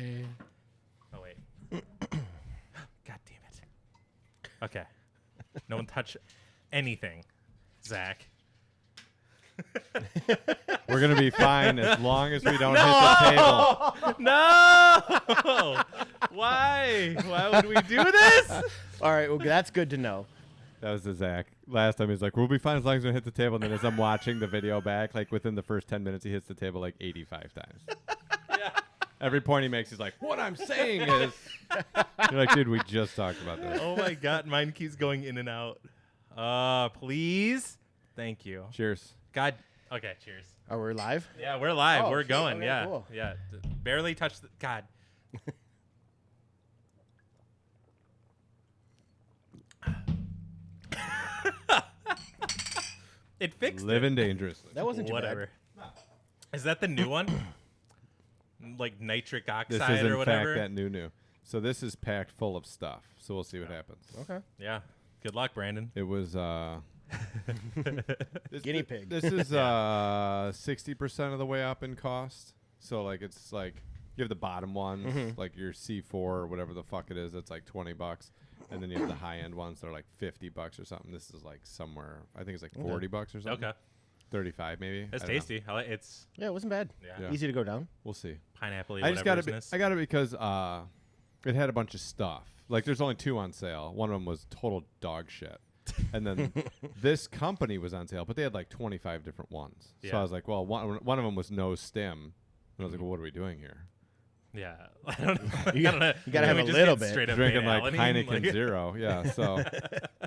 birthday. Oh, wait. God damn it. Okay. No one touch anything, Zach. We're going to be fine as long as we don't hit the table. No! Why? Why would we do this? All right, well, that's good to know. That was the Zach. Last time he's like, we'll be fine as long as we don't hit the table. And then as I'm watching the video back, like within the first 10 minutes, he hits the table like 85 times. Yeah. Every point he makes, he's like, what I'm saying is. You're like, dude, we just talked about this. Oh, my God. Mine keeps going in and out. Please? Thank you. Cheers. God. Okay, cheers. Are we live? Yeah, we're live. Oh, We're shit. going. Okay, Yeah. cool. Yeah. Barely touched the. God. It fixed Living dangerously. That wasn't too Whatever. Is that the new one? Like nitric This oxide is, in or whatever? fact, that new. So this is packed full of stuff. So we'll see what happens. bad. Okay. Yeah. Good luck, Brandon. It was Guinea pig. This is 60% of the way up in cost. So like it's like you have the bottom ones, like your C4 or whatever the fuck it is. It's like $20, and then you have the high end ones that are like $50 or something. This is like somewhere. I think it's like $40 or something. Okay. 35 maybe. It's I don't know. tasty. It's Yeah, it wasn't bad. Yeah. Yeah. Easy to go down. We'll see. pineapple. I just got it. I got it because it had a bunch of stuff. Like there's only 2 on sale. One of them was total dog shit. And then this company was on sale, but they had like 25 different ones. So Yeah. I was like, well, one of them was no stim. And I was like, well, what are we doing here? Yeah. I don't know. You I don't know. gotta Can have we a just little get bit. straight up Drinking like banality? Heineken Zero. Yeah. So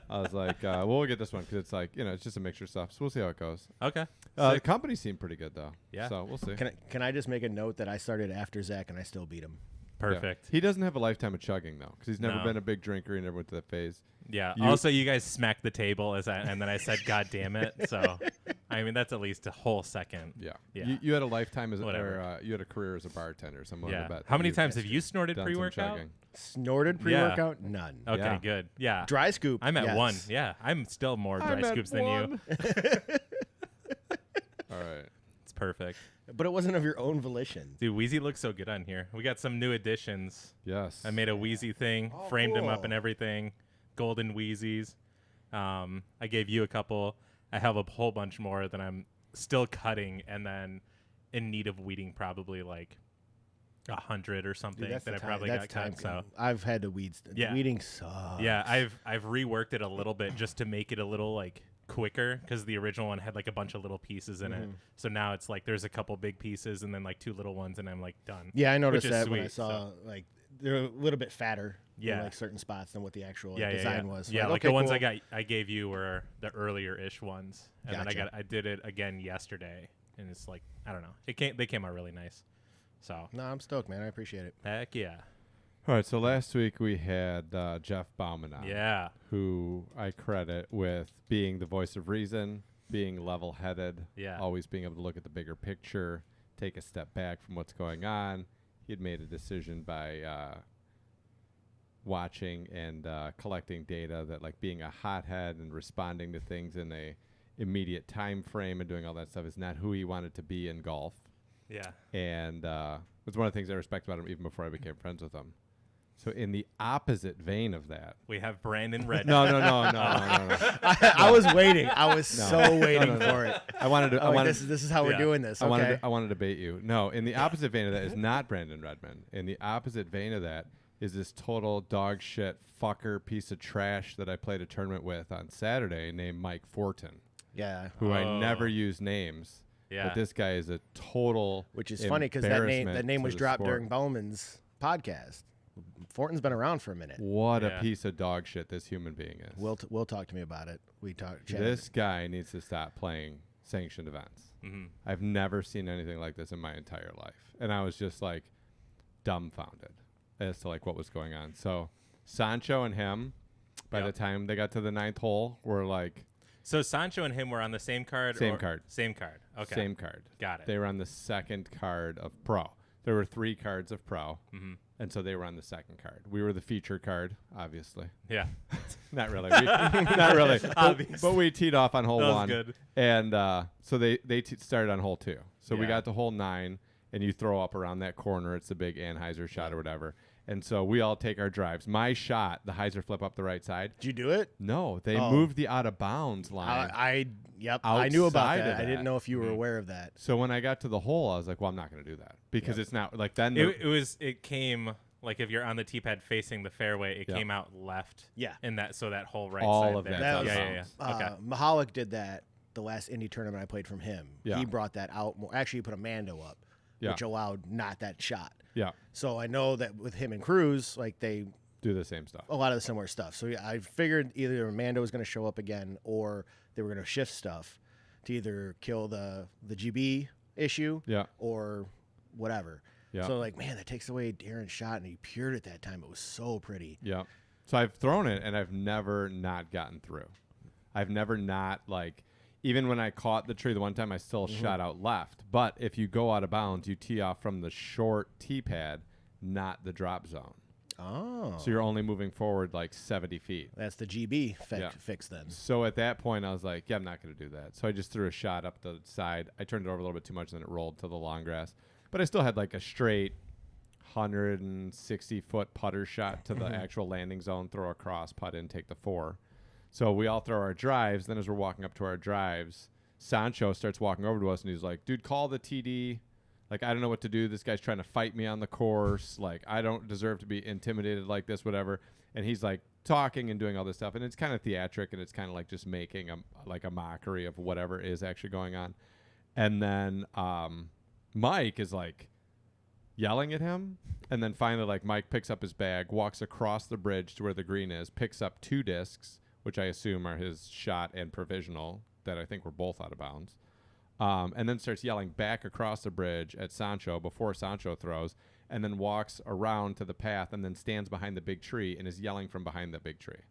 I was like, well, we'll get this one because it's like, it's just a mixture of stuff. So we'll see how it goes. Okay. The Sick. company seemed pretty good though. Yeah. So we'll see. Can I just make a note that I started after Zach and I still beat him? Yeah. Perfect. He doesn't have a lifetime of chugging though, because he's never No. been a big drinker. He never went to that phase. Yeah. You- Also, you guys smacked the table and then I said, "God damn it!" So, I mean, that's at least a whole second. Yeah. Yeah. You had a lifetime as Whatever. or you had a career as a bartender. So I'm willing Yeah. to bet. How many you've times have you snorted done some pre-workout? chugging. Snorted pre-workout? None. Okay, Yeah. good. Yeah. Dry scoop. I'm at yes. 1. Yeah. I'm still more dry scoops than you. All right. It's perfect. But it wasn't of your own volition. Dude, Wheezy looks so good on here. We got some new additions. Yes. I made a Wheezy thing, Oh, framed him up cool. and everything. Golden Wheezies. I gave you a couple. I have a whole bunch more that I'm still cutting and then in need of weeding probably like 100 or something Dude, that's that the I time, probably that's got cut. So time. I've had to weed. Yeah. Weeding sucks. yeah, I've reworked it a little bit just to make it a little like quicker because the original one had like a bunch of little pieces in it. So now it's like there's a couple big pieces and then like 2 little ones and I'm like done. Yeah, I noticed is that when I sweet, saw so. like they're a little bit fatter Yeah. in like certain spots than what the actual Yeah, design yeah. was. Yeah, Like, like okay, the ones cool. I gave you were the earlier ish ones, and Gotcha. then I did it again yesterday, and it's like I don't know, they came out really nice. So No, I'm stoked, man. I appreciate it. heck yeah, All right. So last week we had Jeff Bauman on. yeah, Who I credit with being the voice of reason, being level-headed, Yeah. always being able to look at the bigger picture, take a step back from what's going on. He had made a decision by watching and collecting data that like being a hothead and responding to things in a immediate time frame and doing all that stuff is not who he wanted to be in golf. yeah, And it's one of the things I respect about him even before I became friends with him. So in the opposite vein of that, we have Brandon Redmond. no. I was waiting. I was so waiting for it. I wanted to. I Like, wanted. this is how we're Yeah. doing this. I Okay. wanted to bait you. No, in the opposite vein of that is not Brandon Redmond. In the opposite vein of that is this total dog shit fucker piece of trash that I played a tournament with on Saturday named Mike Fortin, Yeah. who I Oh. never use names. Yeah. But this guy is a total. Which is funny because that embarrassment name to was the dropped sport. during Bowman's podcast. Fortin's been around for a minute. What Yeah. a piece of dog shit this human being is. Will talk to me about it. We talked. This guy needs to stop playing sanctioned events. Mhm. I've never seen anything like this in my entire life. And I was just like dumbfounded as to like what was going on. So Sancho and him, by Yep. the time they got to the 9th hole, were like So Sancho and him were on the same card. Same card. Same card. Okay. same card. Got it. They were on the second card of pro. There were 3 cards of pro. Mm-hmm. And so they were on the second card. We were the feature card, obviously. Yeah. Not really. Not really. But we teed off on hole That was 1. good. And so they started on hole 2. So we Yeah. got to hole 9. and you throw up around that corner. It's the big Anheuser shot or whatever. And so we all take our drives. My shot, the hyzer flip up the right side. Did you do it? No, they moved the out of bounds line. I knew about that. Outside of I didn't that. know if you were aware of that. So when I got to the hole, I was like, well, I'm not going to do that because it's not like then. It came like if you're on the tee pad facing the fairway, it came out left. Yeah. In that, so that whole right All side of there. that was- Yeah. Okay. Mahalik did that the last Indy tournament I played from him. Yeah. He brought that out more. Actually, he put a Mando up, which allowed not that shot. Yeah. So I know that with him and Cruz, like they Do the same stuff. a lot of the similar stuff. So yeah, I figured either Mando was going to show up again or they were going to shift stuff to either kill the GB issue or whatever. Yeah. So like, man, that takes away Darren's shot, and he pured it that time. It was so pretty. Yeah. So I've thrown it, and I've never not gotten through. I've never not, like, even when I caught the tree the one time, I still shot out left. But if you go out of bounds, you tee off from the short tee pad, not the drop zone. Oh. So you're only moving forward like 70 feet. That's the GB fix then. So at that point, I was like, yeah, I'm not going to do that. So I just threw a shot up the side. I turned it over a little bit too much, and then it rolled to the long grass. But I still had like a straight 160-foot putter shot to the actual landing zone, throw across, putt in, take the 4. So we all throw our drives. Then as we're walking up to our drives, Sancho starts walking over to us, and he's like, dude, call the TD. Like, I don't know what to do. This guy's trying to fight me on the course. Like, I don't deserve to be intimidated like this, whatever. And he's like talking and doing all this stuff. And it's kind of theatric, and it's kind of like just making a mockery of whatever is actually going on. And then Mike is like yelling at him. And then finally, like, Mike picks up his bag, walks across the bridge to where the green is, picks up 2 discs, which I assume are his shot and provisional that I think were both out of bounds. And then starts yelling back across the bridge at Sancho before Sancho throws, and then walks around to the path and then stands behind the big tree and is yelling from behind the big tree.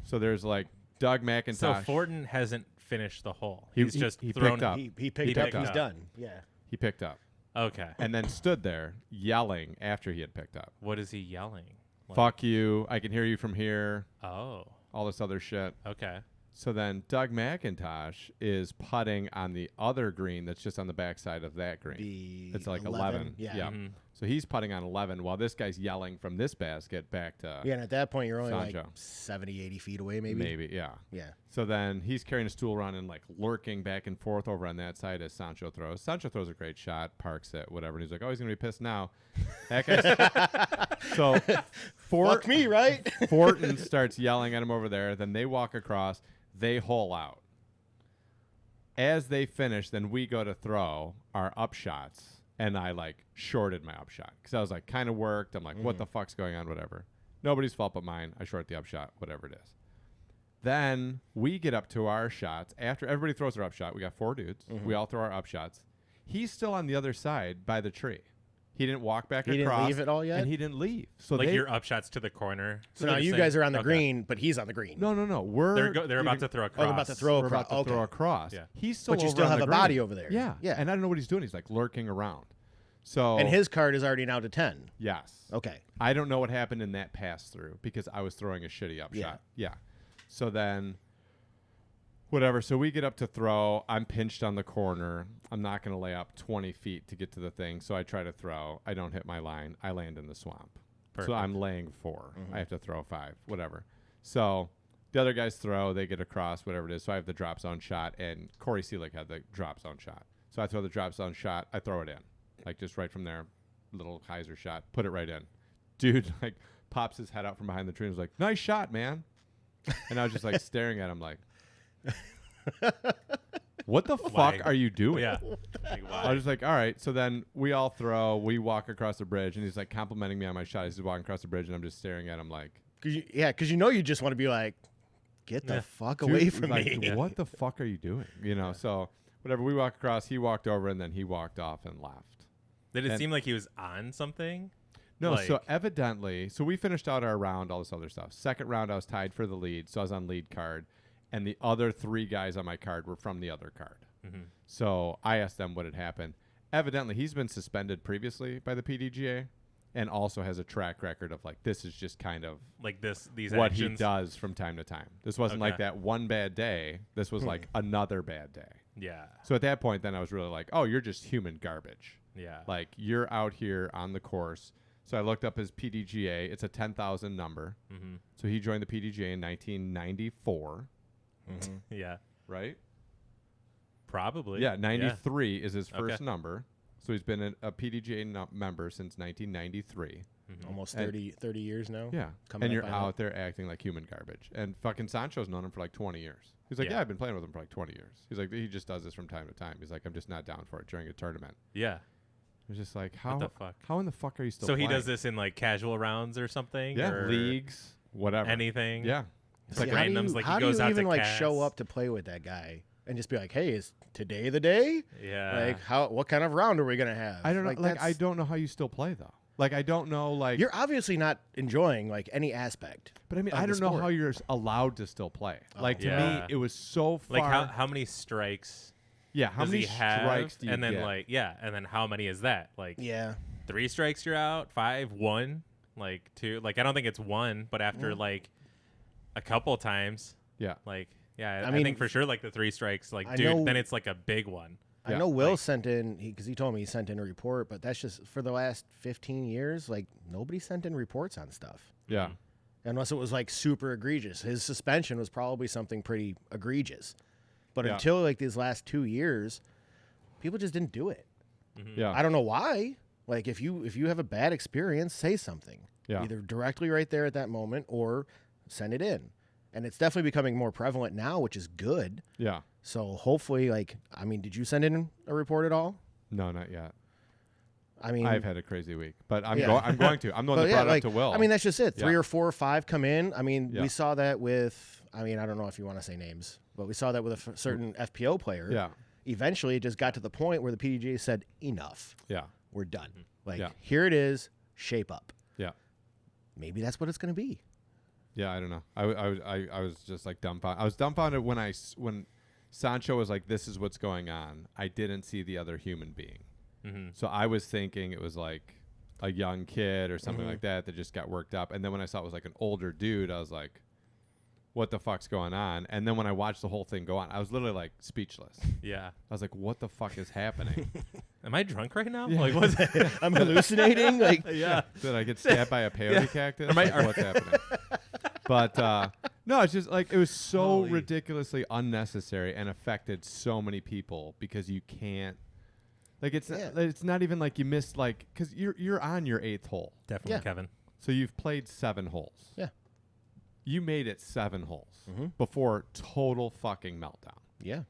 So there's like Doug McIntosh. So Fortin hasn't finished the hole. He He's just he thrown picked up. He picked up. picked He's up. done. Yeah. He picked up Okay. and then stood there yelling after he had picked up. What is he yelling? Like, Fuck you. I can hear you from here. Oh. All this other shit. Okay. So then Doug McIntosh is putting on the other green that's just on the backside of that green. It's like 11. Yeah. Mm-hmm. So he's putting on 11 while this guy's yelling from this basket back to Yeah, and at that point, you're only like Sancho. 70, 80 feet away, maybe. maybe, yeah. Yeah. So then he's carrying a stool around and like lurking back and forth over on that side as Sancho throws. Sancho throws a great shot, parks it, whatever. And he's like, oh, he's going to be pissed now. That guy's so Fuck me, right? Fortin starts yelling at him over there. Then they walk across. They hole out. As they finish, then we go to throw our upshots. And I like shorted my upshot because I was like kind of worked. I'm like, what the fuck's going on? Whatever. Nobody's fault but mine. I short the upshot, whatever it is. Then we get up to our shots. After everybody throws their upshot, we got 4 dudes. We all throw our upshots. He's still on the other side by the tree. He didn't walk back He across. didn't leave it all yet? And he didn't leave. So Like they, your upshots to the corner. So now you guys are on the green, but he's on the green. No. We're They're about to throw across. Oh, they're about to throw We're across. about to throw across. Yeah. He's still But you over still on have the a body green. over there. Yeah. Yeah. And I don't know what he's doing. He's like lurking around. So And his card is already now to 10. yes. Okay. I don't know what happened in that pass through because I was throwing a shitty upshot. Yeah. So then whatever. So we get up to throw. I'm pinched on the corner. I'm not going to lay up 20 feet to get to the thing. So I try to throw. I don't hit my line. I land in the swamp. Perfect. So I'm laying 4. I have to throw 5, whatever. So the other guys throw. They get across, whatever it is. So I have the drop zone shot, and Corey Seelig had the drop zone shot. So I throw the drop zone shot. I throw it in, like just right from there. Little hyzer shot. Put it right in. Dude, like, pops his head out from behind the tree and was like, nice shot, man. And I was just like staring at him like, what the fuck are you doing? Yeah. Like, why? I was just like, all right. So then we all throw. We walk across the bridge, and he's like complimenting me on my shot. He's just walking across the bridge, and I'm just staring at him like, Because you know you just want to be like, get the fuck dude, away from like, me. what the fuck are you doing? You know, so whatever. We walk across. He walked over, and then he walked off and left. Did it and- seem like he was on something? No, Like- so evidently, so we finished out our round, all this other stuff. Second round, I was tied for the lead, so I was on lead card, and the other 3 guys on my card were from the other card. Mm-hmm. So I asked them what had happened. Evidently, he's been suspended previously by the PDGA, and also has a track record of like this is just kind of Like these what actions. he does from time to time. This wasn't like Okay. that one bad day. This was like another bad day. Yeah. So at that point, then I was really like, oh, you're just human garbage. Yeah. Like, you're out here on the course. So I looked up his PDGA. It's a 10,000 number. Mm-hmm. So he joined the PDGA in 1994. Mm-hmm. Yeah. Right? Probably. Yeah, 93 is his first Okay. number. So he's been a PDGA member since 1993. Mm-hmm. Almost 30 years now. Yeah. Coming And up you're on out there acting like human garbage. And fucking Sancho's known him for like 20 years. He's like, Yeah. yeah, I've been playing with him for like 20 years. He's like, he just does this from time to time. He's like, I'm just not down for it during a tournament. Yeah. It's just like, What the fuck? how in the fuck are you still So playing? he does this in like casual rounds or something? Yeah, or leagues, whatever. anything? Yeah. It's See, like how do randoms. you, Like how he do goes you out even to like cast. show up to play with that guy and just be like, hey, is today the day? Yeah. Like, what kind of round are we gonna have? I don't know. Like, I that's- don't know how you still play, though. Like, I don't know, like... You're obviously not enjoying like any aspect. But I mean, of I the don't know sport. how you're allowed to still play. Like, to Yeah. me, it was so far... Like how many strikes yeah, how does many he have? strikes do you and then get? like and then how many is that? Like Yeah. 3 strikes you're out, 5, 1, like 2. Like I don't think it's 1, but after like a couple times, Yeah. like I mean, think for sure like the 3 strikes, like I dude, know- then it's like a big one. I Yeah. know Will Like- sent in because he told me he sent in a report, but that's just for the last 15 years. Like nobody sent in reports on stuff Yeah. unless it was like super egregious. His suspension was probably something pretty egregious, but Yeah. until like these last 2 years, people just didn't do it. Yeah. I don't know why. Like if you have a bad experience, say something. Yeah. Either directly right there at that moment or send it in. And it's definitely becoming more prevalent now, which is good. Yeah. So hopefully, like, I mean, did you send in a report at all? No, not yet. I mean, I've had a crazy week, but I'm, Yeah. I'm going to. I'm the one but that yeah, brought like, it up to Will. I mean, that's just it. 3 Yeah. or 4 or 5 come in. I mean, Yeah. we saw that with, I mean, I don't know if you want to say names, but we saw that with a certain FPO player. Yeah. Eventually, it just got to the point where the PDGA said, enough. Yeah. We're done. Like, Yeah. here it is. Shape up. Yeah. Maybe that's what it's going to be. Yeah, I don't know. I was just like dumbfounded. I was dumbfounded when Sancho was like, "This is what's going on." I didn't see the other human being, so I was thinking it was like a young kid or something like that just got worked up. And then when I saw it was like an older dude, I was like, "What the fuck's going on?" And then when I watched the whole thing go on, I was literally like speechless. Yeah. I was like, "What the fuck is happening?" Am I drunk right now? Yeah. Like what's I'm hallucinating. Like, yeah. Did I get stabbed by a peyote cactus? Am I- Like, what's happening? But no, it's just like it was so Holy. ridiculously unnecessary and affected so many people because you can't. Like it's not even like you missed like because you're on your 8th hole, Definitely Yeah. Kevin. so you've played 7 holes. Yeah. You made it 7 holes before total fucking meltdown. yeah.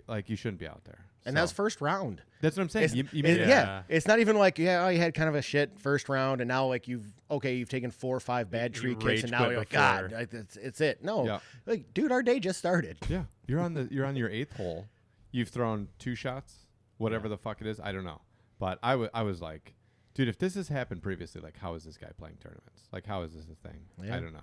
Like you shouldn't be out there. And So that was first round. that's what I'm saying. It's, You made it- it. yeah. It's not even like, you had kind of a shit first round, and now like you've taken 4 or 5 bad You tree kicks, rage and now quit you're like, before. God, like, it's it. No, Yeah. like, dude, our day just started. Yeah, you're on your 8th hole. You've thrown 2 shots, whatever the fuck it is. I don't know, but I was like, dude, if this has happened previously, like, how is this guy playing tournaments? Like, how is this a thing? Yeah. I don't know.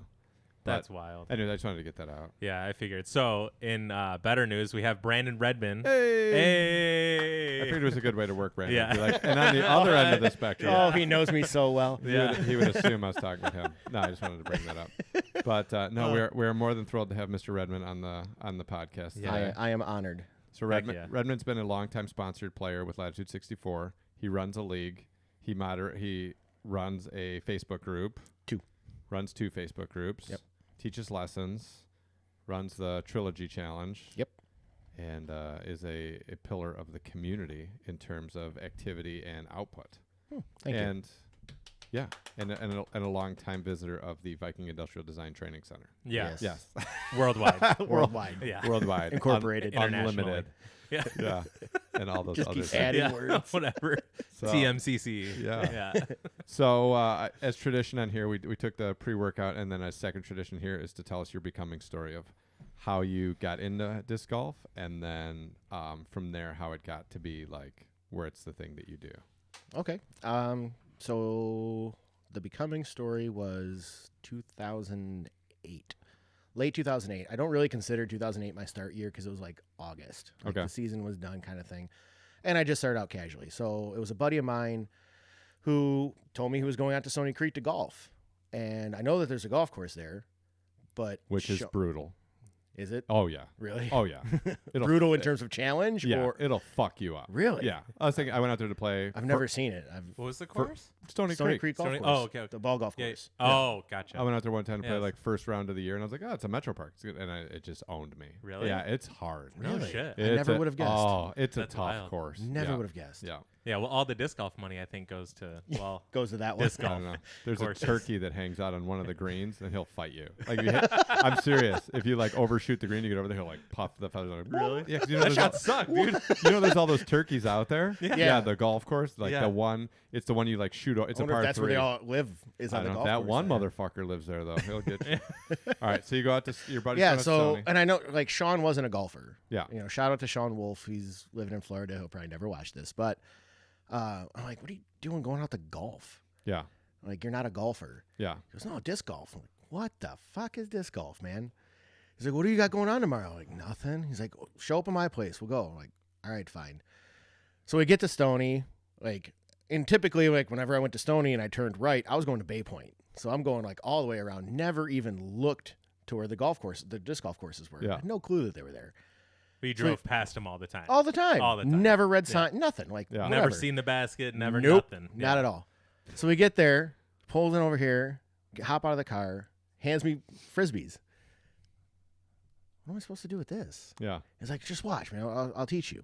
That's But wild. Anyways, I just wanted to get that out. Yeah, I figured. So in better news, we have Brandon Redmond. Hey, Hey. I figured it was a good way to work, Brandon. Yeah. Be like, and on the other end of the spectrum, Oh, he knows me so well. Yeah. he would assume I was talking with him. No, I just wanted to bring that up. But no, we're more than thrilled to have Mr. Redmond on the podcast. Yeah. today. I am honored. So Heck yeah. Redmond's been a longtime sponsored player with Latitude 64. He runs a league. He runs a Facebook group. 2. Runs 2 Facebook groups. Yep. Teaches lessons. Runs the Trilogy Challenge. Yep. And is a pillar of the community in terms of activity and output. Thank you. and yeah, and a longtime visitor of the Viking Industrial Design Training Center. Yeah. Yes. Yes. Worldwide. Worldwide. Yeah. Worldwide. Incorporated. Unlimited. Yeah. Yeah. And all those Just other keep things. adding Yeah. words. Whatever. So- TMCC. Yeah. Yeah. So as tradition on here, we took the pre-workout, and then as second tradition here is to tell us your becoming story of how you got into disc golf, and then from there how it got to be like where it's the thing that you do. Okay. So the becoming story was 2008. Late 2008. I don't really consider 2008 my start year because it was like August. Like Okay. The season was done kind of thing. And I just started out casually. So it was a buddy of mine who told me he was going out to Stony Creek to golf. And I know that there's a golf course there, but Which is brutal. Is it? Oh yeah. Really? Oh yeah. Brutal in terms of challenge? Yeah, Or it'll fuck you up. Really? Yeah. I was thinking I went out there to play. I've never seen it. What was the course? Stony Stony Creek. Creek golf Stony- course. oh, okay. The ball golf Yeah. course. Oh, gotcha. I went out there one time to play Yes. like first round of the year, and I was like, oh, it's a metro park. It's good. And it just owned me. Really? Yeah, it's hard. No Really? shit. I never would have guessed. Oh, it's That's a tough wild. course. Never yeah. would have guessed. Yeah. Yeah, well, all the disc golf money I think goes to Goes to that one. disc I golf. don't know. There's courses. a turkey that hangs out on one of the greens, and he'll fight you. Like, if you hit, I'm serious. If you like overshoot the green, you get over there, he'll like puff the feathers on it. Really? Yeah, 'cause you know That there's shot sucked, dude. you know there's all those turkeys out there. Yeah. The golf course, like Yeah. the one. It's the one you like shoot. It's I a wonder par if that's 3. where they all live. Is I on the don't know. golf That course one there. motherfucker lives there though. He'll get you. All right, so you go out to your buddy's Yeah. going to So, Stony. and I know like Sean wasn't a golfer. Yeah. You know, shout out to Sean Wolf. He's living in Florida. He'll probably never watch this, but I'm like, what are you doing going out to golf? Yeah. Like, you're not a golfer. Yeah. He goes, no, disc golf. I'm like, what the fuck is disc golf, man? He's like, what do you got going on tomorrow? I'm like, nothing. He's like, show up at my place. We'll go. I'm like, all right, fine. So we get to Stony, like, and typically, like, whenever I went to Stony and I turned right, I was going to Bay Point. So I'm going, like, all the way around. Never even looked to where the disc golf courses were. Yeah. I had no clue that they were there. We drove past them all the time. All the time. All the time. Never read sign, nothing. Like, Yeah. Never whatever. seen the basket. Never Nope, nothing. not at all. So we get there, pulls in over here, hop out of the car, hands me Frisbees. What am I supposed to do with this? Yeah. He's like, just watch, man. I'll teach you.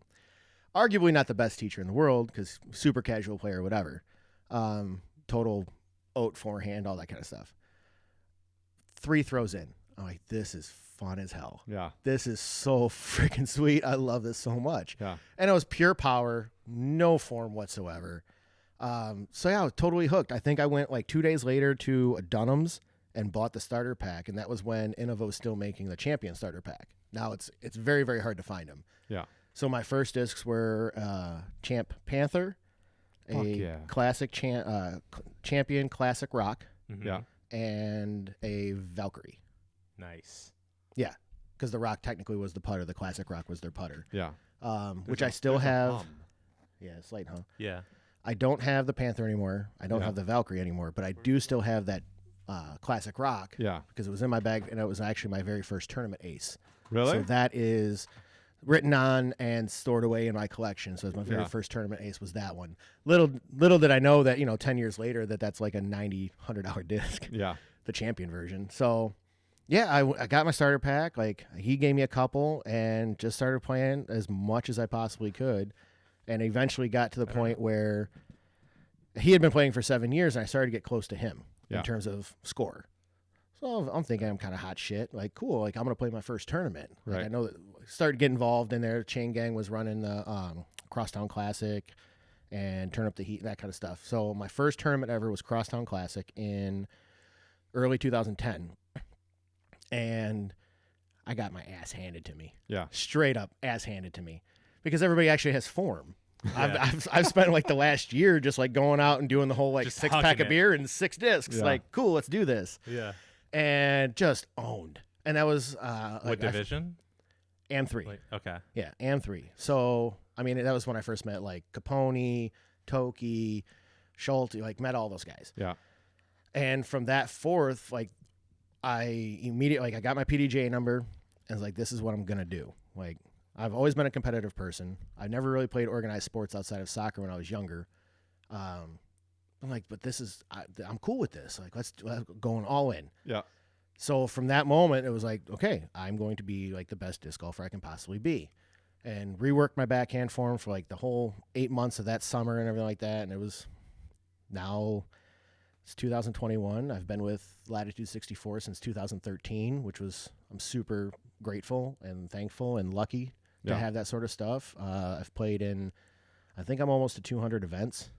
Arguably not the best teacher in the world because super casual player, whatever. Total oat forehand, all that kind of stuff. 3 throws in. I'm like, this is fun as hell. Yeah. This is so freaking sweet. I love this so much. Yeah. And it was pure power, no form whatsoever. So yeah, I was totally hooked. I think I went like 2 days later to Dunham's and bought the starter pack, and that was when Innovo was still making the champion starter pack. Now it's very, very hard to find them. Yeah. So my first discs were Champ Panther, Fuck a yeah. classic champion classic rock, Mhm. Yeah. and a Valkyrie. Nice. Yeah, because the rock technically was the putter. The classic rock was their putter. Yeah. Which I still have. Yeah, it's light, huh? Yeah. I don't have the Panther anymore. I don't Yeah. have the Valkyrie anymore, but I do still have that classic rock Yeah. because it was in my bag and it was actually my very first tournament ace. Really? So that is written on and stored away in my collection. So it's my very Yeah. first tournament ace was that one. Little did I know that 10 years later that's like a $90-$100 disc, Yeah. the champion version. So yeah, I got my starter pack. Like he gave me a couple and just started playing as much as I possibly could, and eventually got to the point where he had been playing for 7 years, and I started to get close to him Yeah. in terms of score. So I'm thinking I'm kind of hot shit. Like, cool. Like, I'm going to play my first tournament. Like, Right. I know that started getting involved in there. Chain Gang was running the Crosstown Classic and Turn Up the Heat, that kind of stuff. So my first tournament ever was Crosstown Classic in early 2010. And I got my ass handed to me. Yeah. Straight up ass handed to me. Because everybody actually has form. Yeah. I've spent like the last year just like going out and doing the whole like Just 6-pack hugging of it. beer and 6 discs. Yeah. Like, cool, let's do this. Yeah. And just owned. And that was What like division? AM3. Like, okay. Yeah, AM3. So I mean that was when I first met like Capone, Toki, Schulte, like met all those guys. Yeah. And from that forth, like I immediately like I got my PDGA number and was like, this is what I'm gonna do. Like I've always been a competitive person. I never really played organized sports outside of soccer when I was younger. I'm like, but this is I'm cool with this. Like let's going all in. Yeah. So from that moment, it was like, okay, I'm going to be like the best disc golfer I can possibly be, and reworked my backhand form for like the whole 8 months of that summer and everything like that. And it was now it's 2021. I've been with Latitude 64 since 2013, which was I'm super grateful and thankful and lucky to Yeah. have that sort of stuff. I've played in, I think I'm almost to 200 events,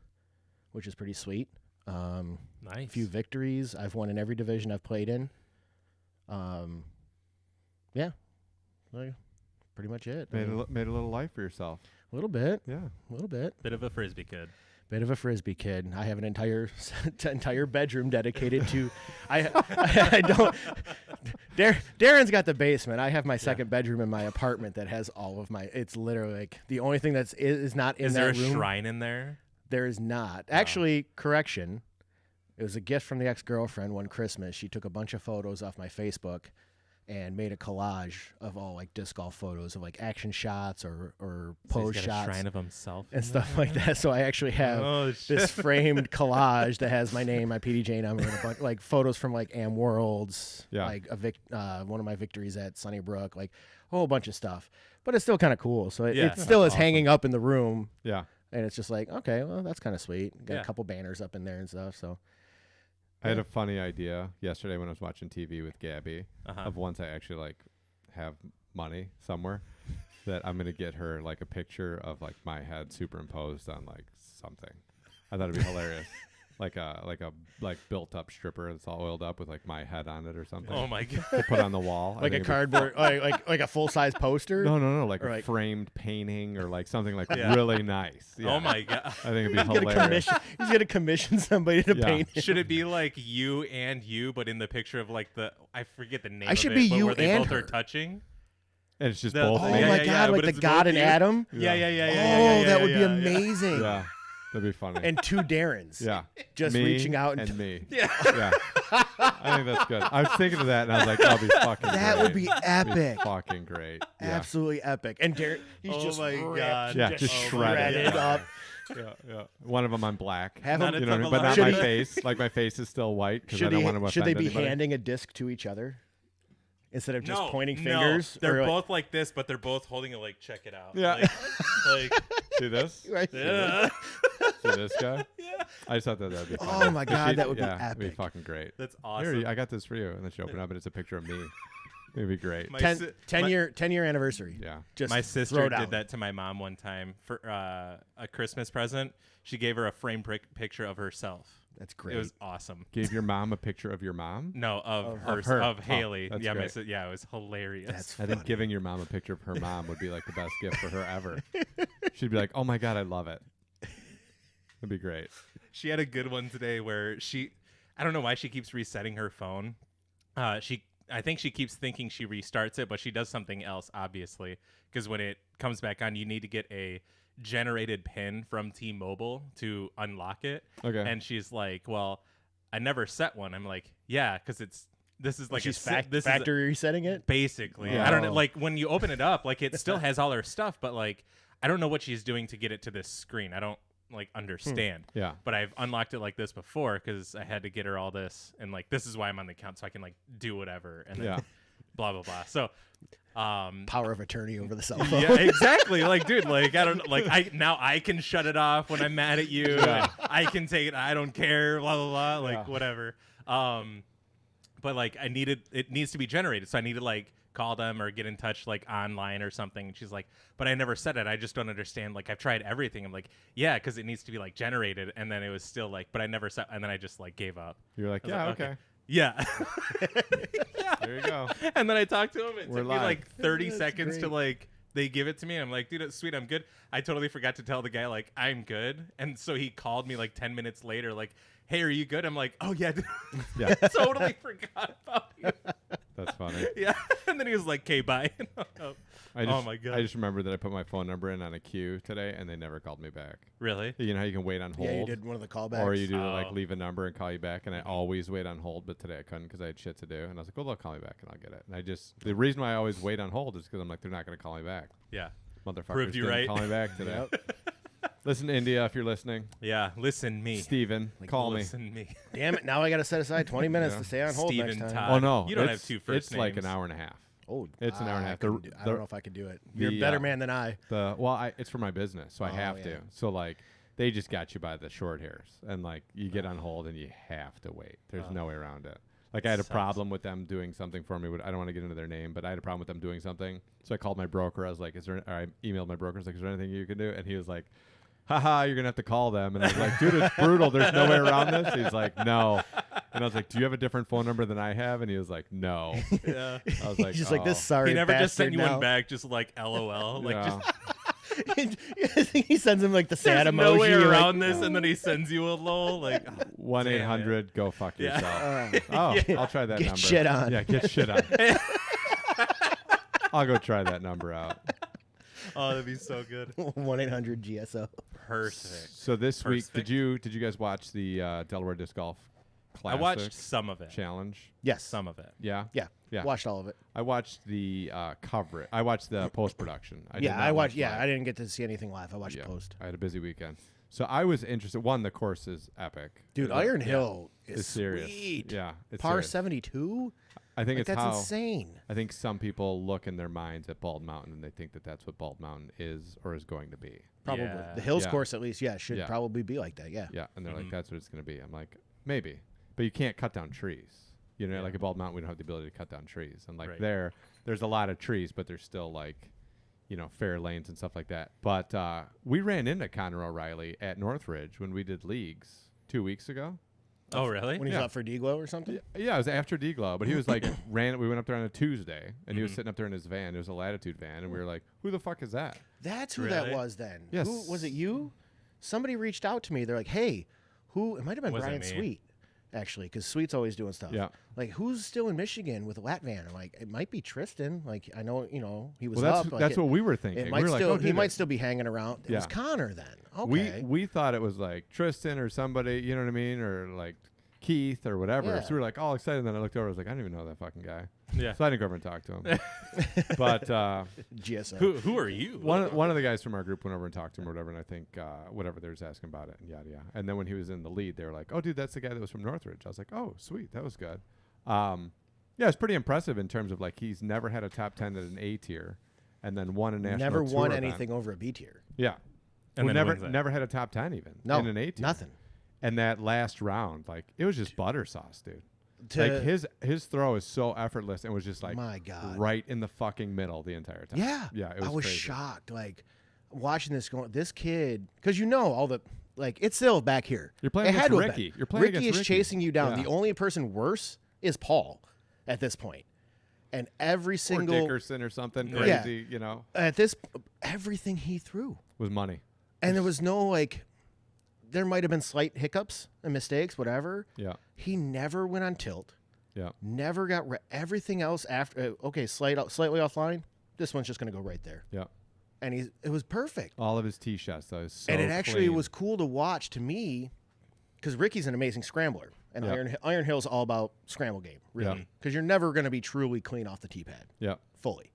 which is pretty sweet. Nice. A few victories. I've won in every division I've played in. Yeah, like, pretty much it. I mean, Made a little life for yourself. a little bit, Yeah. a little bit. Bit of a frisbee kid. Bit of a frisbee kid. I have an entire bedroom dedicated to. I don't. Darren's got the basement. I have my second bedroom in my apartment that has all of my. It's literally like the only thing that's is not in Is there that a room. shrine in there? There is not. Actually, correction. It was a gift from the ex-girlfriend one Christmas. She took a bunch of photos off my Facebook and made a collage of all like disc golf photos of like action shots or So pose he's got shots a shrine of himself and stuff like that. So I actually have Oh, shit. this framed collage that has my name, my PDGA number, and a bunch like photos from like Am Worlds, Yeah. like one of my victories at Sunnybrook, like a whole bunch of stuff. But it's still kind of cool. So Yeah. it still is Awesome. hanging up in the room, Yeah. and it's just like, okay, well, that's kind of sweet. Got Yeah. a couple banners up in there and stuff. So I had a funny idea yesterday when I was watching TV with Gabby Uh-huh. of once I actually like have money somewhere that I'm gonna get her like a picture of like my head superimposed on like something. I thought it'd be hilarious. Like a built up stripper that's all oiled up with like my head on it or something. Oh my god. To put on the wall. I like a think it'd be cardboard, like a full size poster. No, like Or a like- framed painting or like something like Yeah. really nice. Yeah. Oh my god. I think it'd be He's gonna hilarious. he's gonna commission somebody to Yeah. paint it. Should it be like you and you, but in the picture of like I forget the name. I should of it, be but you where they and both are her. touching. And it's just The- both Oh me. Yeah, my yeah, god, like but the it's God both and you. Adam. Yeah. Oh, Yeah, that would be yeah. amazing. Yeah. That'd be funny. And two Darrens. yeah. Just Me reaching out and me. Yeah. Yeah. I think that's good. I was thinking of that and I was like, that'll be fucking that great. would be That'd be epic. fucking great. Yeah. Absolutely epic. And Darren, he's Oh just my ripped, God. Yeah, just shredded. shredded up. Yeah. One of them on black. Have Not him, a You know what I mean? But double not Should my he- face. Like my face is still white because I should don't want to should they offend be anybody. handing a disc to each other instead of just No, pointing no. fingers? They're or like- both like this, but they're both holding it like, check it out. Yeah. Like See this? Right. yeah. See this guy? Yeah. I just thought that'd be funny. Oh my god, that would yeah, be it'd be epic. fucking great. That's awesome. Here, I got this for you. And then she opened it up and it's a picture of me. It'd be great. My 10, si- 10 my- year 10-year anniversary. Yeah. Just My throw sister down. did that to my mom one time for a Christmas present. She gave her a framed picture of herself. That's great. It was awesome. Gave your mom a picture of your mom? No, of her, her. of Oh, Haley. that's Yeah, great. yeah, it was hilarious. That's I think giving your mom a picture of her mom would be like the best gift for her ever. She'd be like, "Oh my god, I love it." It'd be great. She had a good one today where I don't know why she keeps resetting her phone. I think she keeps thinking she restarts it, but she does something else, obviously, because when it comes back on, you need to get a generated PIN from T-Mobile to unlock it. Okay. And she's like, "Well, I never set one." I'm like, "Yeah, because this is like She's this is factory resetting it. basically. Yeah. I don't know. Oh. Like when you open it up, like it still has all her stuff, but like I don't know what she's doing to get it to this screen. I don't like understand. Yeah. But I've unlocked it like this before because I had to get her all this, and like this is why I'm on the account, so I can like do whatever, and then Yeah. blah blah blah. So, Power of attorney over the cell phone. yeah, exactly. Like, dude, like I don't like I can shut it off when I'm mad at you. Yeah. I can take it. I don't care. Blah blah blah. Like Yeah. whatever. But like it needs to be generated, so I need to like call them or get in touch like online or something. And she's like, "But I never said it. I just don't understand. Like I've tried everything." I'm like, "Yeah, because it needs to be like generated." And then it was still like, "But I never said." And then I just like gave up. You're like, I was yeah, like, okay. Yeah. There you go. And then I talked to him. It We're took me live. like 30 That's seconds to great. like they give it to me. I'm like, dude, it's sweet. I'm good. I totally forgot to tell the guy like I'm good. And so he called me like 10 minutes later, like, "Hey, are you good?" I'm like, "Oh yeah, dude." Yeah. Totally forgot about you. That's funny. Yeah. And then he was like, "Okay, bye." And hung up. I just, Oh my God. I just remember that I put my phone number in on a queue today and they never called me back. Really? You know how you can wait on hold? Yeah, you did one of the callbacks. Or you do like Oh. leave a number and call you back, and I always wait on hold. But today I couldn't because I had shit to do, and I was like, "Well, they'll call me back, and I'll get it." And I just the reason why I always wait on hold is because I'm like, they're not going to call me back. Yeah. Motherfuckers Proved you didn't right. call me back today. Yep. Listen, India, if you're listening, Yeah. Listen me. Steven, call me. Listen me. Damn it! Now I got to set aside 20 minutes Yeah. to stay on hold Steven next time. Todd. Oh no, You don't have it's- two first It's like an names. hour and a half. Oh, It's an hour and a half. I don't know if I could do it. You're the, a better man than I. It's for my business, so I Oh, have yeah. to. So like, they just got you by the short hairs, and like you get on hold and you have to wait. There's no way around it. Like I had a Sucks. problem with them doing something for me. I don't want to get into their name, but I had a problem with them doing something. So I called my broker. I was like, or I emailed my broker. I was like, "Is there anything you can do?" And he was like, "Haha, you're gonna have to call them." And I was like, "Dude, it's brutal. There's no way around this." He's like, "No." And I was like, "Do you have a different phone number than I have?" And he was like, "No." Yeah. I was like, He's just like this "Oh." sorry. He never just sent bastard you now. one back, just like LOL. Like Yeah. just He sends him like the sad there's emoji. no way you're like, around this, and then he sends you a lol. Like 1-800 go fuck Yeah. yourself. Oh, I'll try that Get number. shit on. Yeah, get shit on. I'll go try that number out. oh, that'd be so good. 1-800 GSO. Perfect. So this week, Perfect. did you guys watch the Delaware Disc Golf classic I watched some of it. challenge. Yes. Some of it. Yeah. Yeah. Yeah. Watched all of it. I watched the coverage. I watched the post production. I watched. Yeah, I didn't get to see anything live. I watched post. I had a busy weekend, so I was interested. One, the course is epic, Dude, Iron Hill is it's serious. sweet. Yeah, it's Par serious. 72. I think Like, it's that's how insane. I think some people look in their minds at Bald Mountain and they think that that's what Bald Mountain is or is going to be. Probably Yeah. the hills Yeah. course, at least. Yeah, should Yeah. probably be like that. Yeah. Yeah, and they're Mhm. like, that's what it's going to be. I'm like, maybe, but you can't cut down trees. You know, Yeah. like at Bald Mountain, we don't have the ability to cut down trees. And like Right. there's a lot of trees, but there's still like, you know, fair lanes and stuff like that. But we ran into Connor O'Reilly at Northridge when we did leagues 2 weeks ago. Oh, really? When he's Yeah. up for D-Glow or something. Yeah, it was after D-Glow, but he was like, we went up there on a Tuesday, and he was Mhm. sitting up there in his van. It was a Latitude van, and we were like, who the fuck is that? That's who that Really? was then. Yes. Who was it? You? Somebody reached out to me. They're like, "Hey, who?" It might have been Wasn't Brian me. Sweet, actually, because Sweet's always doing stuff. Yeah. Like, who's still in Michigan with a Lat van? I'm like, it might be Tristan. Like, I know, he was Well, up. Like, that's what we were thinking. It We might were like, still. oh, He dude, might still be hanging around. It was Yeah. Connor then. Okay. we thought it was like Tristan or somebody, you know what I mean, or like Keith or whatever. Yeah. So we were like all excited. And then I looked over. I was like, I don't even know that fucking guy. Yeah. So I didn't go over and talk to him. But GSO. Who are you? one of the guys from our group went over and talked to him or whatever. And I think whatever they were just asking about it and yada yada. And then when he was in the lead, they were like, oh, dude, that's the guy that was from Northridge. I was like, oh, sweet, that was good. Yeah, it's pretty impressive in terms of like he's never had a top 10 at an A tier, and then won a national. Never won tour event. anything over a B tier. Yeah, And well, then wins it. never had a top 10 even. No, in an A tier. nothing. And that last round, like it was just butter sauce, dude. To, Like his throw is so effortless and was just like my God. right in the fucking middle the entire time. Yeah. Yeah, it was I was crazy. shocked. Like watching this kid, because all the it's still back here. You're playing It had against to have Ricky. been. You're playing Ricky against is Ricky. chasing you down. Yeah. The only person worse is Paul at this point. And every Or single Dickerson or something Yeah. crazy, you know, everything he threw. was money. And there was no there might have been slight hiccups and mistakes, whatever. Yeah, He never went on tilt. yeah, Never got everything else after. Okay, slightly offline. This one's just going to go right there. yeah. And it was perfect. All of his tee shots though is so And it actually clean. was cool to watch to me, because Ricky's an amazing scrambler, and Yeah. Iron Hill's all about scramble game, really, Yeah. because you're never going to be truly clean off the tee pad, Yeah, fully.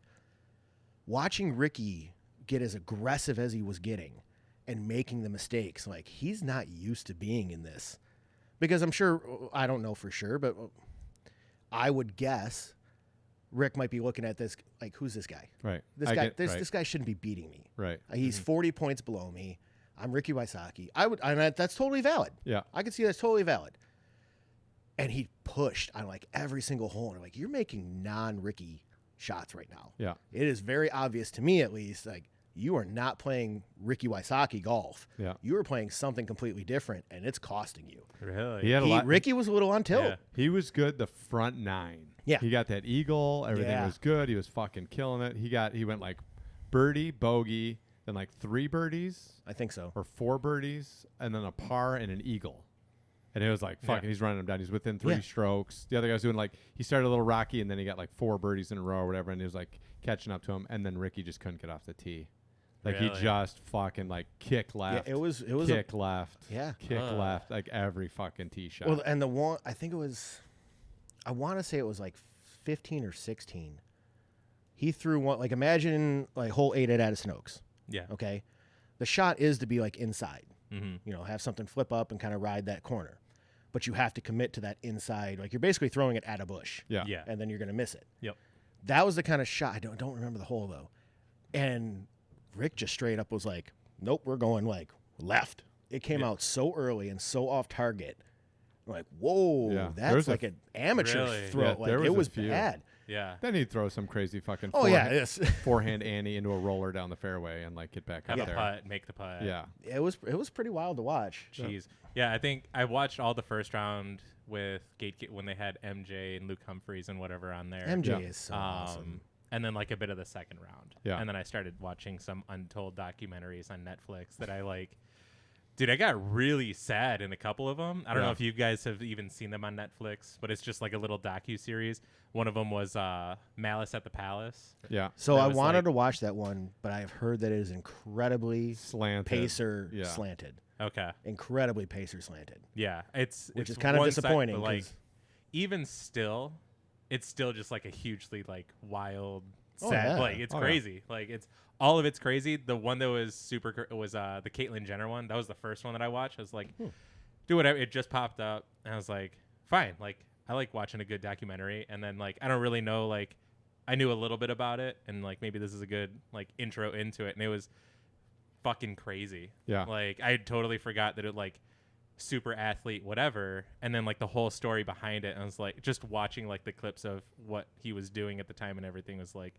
Watching Ricky get as aggressive as he was getting, and making the mistakes, like he's not used to being in this, because I'm sure, I don't know for sure, but I would guess Rick might be looking at this like, who's this guy? right. This I guy, get- this guy shouldn't be beating me. right. He's 40 points below me. I'm Ricky Wysocki. That's totally valid. Yeah, I can see that's totally valid. And he pushed on like every single hole. And like, you're making non-Ricky shots right now. yeah, It is very obvious to me, at least, like you are not playing Ricky Wysocki golf. yeah. You are playing something completely different, and it's costing you. Really? He had a lot. Ricky was a little on tilt. Yeah. He was good the front 9. Yeah. He got that eagle. Everything Yeah. was good. He was fucking killing it. He went like birdie, bogey, then like 3 birdies I think so. or 4 birdies, and then a par and an eagle. And it was like, fuck, Yeah. he's running him down. He's within 3 Yeah. strokes. The other guy's doing like, he started a little rocky, and then he got like 4 birdies in a row or whatever, and he was like catching up to him. And then Ricky just couldn't get off the tee. Like he Really? just fucking like kick left. Yeah, it was kick left. Yeah. Kick left. Like every fucking tee shot. Well, and the one, I think it was, I want to say it was like 15 or 16. He threw one, like imagine like hole 8 at Addison Oaks. Yeah. Okay. The shot is to be like inside, Mm-hmm. have something flip up and kind of ride that corner. But you have to commit to that inside. Like you're basically throwing it at a bush. yeah. Yeah. And then you're going to miss it. Yep. That was the kind of shot. I don't remember the hole though. And Rick just straight up was like, nope, we're going like left. It came out so early and so off target. I'm like, whoa, Yeah. that's like an amateur Really? throw. Yeah, like there it was was a few. bad. Yeah. Then he'd throw some crazy fucking Oh yeah, it's, forehand Annie into a roller down the fairway and like get back Have up a there. putt, make the putt. Yeah. it was pretty wild to watch. Jeez. Yeah, I think I watched all the first round with Gate when they had MJ and Luke Humphreys and whatever on there. MJ Yeah. is so awesome. And then like a bit of the second round. Yeah. And then I started watching some untold documentaries on Netflix that I like. Dude, I got really sad in a couple of them. I don't know Yeah. if you guys have even seen them on Netflix, but it's just like a little docu-series. One of them was Malice at the Palace. Yeah. So that I was wanted like- to watch that one, but I've heard that it is incredibly Slanted. pacer Yeah. slanted. Okay. Incredibly pacer slanted. Yeah, Which it's is kind of one side, disappointing. but, like 'cause- even still, it's still just like a hugely like wild, Oh, sad. yeah. Like it's Oh, yeah. crazy. Like it's all of it's crazy. The one that was was the Caitlyn Jenner one. That was the first one that I watched. I was like, do whatever. It just popped up, and I was like, fine. Like I like watching a good documentary, and then like I don't really know like I knew a little bit about it, and like maybe this is a good like intro into it, and it was fucking crazy. Yeah. Like I totally forgot that it like super athlete whatever, and then like the whole story behind it, and I was like just watching like the clips of what he was doing at the time and everything was like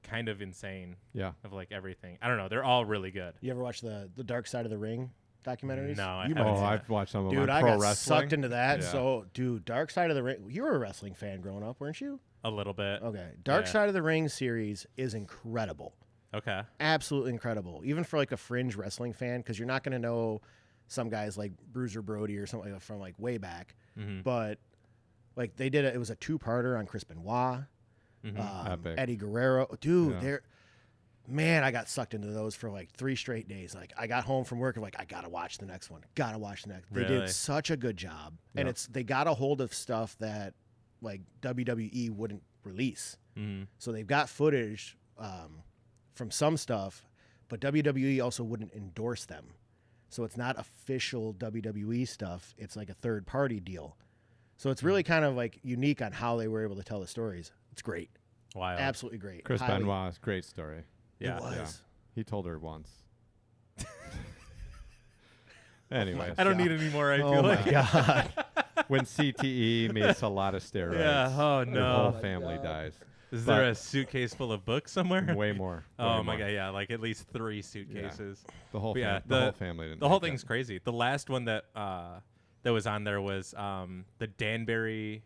kind of insane. Yeah. Of like everything. I don't know, they're all really good. You ever watch the Dark Side of the Ring documentaries? No, I You haven't might Oh, seen have. I've watched some of Dude, them on I pro got wrestling. sucked into that. Yeah. So, dude, Dark Side of the Ring. You were a wrestling fan growing up, weren't you? a little bit. Okay. Dark Yeah. Side of the Ring series is incredible. Okay. Absolutely incredible. Even for like a fringe wrestling fan, because you're not going to know some guys like Bruiser Brody or something like that from like way back. Mhm. But like they did it was a 2-parter on Chris Benoit, Epic. Eddie Guerrero. Dude, Yeah. they're man, I got sucked into those for like 3 straight days. Like I got home from work and like I gotta watch the next one. Gotta watch the next. They Really? did such a good job, and Yeah. they got a hold of stuff that like WWE wouldn't release. Mhm. So they've got footage from some stuff, but WWE also wouldn't endorse them. So it's not official WWE stuff. It's like a third-party deal. So it's really kind of like unique on how they were able to tell the stories. It's great. Wild. Absolutely great. Chris Highly- Benoit's great story. Yeah. It was. Yeah. He told her once. Anyways, I don't need any more, I Oh feel my like. god. when CTE meets a lot of steroids, Yeah, oh, the no. whole Oh my family God. dies. Is But- there a suitcase full of books somewhere? Way more. Oh way my more. god, yeah, like at least 3 suitcases. The whole, But yeah, the whole family didn't The whole make it. thing's crazy. The last one that that was on there was the Danbury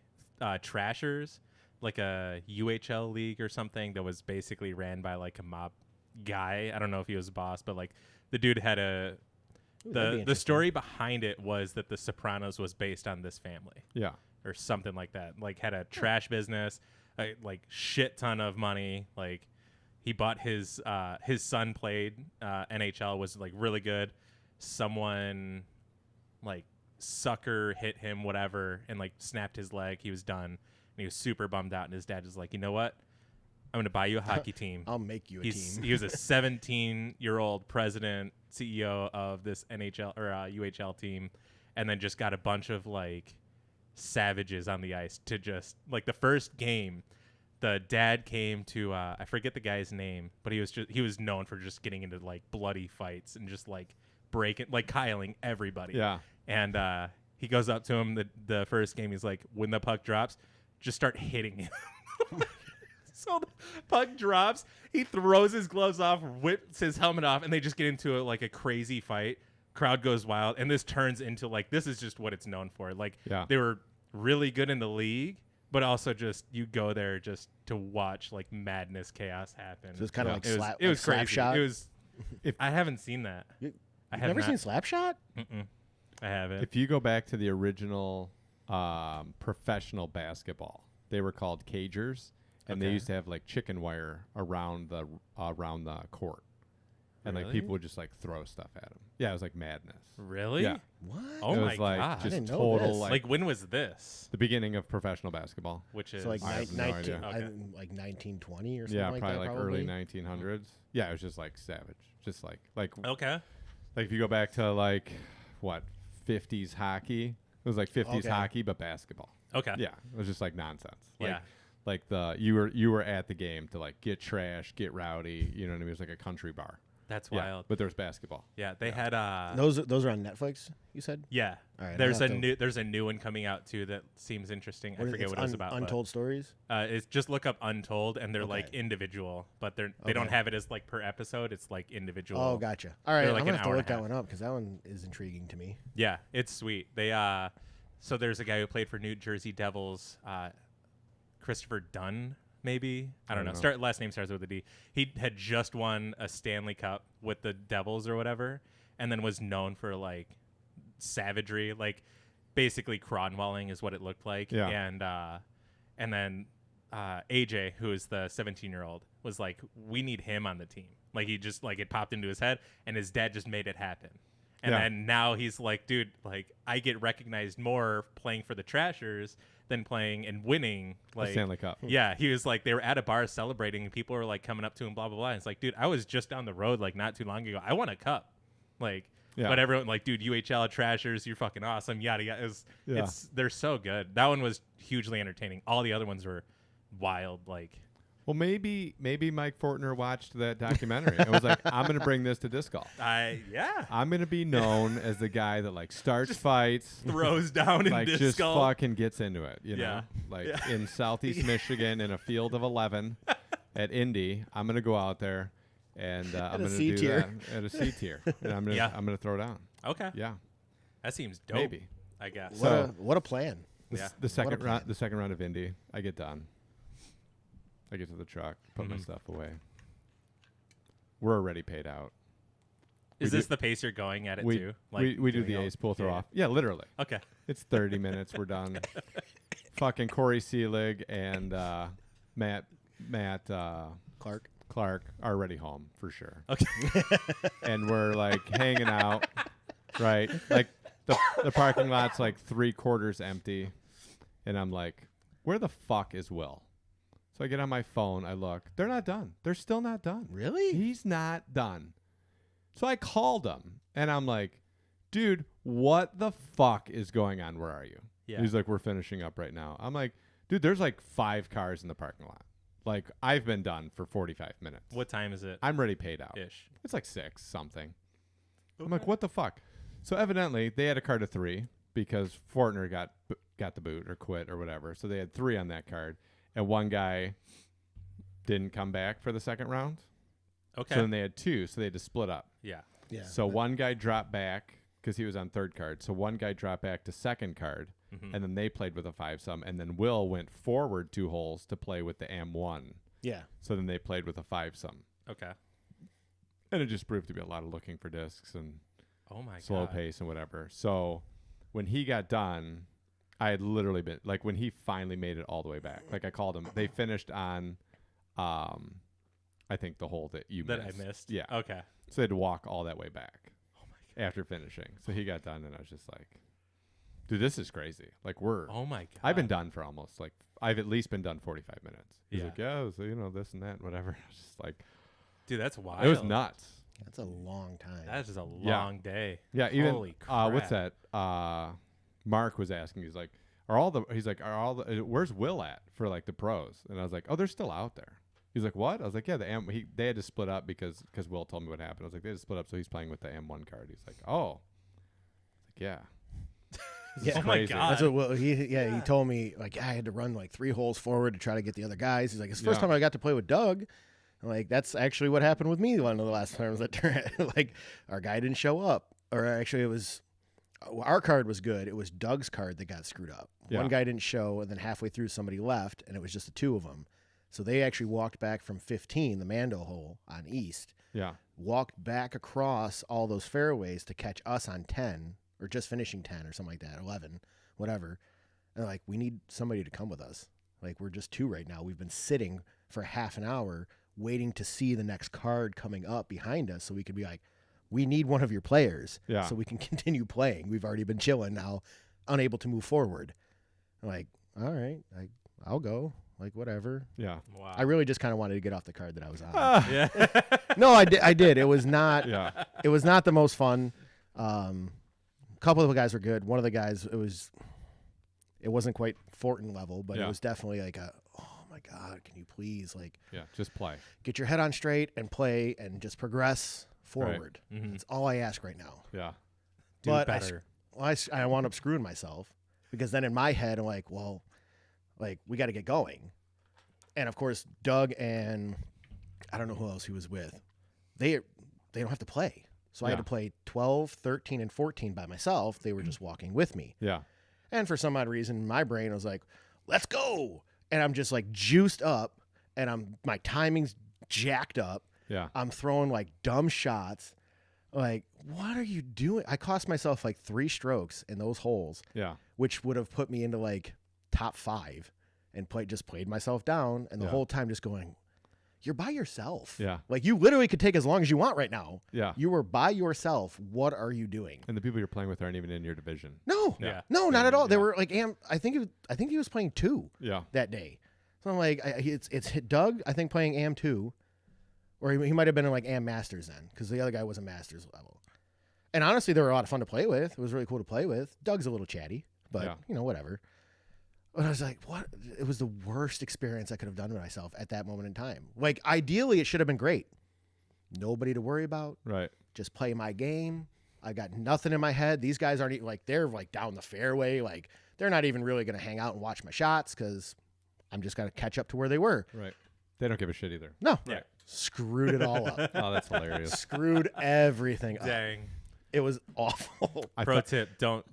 Trashers, like a UHL league or something that was basically ran by like a mob guy. I don't know if he was a boss, but like the dude had a Ooh, that'd be the interesting. story behind it was that The Sopranos was based on this family Yeah. or something like that. Like had a trash business, like shit ton of money. Like he bought his son played NHL, was like really good. Someone like sucker hit him, whatever, and like snapped his leg. He was done, and he was super bummed out. And his dad was like, you know what? I'm gonna buy you a hockey team. I'll make you a team. He was a 17-year-old president, CEO of this NHL or UHL team, and then just got a bunch of like savages on the ice to just like the first game. The dad came to I forget the guy's name, but he was known for just getting into like bloody fights and just like breaking, like Kyling everybody. Yeah. And he goes up to him the first game. He's like, when the puck drops, just start hitting him. So the puck drops. He throws his gloves off, whips his helmet off, and they just get into a crazy fight. Crowd goes wild, and this turns into like this is just what it's known for. Like Yeah. they were really good in the league, but also just you go there just to watch like madness, chaos happen. So it's kind of Yeah. like it was slap crazy. shot. It was. If- I haven't seen that. You- I You've have never not. seen Slapshot? Mm-mm. I haven't. If you go back to the original professional basketball, they were called cagers, and they Okay. used to have like chicken wire around the court, and like Really? people would just like throw stuff at them. Yeah, it was like madness. Really? Yeah. What? Oh it my was like god! just didn't know total this. like, when was this? the beginning of professional basketball. Which is So like I have no 19, idea. Okay. like 1920 or something Yeah, like probably that. like early 1900s. Yeah, it was just like savage. Just like okay. like if you go back to like what 50s hockey, it was like 50s Okay. hockey but basketball. Okay. Yeah, it was just like nonsense. Like, Yeah. like you were at the game to like get trash, get rowdy. You know what I mean? It was like a country bar. That's Yeah, wild. but there was basketball. Yeah, they had Those are on Netflix. You said. yeah. All right, There's I'll a have to- there's a new one coming out too that seems interesting. I forget it's what it was about. but, Untold Stories. it's just look up Untold, and they're like Okay. individual, but they don't Okay. have it as like per episode. It's like individual. Oh, gotcha. All right, They're like I'm an gonna have to hour and look a that half. one up because that one is intriguing to me. Yeah, it's sweet. They so there's a guy who played for New Jersey Devils, Christopher Dunn, maybe. I don't know. Last name starts with a D. He had just won a Stanley Cup with the Devils or whatever, and then was known for like savagery, like basically Cronwalling is what it looked like. Yeah. And then AJ, who is the 17-year-old, was like, we need him on the team. Like he just like it popped into his head, and his dad just made it happen. And Yeah. then now he's like, dude, like I get recognized more playing for the Trashers than playing and winning. The Like, Stanley Cup. yeah, he was like, they were at a bar celebrating, and people were like coming up to him, blah blah blah. And it's like, dude, I was just down the road like not too long ago. I won a cup, like. Yeah. But everyone like, dude, UHL Trashers, you're fucking awesome. Yada yada. Yeah. They're so good. That one was hugely entertaining. All the other ones were wild. Like, Well, maybe Mike Fortner watched that documentary and was like, I'm going to bring this to disc golf. yeah, I'm going to be known as the guy that like starts fights, throws down in like disc just golf. fucking gets into it, you know? Yeah. Like Yeah. in Southeast Michigan in a field of 11 at Indy, I'm going to go out there and I'm a going to C do tier. that at a C tier. And I'm going to Yeah. I'm going to throw down. Okay, Yeah. that seems dope. Maybe. I guess. What a plan. Yeah. The second plan. round, the second round of Indy, I get done. I get to the truck, put my stuff away. We're already paid out. Is we this do- the pace you're going at it we too? we do doing the all- ace pull throw yeah. off. Yeah, literally. Okay. It's 30 minutes. We're done. Fucking Corey Seelig and Matt Clark. Clark are already home for sure. Okay. And we're like hanging out, right? Like the parking lot's like 3/4 empty. And I'm like, where the fuck is Will? So I get on my phone. I look. They're not done. They're still not done. Really? He's not done. So I called him and I'm like, dude, what the fuck is going on? Where are you? Yeah. He's like, we're finishing up right now. I'm like, dude, there's like 5 cars in the parking lot. Like, I've been done for 45 minutes. What time is it? I'm ready paid out. Ish. It's like 6 something. I'm like, what the fuck? So evidently they had a card of 3 because Fortner got the boot or quit or whatever. So they had 3 on that card. And one guy didn't come back for the second round. Okay. So then they had 2. So they had to split up. Yeah. Yeah. So one guy dropped back because he was on third card. So one guy dropped back to second card, Mhm. and then they played with a 5-some. And then Will went forward 2 holes to play with the M1. Yeah. So then they played with a 5-some. Okay. And it just proved to be a lot of looking for discs and Oh my slow god. pace and whatever. So when he got done, I had literally been like when he finally made it all the way back. Like I called him. They finished on, I think the hole that you That missed. I missed. Yeah. Okay. So they had to walk all that way back. Oh my god. After finishing. So he got done and I was just like, dude, this is crazy. Like Oh my god. I've been done for almost like, I've at least been done 45 minutes. He's Yeah. like, yeah, so you know, this and that, whatever. I was just like, Dude, that's wild. it was nuts. That's a long time. That is just a Yeah. long day. Yeah. Even, Holy what's crap. that? Mark was asking, he's like, where's Will at for like the pros? And I was like, oh, they're still out there. He's like, what? I was like, yeah, they had to split up because Will told me what happened. I was like, they had to split up, so he's playing with the M1 card. He's like, oh. I was like, yeah. This is Yeah. Oh my crazy. God. That's what he told me, like, I had to run like 3 holes forward to try to get the other guys. He's like, it's the first Yeah. time I got to play with Doug. I'm like, that's actually what happened with me one of the last times that like our guy didn't show up. Or actually it was our card was good. It was Doug's card that got screwed up. Yeah. One guy didn't show, and then halfway through somebody left, and it was just the 2 of them. So they actually walked back from 15, the Mando hole on East, Yeah. walked back across all those fairways to catch us on 10, or just finishing 10 or something like that, 11, whatever. And like, we need somebody to come with us. Like, we're just 2 right now. We've been sitting for half an hour waiting to see the next card coming up behind us so we could be like, we need one of your players Yeah. so we can continue playing. We've already been chilling now, unable to move forward. I'm like, all right, I'll go. Like, whatever. Yeah. Wow. I really just kind of wanted to get off the card that I was on. Yeah. No, I did. It was not. Yeah. It was not the most fun. A couple of the guys were good. One of the guys, it wasn't quite Fortin level, but Yeah. it was definitely like oh my God, can you please like Yeah. Just play. get your head on straight and play and just progress forward. Mhm. That's all I ask right now. Yeah. Do But better. I wound up screwing myself because then in my head I'm like, well, like we got to get going. And of course, Doug and I don't know who else he was with. They don't have to play. So I had Yeah. to play 12, 13, and 14 by myself. They were just walking with me. Yeah. And for some odd reason, my brain was like, let's go. And I'm just like juiced up and my timing's jacked up. Yeah. I'm throwing like dumb shots. Like, what are you doing? I cost myself like 3 strokes in those holes, Yeah. which would have put me into like top 5 and played myself down. And the Yeah. whole time just going, you're by yourself. Yeah. Like, you literally could take as long as you want right now. Yeah. You were by yourself. What are you doing? And the people you're playing with aren't even in your division. No. Yeah. No, not at all. They Yeah. were like, I think he was playing 2 Yeah. that day. So I'm like, it's Doug, I think, playing AM 2. Or he might have been in like AM Masters then, because the other guy was a Masters level. And honestly, they were a lot of fun to play with. It was really cool to play with. Doug's a little chatty, but, whatever. But I was like, what? It was the worst experience I could have done to myself at that moment in time. Like, ideally, it should have been great. Nobody to worry about. Right. Just play my game. I got nothing in my head. These guys aren't even, like, they're, like, down the fairway. Like, they're not even really going to hang out and watch my shots because I'm just going to catch up to where they were. Right. They don't give a shit either. No. Yeah. Screwed it all up. Oh, that's hilarious. Screwed everything up. Dang. It was awful. Pro tip: don't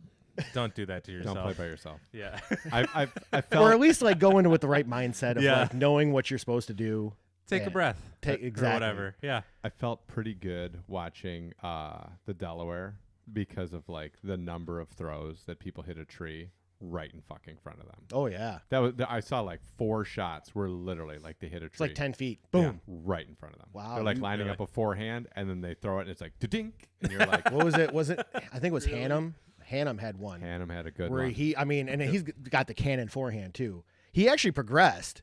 do that to yourself. Don't play by yourself. Yeah. I Or felt at least like go into with the right mindset of Yeah. like knowing what you're supposed to do. Take a and breath. Take Or exactly whatever. Yeah. I felt pretty good watching the Delaware because of like the number of throws that people hit a tree right in fucking front of them. Oh yeah, That was I saw like 4 shots were literally like they hit a tree. it's like 10 feet. Yeah, Boom. right in front of them. Wow, They're like you- lining really? up a forehand and then they throw it and it's like dink and you're like What was it? Was it? I think it was Hannum. Hannum had one Hannum had a good where one. and he's got the cannon forehand too. He actually progressed,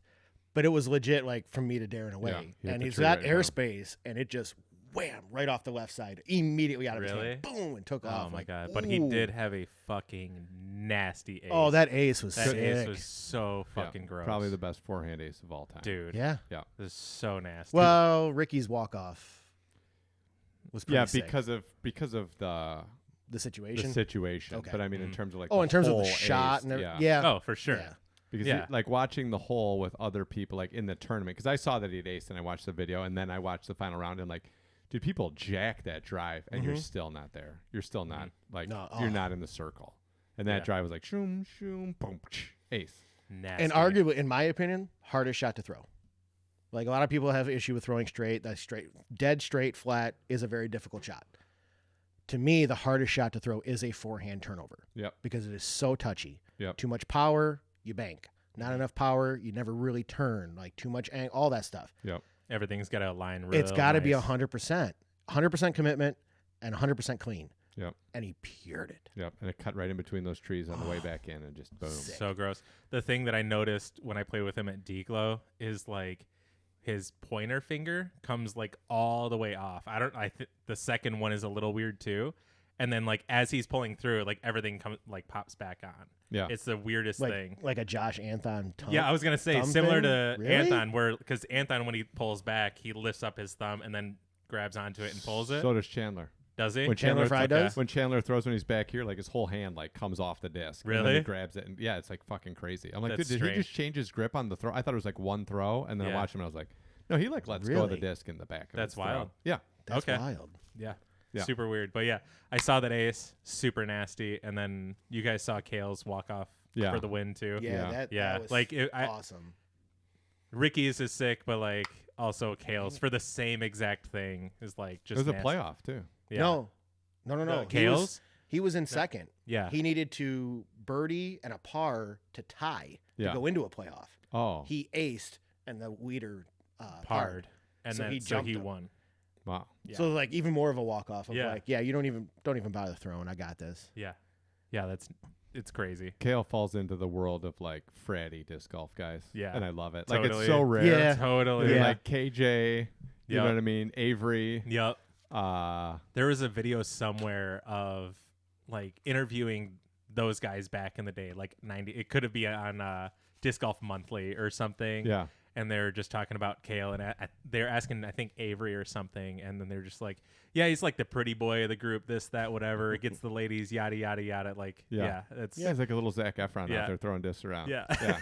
but it was legit like from me to Darren away, Yeah, he hit and the he's tree got right in front airspace, and it just wham right off the left side, immediately out of his Really? hand, boom, and took Oh off. my like, god! But he ooh. did have a fucking nasty ace. Oh, that ace was that sick. ace was so Yeah, fucking gross. Probably the best forehand ace of all time. dude. Yeah. Yeah. This is so nasty. Well, Ricky's walk off was pretty Yeah, sick. because of the the situation. situation. Okay. But I mean in Mhm. terms of like Oh, the in terms of the whole shot ace, and everything. yeah. Yeah. oh, for sure. Yeah. Because Yeah. like watching the hole with other people like in the tournament because I saw that he'd aced and I watched the video and then I watched the final round and like dude people jack that drive and you're Mhm. still not there. You're still not like No, you're oh. not in the circle. And that Yeah. drive was like shoom shoom boom ace. Nasty. And arguably, in my opinion, hardest shot to throw. Like a lot of people have issue with throwing straight. That dead straight, flat is a very difficult shot. To me, the hardest shot to throw is a forehand turnover. Yep. Because it is so touchy. Yep. Too much power, you bank. Not enough power, you never really turn. Like too much angle, all that stuff. Yep. everything's got to align. Real It's got to be nice. 100%, 100% commitment, and 100% clean. Yep. And he pured it. Yep. And it cut right in between those trees on the way back in and just boom. Sick. So gross. The thing that I noticed when I play with him at D-Glow is like his pointer finger comes like all the way off. The second one is a little weird too. And then like as he's pulling through, like everything comes like pops back on. Yeah. It's the weirdest thing. Like a Josh Anthon thumb. Yeah, I was gonna say thumb similar thing? to Really? Anthon, where because Anthon when he pulls back, he lifts up his thumb and then grabs onto it and pulls it. So does Chandler. Does he? When Chandler Fry does? When Chandler throws when he's back here, like his whole hand like comes off the disc. And then Really? he grabs it and yeah, it's like fucking crazy. I'm like, That's dude, did he strange. just change his grip on the throw? I thought it was like one throw, and then I Yeah. watched him and I was like, no, he like lets go of the Really? disc in the back. Of That's his throw. wild. Yeah. That's Okay. wild. Yeah. Yeah. Super weird. But yeah, I saw that ace, super nasty, and then you guys saw Kale's walk off Yeah. for the win too. Yeah, Yeah. Yeah, that was like, awesome. Ricky's is sick, but like also Kale's for the same exact thing is like It just was a nasty. playoff too. Yeah. No. Kale's? He was in second. Yeah. He needed to birdie and a par to tie Yeah. to go into a playoff. Oh. He aced and the leader parred. Parred. And So then he so jumped he him. won. Wow. Yeah. So like even more of a walk off of Yeah. like, yeah, you don't even bother throwing. I got this. Yeah. Yeah, it's crazy. Kale falls into the world of like fratty disc golf guys. Yeah. And I love it. Like it's Totally. so rare. Yeah. Totally. They're Yeah. like KJ, you know Yep. what I mean? Avery. Yep. Uh There was a video somewhere of like interviewing those guys back in the day, like 90. It could have been on Disc Golf Monthly or something. yeah. And they're just talking about Kale, and they're asking, I think, Avery or something, and then they're just like, yeah, he's like the pretty boy of the group, this, that, whatever. It gets the ladies, yada, yada, yada. Like, Yeah. it's Yeah, he's like a little Zac Efron Yeah. out there throwing discs around. Yeah. Yeah.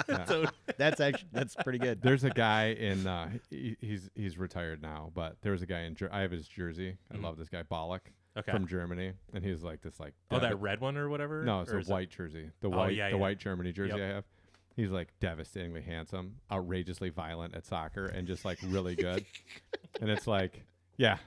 Yeah. So, That's pretty good. There's a guy in he's retired now, but there was a guy in I have his jersey. I Mhm. love this guy Bollock okay. from Germany, and he's like this like Oh, that red one or whatever? no, it's Or a is it- white jersey. The Oh, white yeah, the yeah. white Germany jersey Yep. I have. He's like devastatingly handsome, outrageously violent at soccer, and just like really good. And it's like, yeah.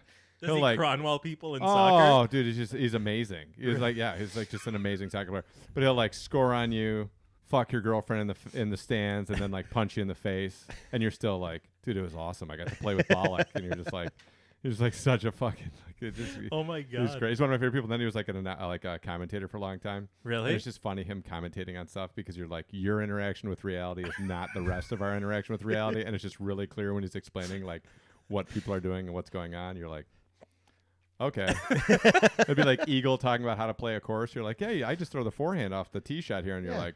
Does he'll he like- Cronwell people in Oh, soccer? dude, he's amazing. He's like, yeah, he's like just an amazing soccer player. But he'll like score on you, fuck your girlfriend in the stands, and then like punch you in the face, and you're still like, Dude, it was awesome. I got to play with Bollock, and he was like such a fucking. Oh my It was god. great. He's one of my favorite people. Then he was like a commentator for a long time. Really? And it's just funny him commentating on stuff because you're like, your interaction with reality is not the rest of our interaction with reality, and it's just really clear when he's explaining like what people are doing and what's going on. You're like, okay. It'd be like Eagle talking about how to play a course. You're like, hey, I just throw the forehand off the tee shot here, and you're Yeah. like,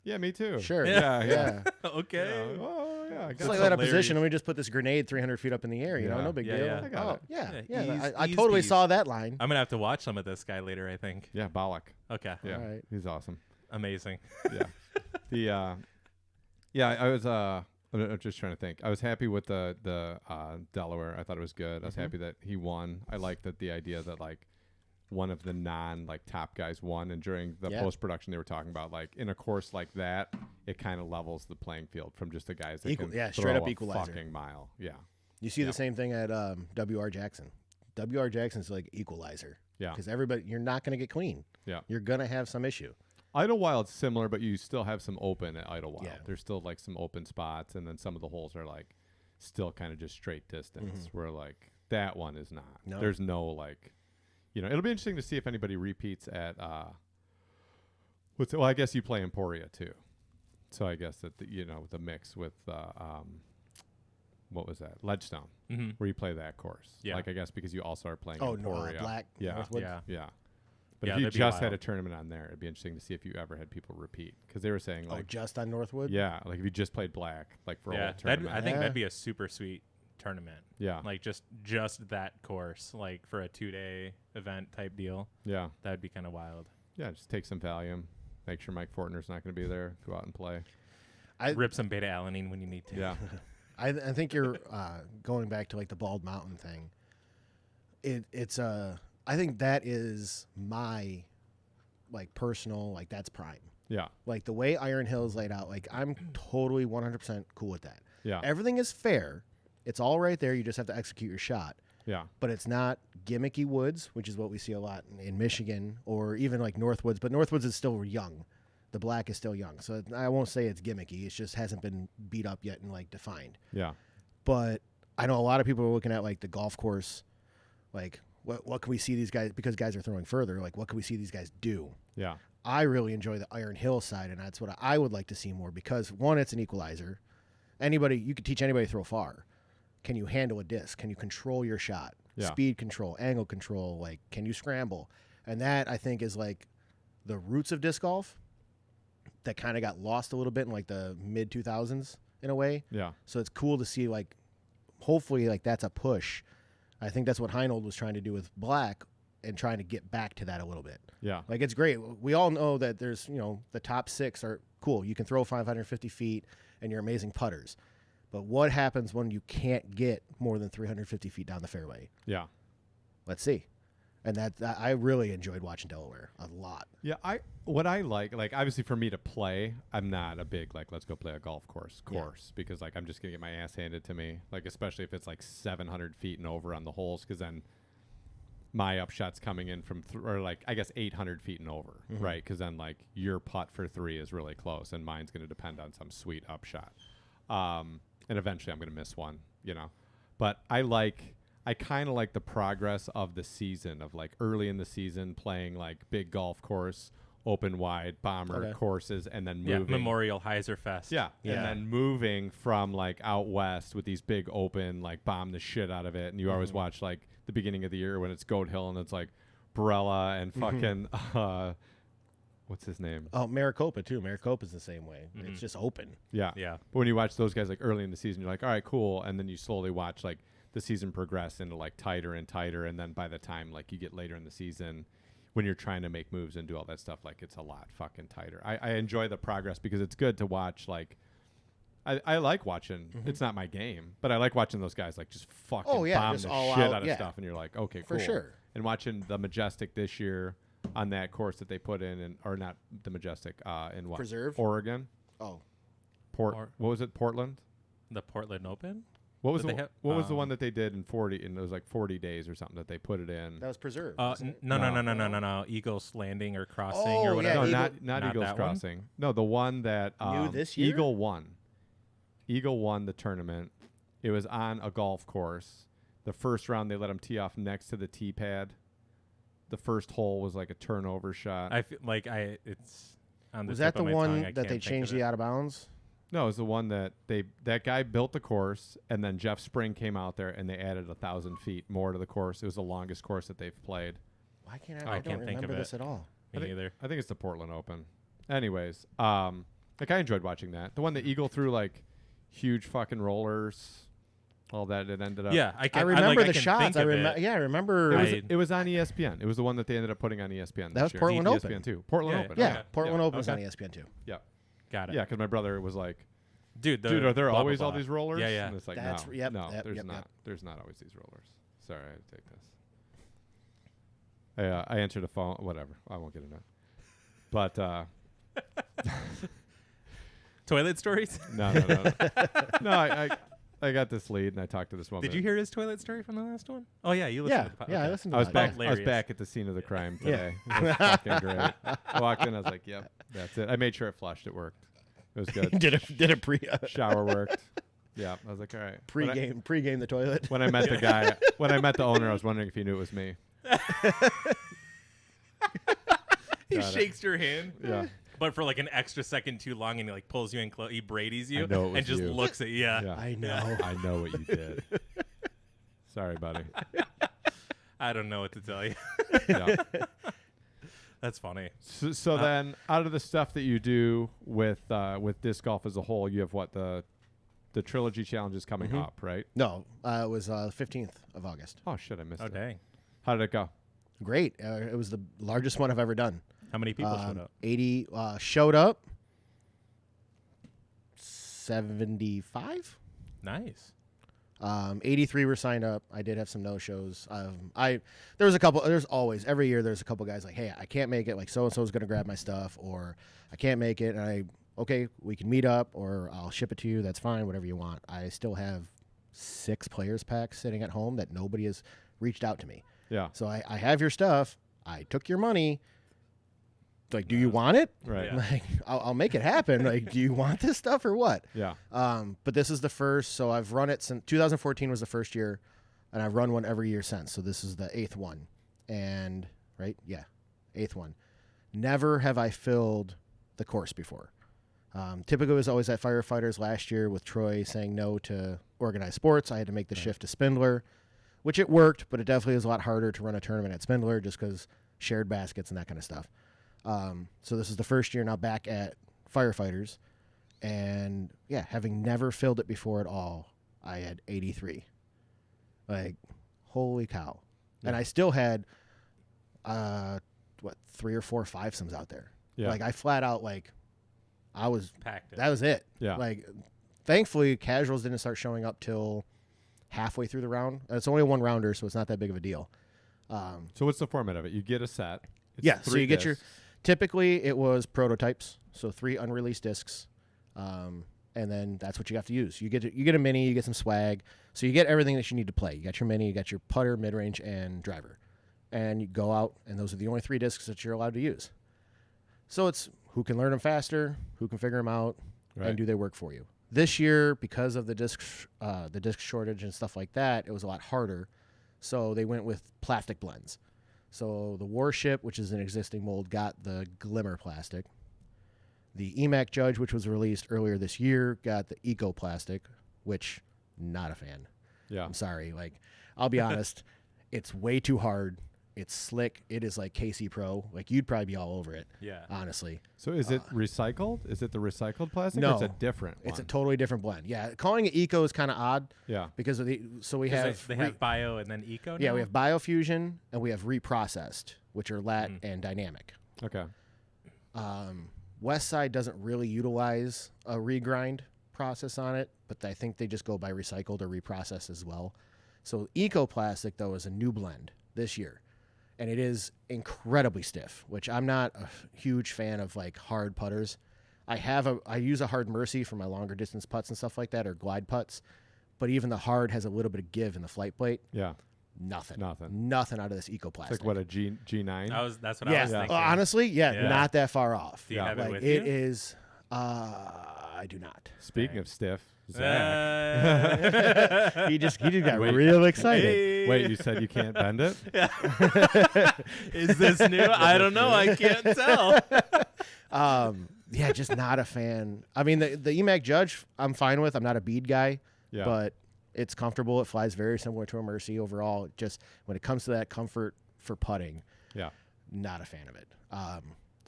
yeah, me too. Sure. Yeah. Okay. Yeah. Oh yeah. I Just guess like so. that up hilarious. position, and we just put this grenade 300 feet up in the air. You know, Yeah. no big Yeah, deal. yeah. I got Oh, it. yeah, Yeah, yeah. ease- I ease totally peas. saw that line. I'm gonna have to watch some of this guy later, I think. Yeah, Bollock. Okay. Yeah, All right. he's awesome. Amazing. Yeah. I was I'm just trying to think. I was happy with the Delaware. I thought it was good. I was happy that he won. I liked that the idea that like one of the top guys won, and during the post production they were talking about like in a course like that, it kind of levels the playing field from just the guys that can straight throw up a equalizer. fucking mile. Yeah. You see Yeah. the same thing at W.R. Jackson. W.R. Jackson's like equalizer. Yeah. Because you're not going to get clean. Yeah. You're going to have some issue. Idlewild's similar, but you still have some open at Idlewild. Yeah. There's still like some open spots, and then some of the holes are like still kind of just straight distance. Where like that one is not. No. There's no like, it'll be interesting to see if anybody repeats at well, I guess you play Emporia too, so I guess that the mix with what was that, Ledgestone, Mm-hmm. where you play that course. Yeah. Like I guess because you also are playing Oh, no, Emporia. Black. Yeah. Northwoods? Yeah. But Yeah, if you that'd be just had wild. a tournament on there, it'd be interesting to see if you ever had people repeat, because they were saying Oh, like, just on Northwood? yeah, like if you just played Black, like for a Yeah. whole tournament. I think Yeah. that'd be a super sweet tournament. Yeah. Like just that course, like for a 2-day event type deal. Yeah. That'd be kind of wild. Yeah. Just take some Valium. Make sure Mike Fortner's not going to be there. Go out and play. Rip some beta alanine when you need to. Yeah. I think you're going back to like the Bald Mountain thing. I think that is my like personal, like that's prime. Yeah. Like the way Iron Hill is laid out, like I'm totally 100% cool with that. Yeah. Everything is fair. It's all right there. You just have to execute your shot. Yeah. But it's not gimmicky woods, which is what we see a lot in Michigan or even like Northwoods. But Northwoods is still young. The Black is still young. So I won't say it's gimmicky. It just hasn't been beat up yet and like defined. Yeah. But I know a lot of people are looking at like the golf course, like what can we see these guys, because guys are throwing further, like what can we see these guys do? Yeah. I really enjoy the Iron Hill side, and that's what I would like to see more because one, it's an equalizer. You could teach anybody to throw far. Can you handle a disc? Can you control your shot? Yeah. Speed control, angle control, like can you scramble? And that I think is like the roots of disc golf that kind of got lost a little bit in like the mid 2000s in a way. Yeah. So it's cool to see like hopefully like that's a push. I think that's what Heinold was trying to do with Black and trying to get back to that a little bit. Yeah. Like it's great. We all know that there's, the top 6 are cool. You can throw 550 feet and you're amazing putters. But what happens when you can't get more than 350 feet down the fairway? Yeah. Let's see. And that I really enjoyed watching Delaware a lot. Yeah, what I like obviously for me to play, I'm not a big like let's go play a golf course because like I'm just gonna get my ass handed to me, like especially if it's like 700 feet and over on the holes, because then my upshot's coming in from or like I guess 800 feet and over, right? Because then like your putt for 3 is really close, and mine's gonna depend on some sweet upshot, and eventually I'm gonna miss one, But I kind of like the progress of the season of like early in the season playing like big golf course, open wide bomber courses, and then moving Memorial Heiserfest. and then moving from like out west with these big open like bomb the shit out of it. And you always watch like the beginning of the year when it's Goat Hill and it's like Barella and fucking what's his name? Oh, Maricopa too. Maricopa's the same way. It's just open. Yeah. But when you watch those guys like early in the season, you're like, all right, cool. And then you slowly watch like the season progress into like tighter and tighter, and then by the time like you get later in the season, when you're trying to make moves and do all that stuff, like it's a lot fucking tighter. I enjoy the progress because it's good to watch. Like I like watching. It's not my game, but I like watching those guys like just fucking bomb just the all shit out, out of stuff, and you're like, okay, cool. For sure. And watching the Majestic this year on that course that they put in, or not the Majestic, in what? Preserve? Oregon. Oh, What was it? Portland. The Portland Open? What was Did they what have- was the one that they did in 40? And it was like 40 days or something that they put it in. that was preserved. No. Eagles Landing or Crossing Oh, or whatever. No, Eagle- not Not Eagles that one? Crossing. No, the one that New this year? Eagle won. Eagle won the tournament, It was on a golf course. The first round, they let him tee off next to the tee pad. The first hole was like a turnover shot. I feel like it's on the Was tip that of the my tongue. one I that can't they think changed of the it. out of bounds? No, it was the one that guy built the course, and then Jeff Spring came out there, and they added 1,000 feet more to the course. It was the longest course that they've played. Why can't I I don't can't think of remember it. this at all. Me neither. I think it's the Portland Open. Anyways, like I enjoyed watching that. The one that Eagle threw like huge fucking rollers, all that it ended up. Yeah, I remember I the can shots. think of it. Yeah, I remember. It was on ESPN. It was the one that they ended up putting on ESPN. That was this year. Portland Open. ESPN too. Portland Yeah, Open. Yeah, right? Portland Yeah. Open's Okay. on ESPN too. Yeah. Got it. Yeah, because my brother was like, Dude, dude, are there blah, always blah, all blah. these rollers? Yeah, yeah. And it's like, That's- no, yep, no, yep, there's yep, not. yep. There's not always these rollers. Sorry, I had to take this. I answered a phone. Whatever. I won't get into it. But Toilet stories? no. No, I got this lead, and I talked to this woman. Did you hear his toilet story from the last one? Oh yeah, you listened. Yeah, to the yeah, I okay. listened to I was that. back. I was Hilarious. back at the scene of the crime Yeah. today. It was fucking great. I walked in. I was like, "Yep, that's it." I made sure it flushed. It worked. It was good. did a Shower worked. Yeah, I was like, "All right." pregame the toilet. When I met the guy, when I met the owner, I was wondering if he knew it was me. He Got it. shakes your hand, Yeah. but for like an extra second too long, and he like pulls you in close. He Brady's you, I know it was and just you. looks at you. Yeah. I know. I know what you did. Sorry, buddy. I don't know what to tell you. Yeah. That's funny. So then, out of the stuff that you do with disc golf as a whole, you have what the Trilogy Challenge is coming up, right? No, it was 15th of August. Oh shit, I missed Oh it. dang! How did it go? Great. It was the largest one I've ever done. How many people showed up? 80 showed up. 75. Nice. 83 were signed up. I did have some no shows. There was a couple. There's always every year. There's a couple guys like, hey, I can't make it. Like so and so is going to grab my stuff, or I can't make it. And okay, we can meet up, or I'll ship it to you. That's fine. Whatever you want. I still have 6 players packs sitting at home that nobody has reached out to me. Yeah. So I have your stuff. I took your money. Like, do you want it? Right. Yeah. Like, I'll make it happen. Like, do you want this stuff or what? Yeah. But this is the first. So I've run it since 2014 was the first year, and I've run one every year since. So this is the 8th one, and right, yeah, 8th one. Never have I filled the course before. Typically, it was always at Firefighters last year with Troy saying no to organized sports. I had to make the shift to Spindler, which it worked, but it definitely is a lot harder to run a tournament at Spindler just because shared baskets and that kind of stuff. So this is the first year now back at Firefighters, and yeah, having never filled it before at all, I had 83. Like, holy cow. Yeah. And I still had, 3 or 4 fivesomes out there. Yeah. Like, I flat out, like, Packed it. that was it. Yeah. Like, thankfully, casuals didn't start showing up till halfway through the round. It's only a 1 rounder, so it's not that big of a deal. So what's the format of it? You get a set. It's Yeah, so 3 you get your. discs. Typically, it was prototypes, so 3 unreleased discs, and then that's what you have to use. You get a mini, you get some swag, so you get everything that you need to play. You got your mini, you got your putter, mid range, and driver, and you go out, and those are the only 3 discs that you're allowed to use. So it's who can learn them faster, who can figure them out, Right. and do they work for you. This year, because of the disc shortage and stuff like that, it was a lot harder. So they went with plastic blends. So the Warship, which is an existing mold, got the Glimmer plastic. The EMAC Judge, which was released earlier this year, got the Eco plastic, which not a fan. Yeah. I'm sorry. Like, I'll be honest, it's way too hard. It's slick. It is like KC Pro. Like, you'd probably be all over it. Yeah. Honestly. So is it recycled? Is it the recycled plastic? No. Or it's a different It's a one? totally different blend. Yeah, calling it Eco is kind of odd Yeah. because of we have They have bio and then eco. yeah, now? we have biofusion and we have reprocessed, which are lat and dynamic. Okay. Westside doesn't really utilize a regrind process on it, but I think they just go by recycled or reprocessed as well. So Eco Plastic, though, is a new blend this year, and it is incredibly stiff, which I'm not a huge fan of, like hard putters. I use a Hard Mercy for my longer distance putts and stuff like that, or glide putts, but even the hard has a little bit of give in the flight plate. Yeah. Nothing out of this Eco It's Plastic. like what a G9. That's what I was thinking. Honestly, Yeah. not that far off. Do you have it Like, with it you? is I do not. Speaking Okay. of stiff, Zach. He just got Wait. real excited. Hey. Wait, you said you can't bend it? Is this new? I don't know. I can't tell. Yeah, just not a fan. I mean, the EMAC Judge, I'm fine with. I'm not a bead guy, Yeah. but it's comfortable. It flies very similar to a Mercy overall. Just when it comes to that comfort for putting, Yeah. not a fan of it.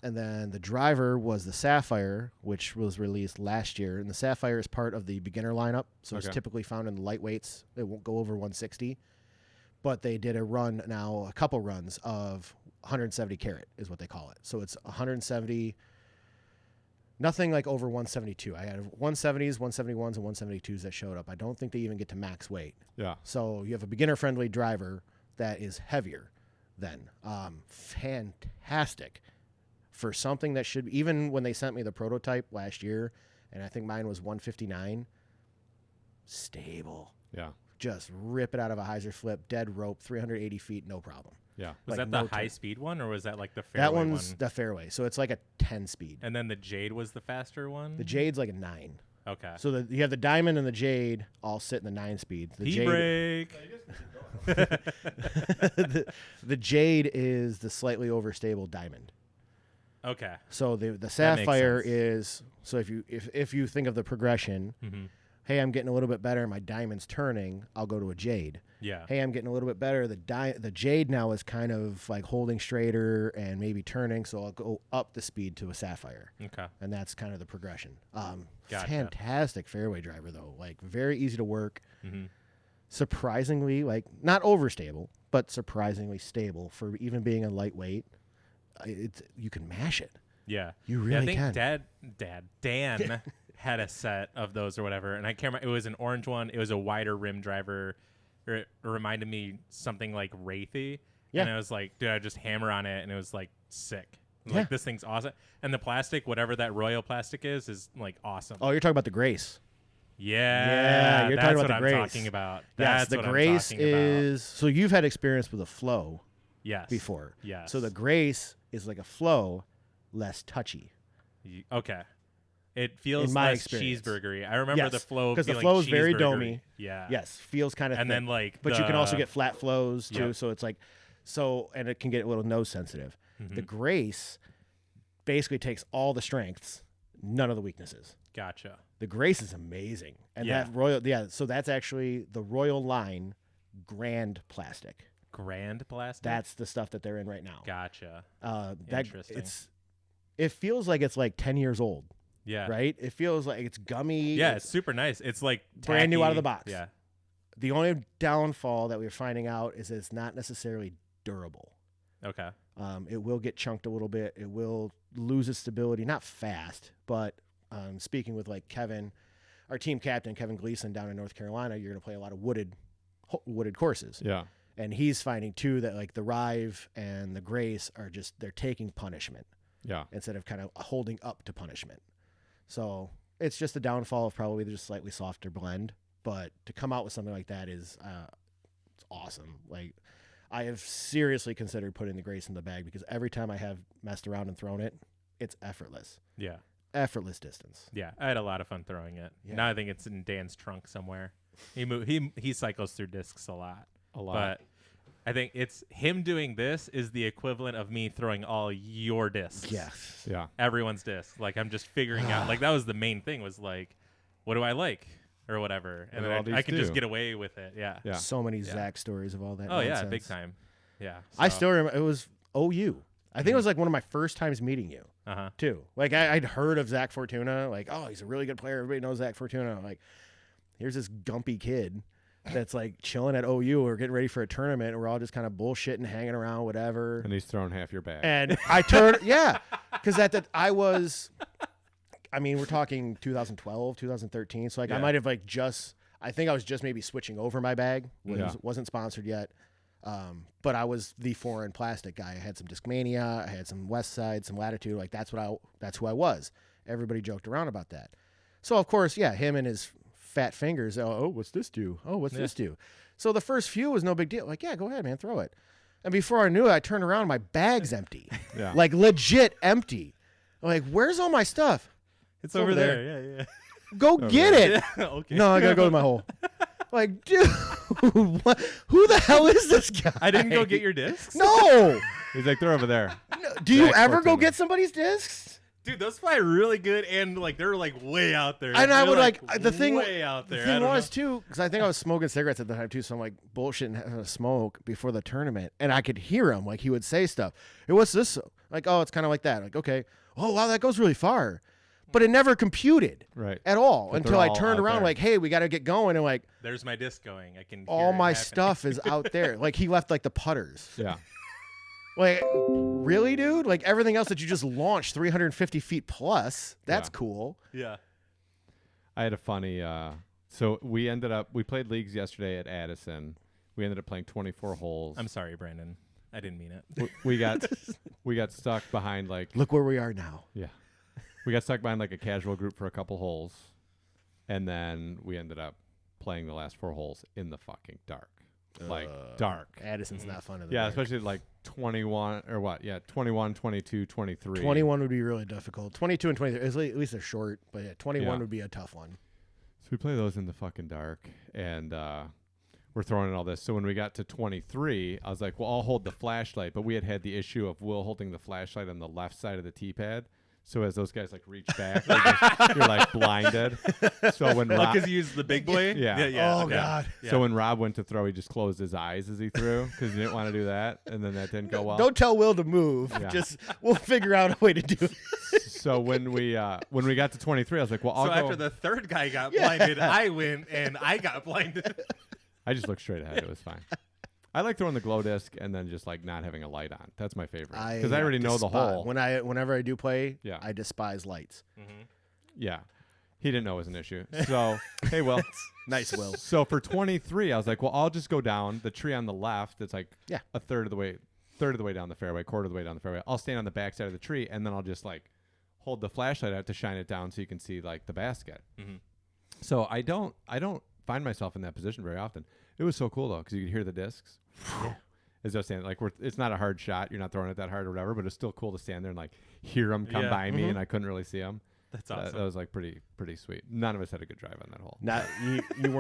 And then the driver was the Sapphire, which was released last year. And the Sapphire is part of the beginner lineup, so it's Okay. typically found in the lightweights. It won't go over 160. But they did a couple runs of 170 carat is what they call it. So it's 170, nothing like over 172. I had 170s, 171s, and 172s that showed up. I don't think they even get to max weight. Yeah. So you have a beginner-friendly driver that is heavier than. Fantastic for something that should, even when they sent me the prototype last year, and I think mine was 159, stable. Yeah. Just rip it out of a hyzer flip, dead rope, 380 feet, no problem. Yeah. Was Like, that the no high time. speed one, or was that like the fairway That one's one? the fairway, so it's like a 10 speed. And then the Jade was the faster one. The Jade's like a 9. Okay. So you have the Diamond and the Jade all sit in the 9 speed. The Jade, break. the Jade is the slightly overstable Diamond. Okay. So the Sapphire sense. is, so if you think of the progression, Mm-hmm. hey, I'm getting a little bit better, my Diamond's turning, I'll go to a Jade. Yeah. Hey, I'm getting a little bit better, the Jade now is kind of like holding straighter and maybe turning, so I'll go up the speed to a Sapphire. Okay. And that's kind of the progression. Gotcha. Fantastic fairway driver though, like very easy to work. Mm-hmm. Surprisingly, like not overstable, but surprisingly stable for even being a lightweight. You can mash it. Yeah. You Yeah, I really think can. Dan had a set of those or whatever, and I can't remember. It was an orange one. It was a wider rim driver. It reminded me something like Wraithy. Yeah. And I was like, dude, I just hammer on it, and it was like sick. Yeah. Like, this thing's awesome. And the plastic, whatever that Royal plastic is like awesome. Oh, you're talking about the Grace. Yeah, you're that's talking about what the I'm Grace. talking about. Yes, That's the what Grace I'm talking about. is. So you've had experience with a Flow Yes. before. Yes. So the Grace is like a Flow, less touchy. Okay. It feels In my less experience. cheeseburgery. I remember Yes, the flow because the feeling flow is very cheeseburgery. domey. Yeah. Yes, feels kind of. And thick. then like, but you can also the- get flat flows too. Yep. So it's like, and it can get a little nose sensitive. Mhm. The Grace basically takes all the strengths, none of the weaknesses. Gotcha. The Grace is amazing, and Yeah. that Royal, so that's actually the Royal line, Grand Plastic. Grand plastic. That's the stuff that they're in right now. Gotcha. That Interesting. it feels like it's like 10 years old, Yeah. right? It feels like it's gummy. Yeah, it's super nice. It's like brand new out of the tacky. box. Yeah. The only downfall that we're finding out is it's not necessarily durable. Okay. It will get chunked a little bit. It will lose its stability, not fast, but speaking with like Kevin, our team captain, Kevin Gleason down in North Carolina, you're going to play a lot of wooded courses. Yeah. And he's finding too that like the Rive and the Grace are they're taking punishment Yeah. instead of kind of holding up to punishment. So it's just the downfall of probably just slightly softer blend. But to come out with something like that is it's awesome. Like I have seriously considered putting the Grace in the bag because every time I have messed around and thrown it, it's effortless. Yeah. Effortless distance. Yeah. I had a lot of fun throwing it. Yeah. Now I think it's in Dan's trunk somewhere. He cycles through discs a lot. A lot. But I think it's him doing this is the equivalent of me throwing all your discs. Yes. Yeah. Everyone's disc. Like I'm just figuring out. Like that was the main thing. Was like, what do I like or whatever, and What do all then I these can do? just get away with it. Yeah. Yeah. So many Zach stories of all that. Oh yeah, nonsense. big time. Yeah. I so- still remember it was OU. I think it was like one of my first times meeting you. Uh-huh. Too. Like I'd heard of Zach Fortuna, like, oh, he's a really good player. Everybody knows Zach Fortuna. Like, here's this gumpy kid that's like chilling at OU or getting ready for a tournament, and we're all just kind of bullshitting, hanging around, whatever. And he's thrown half your bag. And I turned, yeah, because I mean, we're talking 2012, 2013. So like I Yeah. might have like I think I was just maybe switching over my bag. Yeah. Wasn't sponsored yet. But I was the foreign plastic guy. I had some Discmania, I had some West Side, some Latitude. Like that's who I was. Everybody joked around about that. So of course, yeah, him and his fat fingers. Oh, what's this do? Oh, what's this do? So the first few was no big deal. Like, yeah, go ahead, man, throw it. And before I knew it, I turned around, my bag's empty. Yeah. Like legit empty. I'm like, where's all my stuff? It's over there. Yeah. Go get it. Okay. No, I gotta go to my hole. Like, dude, what? Who the hell is this guy? I didn't go get your discs. No. He's like, they're over there. Do you Zach's ever go working. get somebody's discs? Dude, those fly really good, and like they're like way out there. And I They're, would like the thing. way out there. The I thing don't was know. too, because I think I was smoking cigarettes at the time too. So I'm like bullshitting having a smoke before the tournament, and I could hear him like he would say stuff. Hey, what's this? Like, oh, it's kind of like that. Like, okay, oh wow, that goes really far, but it never computed Right. at all But until they're I all turned out around. there. Like, hey, we got to get going, and like There's my disc going. I can. all hear it my happening. stuff is out there. Like he left like the putters. Yeah. Like, really, dude? Like everything else that you just launched 350 feet plus. That's Yeah. cool. Yeah. I had a funny. So we played leagues yesterday at Addison. We ended up playing 24 holes. I'm sorry, Brandon. I didn't mean it. we got stuck behind like Look where we are now. yeah. We got stuck behind like a casual group for a couple holes, and then we ended up playing the last 4 holes in the fucking dark, like dark. Addison's not fun. In the Yeah, dark. especially like 21 or what? Yeah, 21, 22, 23. 21 would be really difficult. 22 and 23, at least they're short, but yeah, 21 Yeah. would be a tough one. So we play those in the fucking dark, and we're throwing in all this. So when we got to 23, I was like, well, I'll hold the flashlight. But we had the issue of Will holding the flashlight on the left side of the tee pad. So as those guys like reach back, you're like blinded. So when Rob, Because you used the big boy. Yeah. Oh, okay. God. Yeah. so when Rob went to throw, he just closed his eyes as he threw because he didn't want to do that, and then that didn't go well. Don't tell Will to move. Yeah. Just we'll figure out a way to do it. So when we got to 23, I was like, well, I'll So go. after the third guy got Yeah. blinded, I went and I got blinded. I just looked straight ahead. It was fine. I like throwing the glow disc and then just like not having a light on. That's my favorite because I already know the hole. Whenever I do play, Yeah. I despise lights. Yeah, he didn't know it was an issue. So hey, Will, Nice, Will. So for 23, I was like, well, I'll just go down the tree on the left. It's like Yeah. a third of the way down the fairway, quarter of the way down the fairway. I'll stand on the back side of the tree and then I'll just like hold the flashlight out to shine it down so you can see like the basket. So I don't find myself in that position very often. It was so cool though because you could hear the discs. As I was saying, like it's not a hard shot. You're not throwing it that hard or whatever, but it's still cool to stand there and like hear them come Yeah. by me, and I couldn't really see them. That's awesome. That was like pretty sweet. None of us had a good drive on that hole. Not you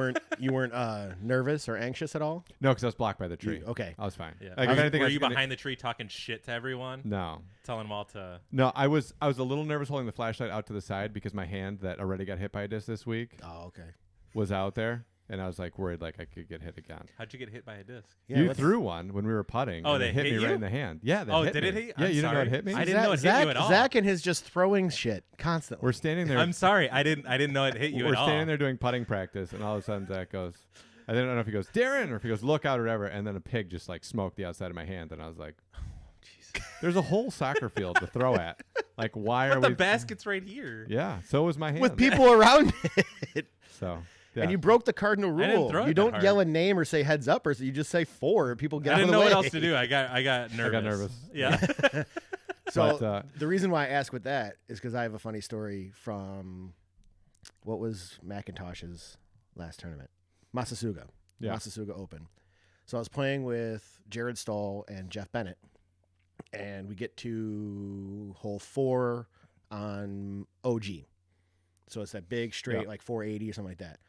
weren't nervous or anxious at all. No, because I was blocked by the tree. Okay. I was fine. Yeah. Like, if anything, I Were was you gonna- behind the tree talking shit to everyone? No, Telling them all to. no. I was a little nervous holding the flashlight out to the side because my hand that already got hit by a disc this week Oh, okay. was out there, and I was like worried like I could get hit again. How'd you get hit by a disc? Yeah, You let's- threw one when we were putting. Oh, and they it hit hit me you? right in the hand. Yeah. That Oh, hit did me. it hit you? Yeah, I'm you didn't know sorry. it hit me. I didn't know it hit Zach, you at all. Zach and his just throwing shit constantly. We're standing there. I'm sorry. I didn't know it hit you We're at all. standing there doing putting practice, and all of a sudden Zach goes, I don't know if he goes, Darren, or if he goes, look out or whatever, and then a pig just like smoked the outside of my hand, and I was like, there's a whole soccer field to throw at. Like, why are But the we? basket's right here. Yeah, so was my hand. with people around it. So, yeah. And you broke the cardinal I didn't rule. throw it You that don't hard. yell a name or say heads up, or you just say 4 and people get I out of didn't the know way. what else to do. I got nervous. nervous. Yeah. So But, the reason why I ask with that is because I have a funny story from what was McIntosh's last tournament, Masasuga, Yeah. Masasuga Open. So I was playing with Jared Stahl and Jeff Bennett, and we get to hole 4 on OG. So it's that big straight, Yeah. like 480 or something like that.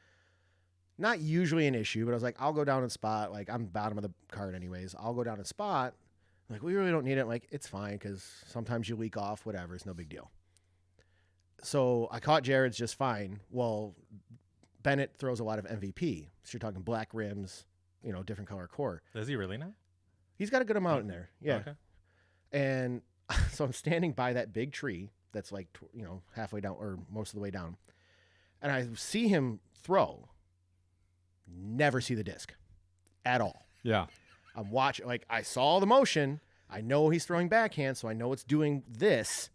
Not usually an issue, but I was like, I'll go down and spot. Like, I'm bottom of the card anyways. I'll go down and spot. Like, we really don't need it. I'm like, it's fine because sometimes you leak off, whatever. It's no big deal. So I caught Jared's just fine. Well, Bennett throws a lot of MVP. So you're talking black rims, different color core. Does he really now? He's got a good amount in there. Yeah. Okay. And so I'm standing by that big tree that's like, halfway down or most of the way down. And I see him throw. Never see the disc at all. Yeah. I'm watching, like, I saw the motion. I know he's throwing backhand, so I know it's doing this.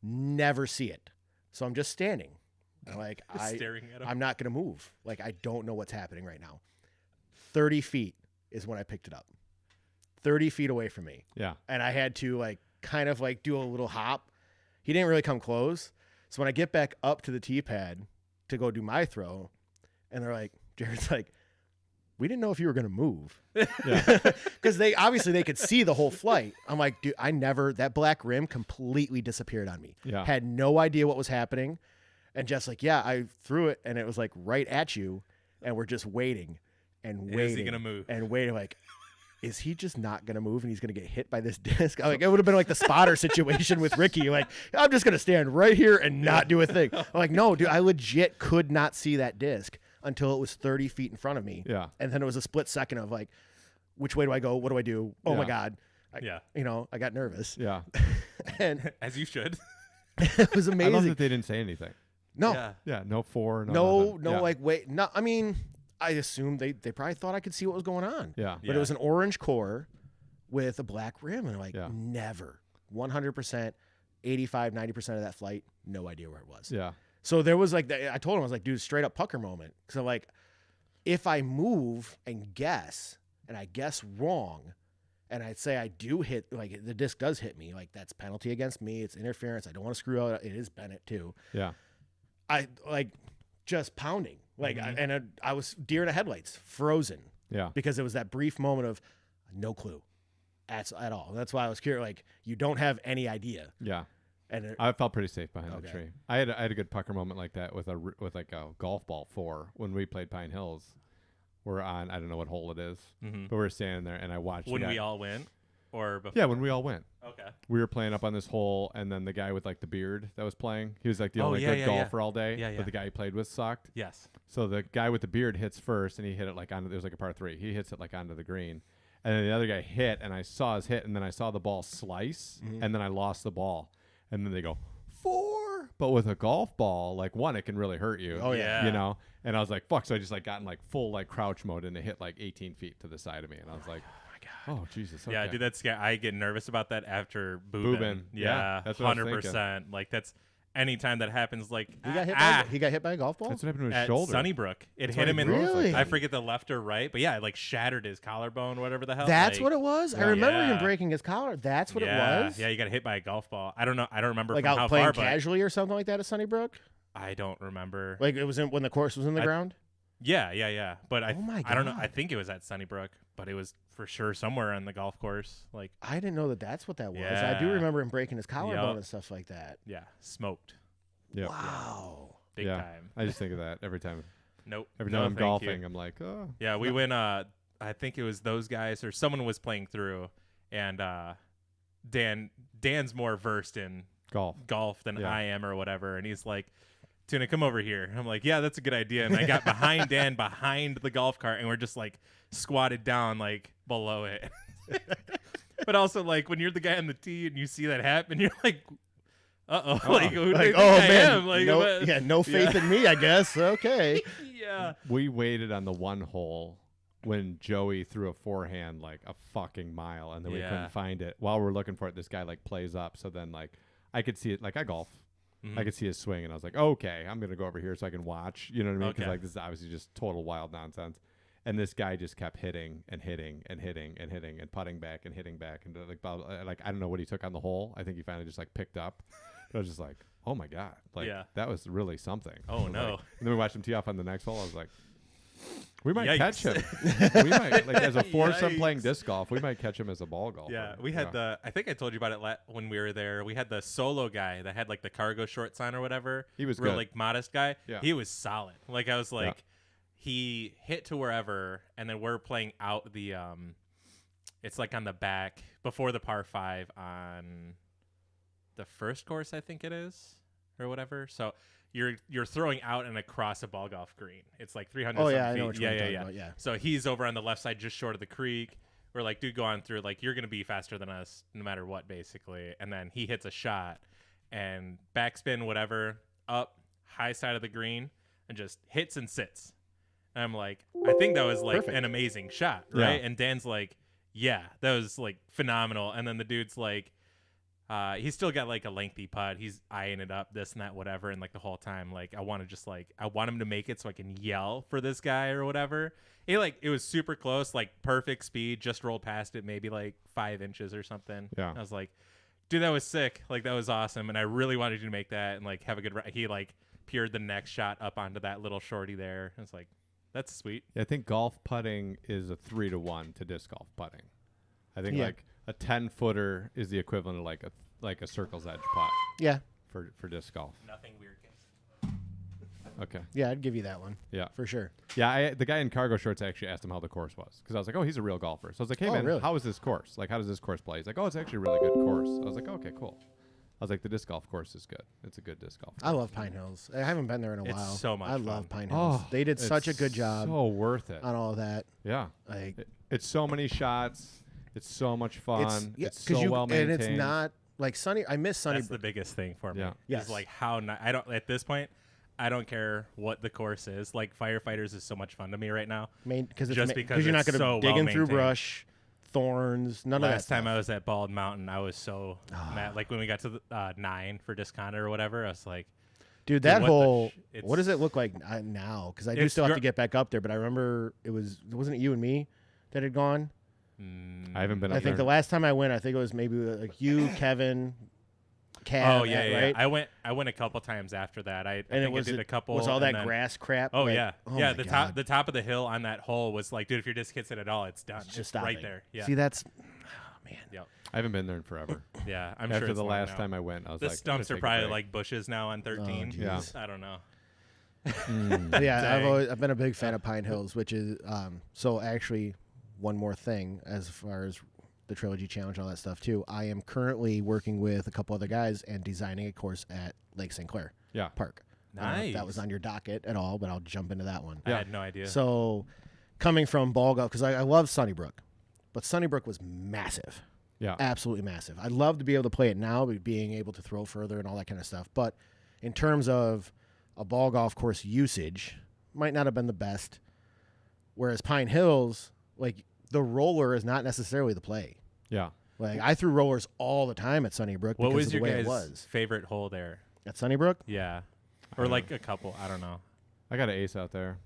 Never see it. So I'm just standing. Like, Staring at him. I'm not going to move. Like, I don't know what's happening right now. 30 feet is when I picked it up. 30 feet away from me. Yeah. And I had to, like, kind of, like, do a little hop. He didn't really come close. So when I get back up to the tee pad to go do my throw, and they're like, Jared's like, we didn't know if you were going to move. Yeah. Because they could see the whole flight. I'm like, dude, that black rim completely disappeared on me. Yeah. Had no idea what was happening. And Jeff's like, yeah, I threw it, and it was like right at you, and we're just waiting and waiting. Is he gonna move? And waiting, like, is he just not gonna move, and he's gonna get hit by this disc? Like, it would have been like the spotter situation with Ricky. Like, I'm just gonna stand right here and not do a thing. I'm like, no, dude, I legit could not see that disc until it was 30 feet in front of me. Yeah. And then it was a split second of like, which way do I go? What do I do? Oh my God. I got nervous. Yeah. And As you should. it was I love amazing. that they didn't say anything. No. Yeah. No four. No, nothing. Yeah. like, wait. No, I mean, I assumed they probably thought I could see what was going on. Yeah. But it was an orange core with a black rim. And like, Yeah. never. 100%, 85, 90% of that flight, no idea where it was. Yeah. So there was like, I told him, I was like, dude, straight up pucker moment. So like, if I move and guess, and I guess wrong, and I'd say I do hit, like the disc does hit me, like that's penalty against me. It's interference. I don't want to screw out. It is Bennett too. Yeah. I like just pounding. Like, I was deer in the headlights, frozen. Yeah. Because it was that brief moment of no clue at all. That's why I was curious. Like, you don't have any idea. Yeah. And I felt pretty safe behind the Okay. tree. I had a good pucker moment like that with like a golf ball 4 when we played Pine Hills. We're on, I don't know what hole it is, but we're standing there and I watched When the guy. we all went, or before? Yeah, when we all went. Okay. We were playing up on this hole, and then the guy with like the beard that was playing, he was like the only yeah, good yeah, golfer all day, Yeah, yeah. but the guy he played with sucked. Yes. So the guy with the beard hits first, and he hit it like onto, there was like a par 3. He hits it like onto the green. And then the other guy hit, and I saw his hit, and then I saw the ball slice, and then I lost the ball. And then they go, 4. But with a golf ball, like, one, it can really hurt you. Oh, yeah. You know? And I was like, fuck. So I just like got in like full like crouch mode, and it hit like 18 feet to the side of me. And I was like, oh, Jesus. Okay. Yeah, dude, that's scary. I get nervous about that after boobin. Boobin. Yeah, that's what I was 100%. Like, that's anytime that happens, like, he got hit by a golf ball? That's what happened to his at shoulder. Sunnybrook. It That's hit why him he in, broke like that. I forget the left or right, but yeah, it like shattered his collarbone, whatever the hell. That's like, what it was? I Yeah. remember him Yeah. breaking his collar. That's what yeah, it was? Yeah, you got hit by a golf ball. I don't know. I don't remember Like from out how playing far, but casually or something like that at Sunnybrook? I don't remember. Like it was when the course was in the ground? Yeah. But Oh my I don't know. God. I think it was at Sunnybrook, but it was for sure somewhere on the golf course. Like, I didn't know that's what that was. I Yeah. do remember him breaking his collarbone Yup. and stuff like that. yeah, smoked Yep. Wow. big Yeah. time. I just think of that every time. Nope. Every No, time I'm thank golfing, you. I'm like, oh. Yeah, we went. I think it was those guys or someone was playing through, and Dan's more versed in Golf. than Yeah. I am or whatever, and he's like, Tuna, come over here. I'm like, yeah, that's a good idea. And I got behind Dan behind the golf cart, and we're just like squatted down like below it. But also, like, when you're the guy on the tee and you see that happen, you're like, uh-oh. Like, who do you Like, think oh I man, am? Like, no, what? yeah, no faith in me, I guess. Okay. Yeah. We waited on the one hole when Joey threw a forehand like a fucking mile, and then we Yeah. couldn't find it. While we're looking for it, this guy like plays up. So then like I could see it. Like I golf. Mhm. I could see his swing, and I was like, okay, I'm going to go over here so I can watch. You know what I mean? Because Okay. like this is obviously just total wild nonsense. And this guy just kept hitting and hitting and hitting and hitting and putting back and hitting back. And like I don't know what he took on the hole. I think he finally just like picked up. But I was just like, oh my God. Like Yeah. that was really something. Oh, Like, no. and then we watched him tee off on the next hole. I was like, we might Yikes. catch him. We might, like as a foursome Yikes. playing disc golf, we might catch him as a ball golfer. Yeah, we had I think I told you about it when we were there. We had the solo guy that had like the cargo short sign or whatever. He was real good. like modest guy. Yeah. He was solid. Like I was like, he hit to wherever, and then we're playing out the it's like on the back before the par 5 on the first course, I think it is, or whatever. So you're throwing out and across a ball golf green. It's like 300 Oh some yeah, I feet. know what you're talking about. Yeah. So he's over on the left side, just short of the creek. We're like, dude, go on through. Like, you're gonna be faster than us, no matter what, basically. And then he hits a shot, and backspin, whatever, up high side of the green, and just hits and sits. And I'm like, I think that was like Perfect. an amazing shot, right? Yeah. And Dan's like, yeah, that was like phenomenal. And then the dude's like, he's still got like a lengthy putt. He's eyeing it up, this and that, whatever. And like the whole time, like I want him to make it so I can yell for this guy or whatever. It was super close, like perfect speed, just rolled past it, maybe like 5 inches or something. Yeah. I was like, dude, that was sick. Like that was awesome. And I really wanted you to make that and like have a good, he like peered the next shot up onto that little shorty there. It's like, that's sweet. Yeah, I think golf putting is a 3-to-1 to disc golf putting. I think Yeah. like a 10-footer is the equivalent of like a circle's edge putt Yeah. for disc golf. Nothing weird. Okay. Yeah, I'd give you that one. Yeah. For sure. Yeah, the guy in cargo shorts actually asked him how the course was because I was like, oh, he's a real golfer. So I was like, hey, Oh, man, really? how is this course? Like, how does this course play? He's like, oh, it's actually a really good course. I was like, okay, cool. I was like, the disc golf course is good. It's a good disc golf course. I love Pine Hills. I haven't been there in a It's while. so much I fun. love Pine Hills. They did such a good job So worth it. on all of that. Yeah. Like It's so many shots. It's so much fun. It's so you, well maintained. and it's not like Sunny. I miss Sunny. That's the biggest thing for me. Yeah. Yes. Is like how I don't at this point. I don't care what the course is. Like Firefighters is so much fun to me right now. Because Just because you're not it's going to so dig in through well-maintained. brush, thorns, none of that. Last time I was at Bald Mountain, I was so mad. Like when we got to the 9 for Discount or whatever, I was like, Dude, that what the whole sh- what does it look like now? Because I do It's still have gr- to get back up there, but I remember wasn't it you and me that had gone? I haven't been I up think there. the last time I went, I think it was maybe like you, Kevin, Cat. oh yeah, right? yeah. I went a couple times after that. I And think it was I did a couple. was all and that then- grass crap. Oh like, yeah, oh yeah. my The God. top of the hill on that hole was like, dude, if your disc hits it at all, it's done. Just It's stop right it. there. Yeah, See, that's man. Yep. I haven't been there in forever. Yeah, I'm After sure it's the long last now. time I went, I was The like, I'm stumps gonna are take a probably break. like bushes now on 13. geez. Yeah. I don't know. But yeah, Dang. I've been a big fan of Pine Hills, which is so actually one more thing as far as the Trilogy Challenge, all that stuff too. I am currently working with a couple other guys and designing a course at Lake St. Clair Yeah. Park. I don't know if that was Nice. on your docket at all, but I'll jump into that one. I had no idea. So coming from ball golf, because I love Sunnybrook, but Sunnybrook was massive. Yeah. Absolutely massive. I'd love to be able to play it now, but being able to throw further and all that kind of stuff. But in terms of a ball golf course usage, might not have been the best. Whereas Pine Hills, like the roller is not necessarily the play. Yeah. Like I threw rollers all the time at Sunnybrook What because was of the your way it guys' was. favorite hole there? At Sunnybrook? Yeah, or like a couple. I don't know. I got an ace out there.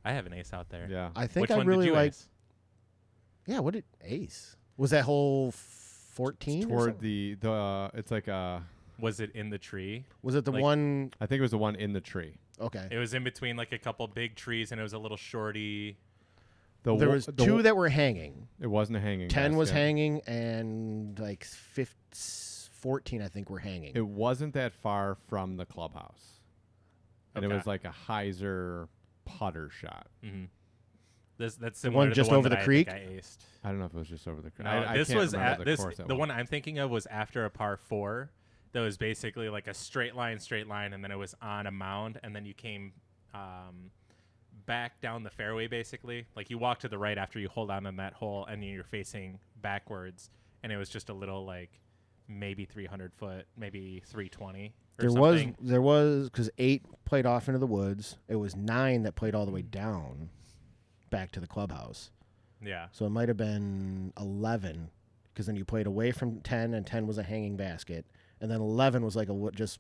I have an ace out there. Yeah. I think Which I one really did you like. ace? Yeah, what did Ace? Was that hole 14? Toward the it's like Was it in the tree? Was it the like- one? I think it was the one in the tree. Okay. It was in between like a couple big trees, and it was a little shorty. There was two that were hanging. It wasn't a hanging. 10 was basket. hanging, and like 14, I think, were hanging. It wasn't that far from the clubhouse, and it Okay. was like a hyzer putter shot. Mm-hmm. That's The similar one to just the one over that the I creek? think I aced. I don't know if it was just over the creek. No, I this can't was remember at the this. course that The well. one I'm thinking of was after a par 4. That was basically like a straight line, and then it was on a mound, and then you came back down the fairway. Basically, like you walk to the right after you hold on that hole, and you're facing backwards, and it was just a little like maybe 300 foot, maybe 320. Or something. There was because 8 played off into the woods. It was 9 that played all the way down, back to the clubhouse. Yeah. So it might have been 11, because then you played away from 10, and 10 was a hanging basket, and then 11 was like just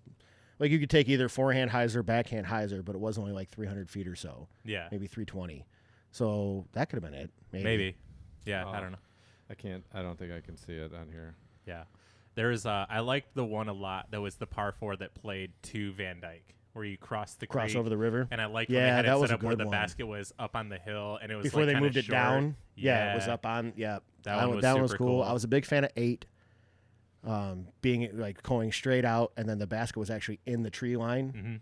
like you could take either forehand hyzer, backhand hyzer, but it was only like 300 feet or so, Yeah. maybe 320. So that could have been it. Maybe. Yeah. Oh. I don't know. I don't think I can see it on here. Yeah. There's I liked the one a lot that was the par 4 that played to Van Dyke, where you crossed the Cross creek. over the river. And I liked when Yeah, they had that it was set a up where good the one. basket was up on the hill, and it was Before like they kinda moved it short. down. Yeah, it was Yeah. up on. Yeah, That one was that one was super cool. cool. I was a big fan of 8. Being like going straight out, and then the basket was actually in the tree line. Mm-hmm.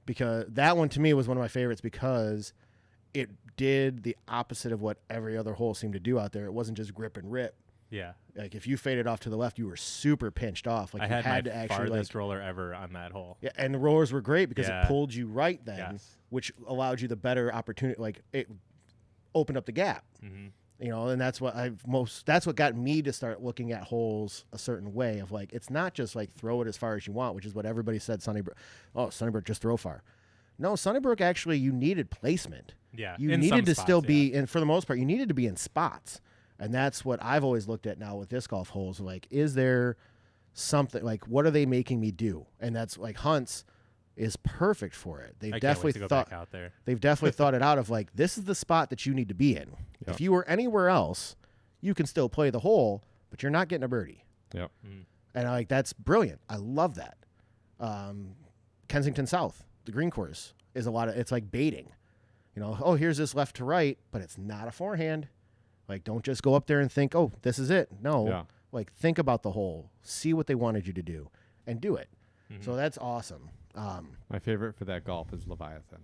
Because that one to me was one of my favorites because it did the opposite of what every other hole seemed to do out there. It wasn't just grip and rip. Yeah. Like if you faded off to the left, you were super pinched off. Like I you had, had my to actually farthest roller ever on that hole. yeah, and the rollers were great because Yeah. it pulled you right then, Yes. which allowed you the better opportunity. Like it opened up the gap. Mm-hmm. You know, and that's what that's what got me to start looking at holes a certain way of like, it's not just like throw it as far as you want, which is what everybody said Sunnybrook. Oh, Sunnybrook, just throw far. No, Sunnybrook actually, you needed placement. Yeah. You in needed some to still spots, be, yeah. and for the most part, you needed to be in spots. And that's what I've always looked at now with disc golf holes. Like, is there something, like, what are they making me do? And that's like Hunt's is perfect for it. They've I can't wait definitely to go thought back out there. they've definitely thought it out of like, this is the spot that you need to be in. Yeah. If you were anywhere else, you can still play the hole, but you're not getting a birdie. Yep. And like that's brilliant. I love that. Kensington South, the green course is it's like baiting. You know, oh, here's this left to right, but it's not a forehand. Like, don't just go up there and think, oh, this is it. No, Yeah. like think about the hole, see what they wanted you to do, and do it. Mm-hmm. So that's awesome. My favorite for that golf is Leviathan.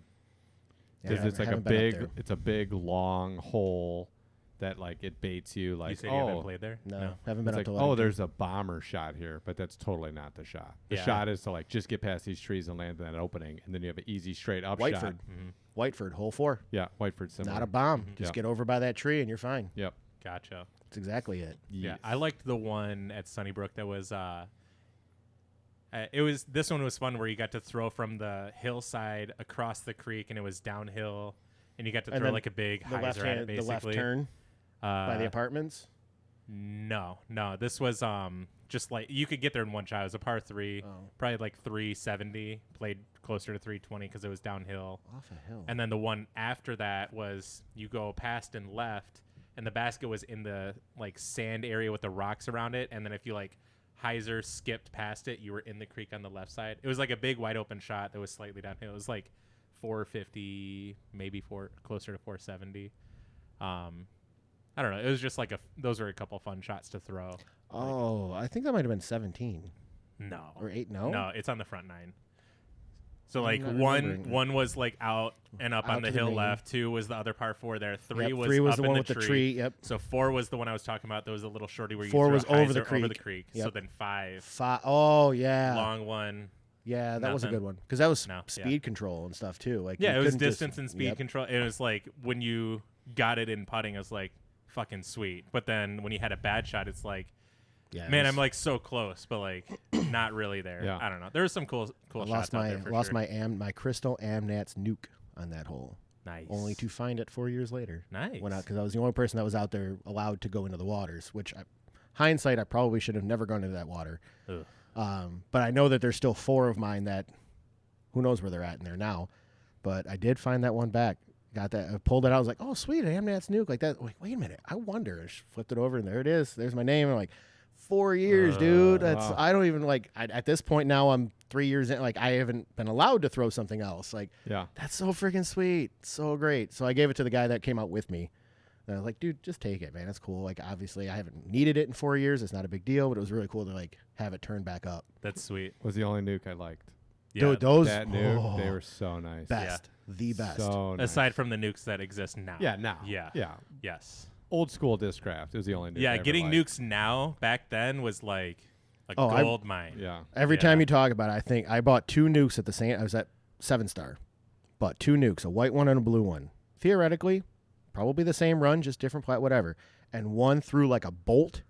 Yeah, Because it's like haven't been up there. it's a big long hole that like it baits you like You said you haven't played there? No, haven't been it's up to like, Latitude. there's a bomber shot here, but that's totally not the shot. The Yeah. shot is to like just get past these trees and land in that opening, and then you have an easy straight up Whiteford. shot. Whiteford, hole 4. Yeah, Whiteford similar. Not a bomb. Mhm. Just Yeah. get over by that tree and you're fine. Yep. Gotcha. That's exactly it. Yeah, Yes. I liked the one at Sunnybrook that was this one was fun where you got to throw from the hillside across the creek and it was downhill and you got to And throw then like a big The left hyzer at it hand, the basically. left turn by the apartments. No. This was just like you could get there in one shot. It was a par 3, probably like 370, played closer to 320 because it was downhill. Off a hill. And then the one after that was you go past and left, and the basket was in the like sand area with the rocks around it. And then if you like hyzer skipped past it, you were in the creek on the left side. It was like a big wide open shot that was slightly downhill. It was like 450, maybe closer to 470. I don't know. It was just like those were a couple fun shots to throw. Oh, I think that might have been 17 No. or 8. No, No, it's on the front 9. So I'm like not one remembering. was like out and up Out on the to the hill green. left. 2 was the other par 4 there. 3 Yep, was 3 was up the in one the with the tree. tree. Yep. So 4 was the one I was talking about. That was a little shorty where you 4 threw was a over the hyzer over the creek. creek. Yep. So then 5, 5. Oh yeah. long one. Yeah, that was a Nothing. good one because that was No, speed yeah. control and stuff too. Like Yeah, you it was couldn't just- distance and speed yep. control. It was like when you got it in putting, it was like fucking sweet. But then when you had a bad shot, it's like, Yeah, man, it I'm was- like so close, but like not really there. Yeah. I don't know. There was some cool I shots lost out my there for lost sure. my crystal Amnats nuke on that hole, Nice. only to find it 4 years later. Nice. Went out because I was the only person that was out there allowed to go into the waters. Which, hindsight, I probably should have never gone into that water. Ugh. But I know that there's still 4 of mine that, who knows where they're at in there now. But I did find that one back. Got that. I pulled it out. I was like, oh, sweet, Amnats nuke like that. Like, wait a minute. I wonder. I flipped it over and there it is. There's my name. I'm like, 4 years, dude. That's Wow. I don't even like. At this point now, I'm 3 years in. Like, I haven't been allowed to throw something else. Like, Yeah. that's so freaking sweet. So great. So I gave it to the guy that came out with me. And I was like, dude, just take it, man. It's cool. Like, obviously, I haven't needed it in 4 years. It's not a big deal, but it was really cool to like have it turned back up. That's sweet. Was the only nuke I liked. Yeah. Dude, those That nuke, oh, they were so nice. best, the best. So nice. Aside from the nukes that exist now. Yeah, now. Yeah. Yeah. Yes. Old school Discraft. It was the only nuke. I Yeah, ever getting liked. nukes now back then was like a Oh, I- gold mine. Yeah. Every Yeah. time you talk about it, I think I bought 2 nukes at the same. I was at 7-star, bought 2 nukes, a white one and a blue one. Theoretically, probably the same run, just different plat, whatever. And one threw like a bolt,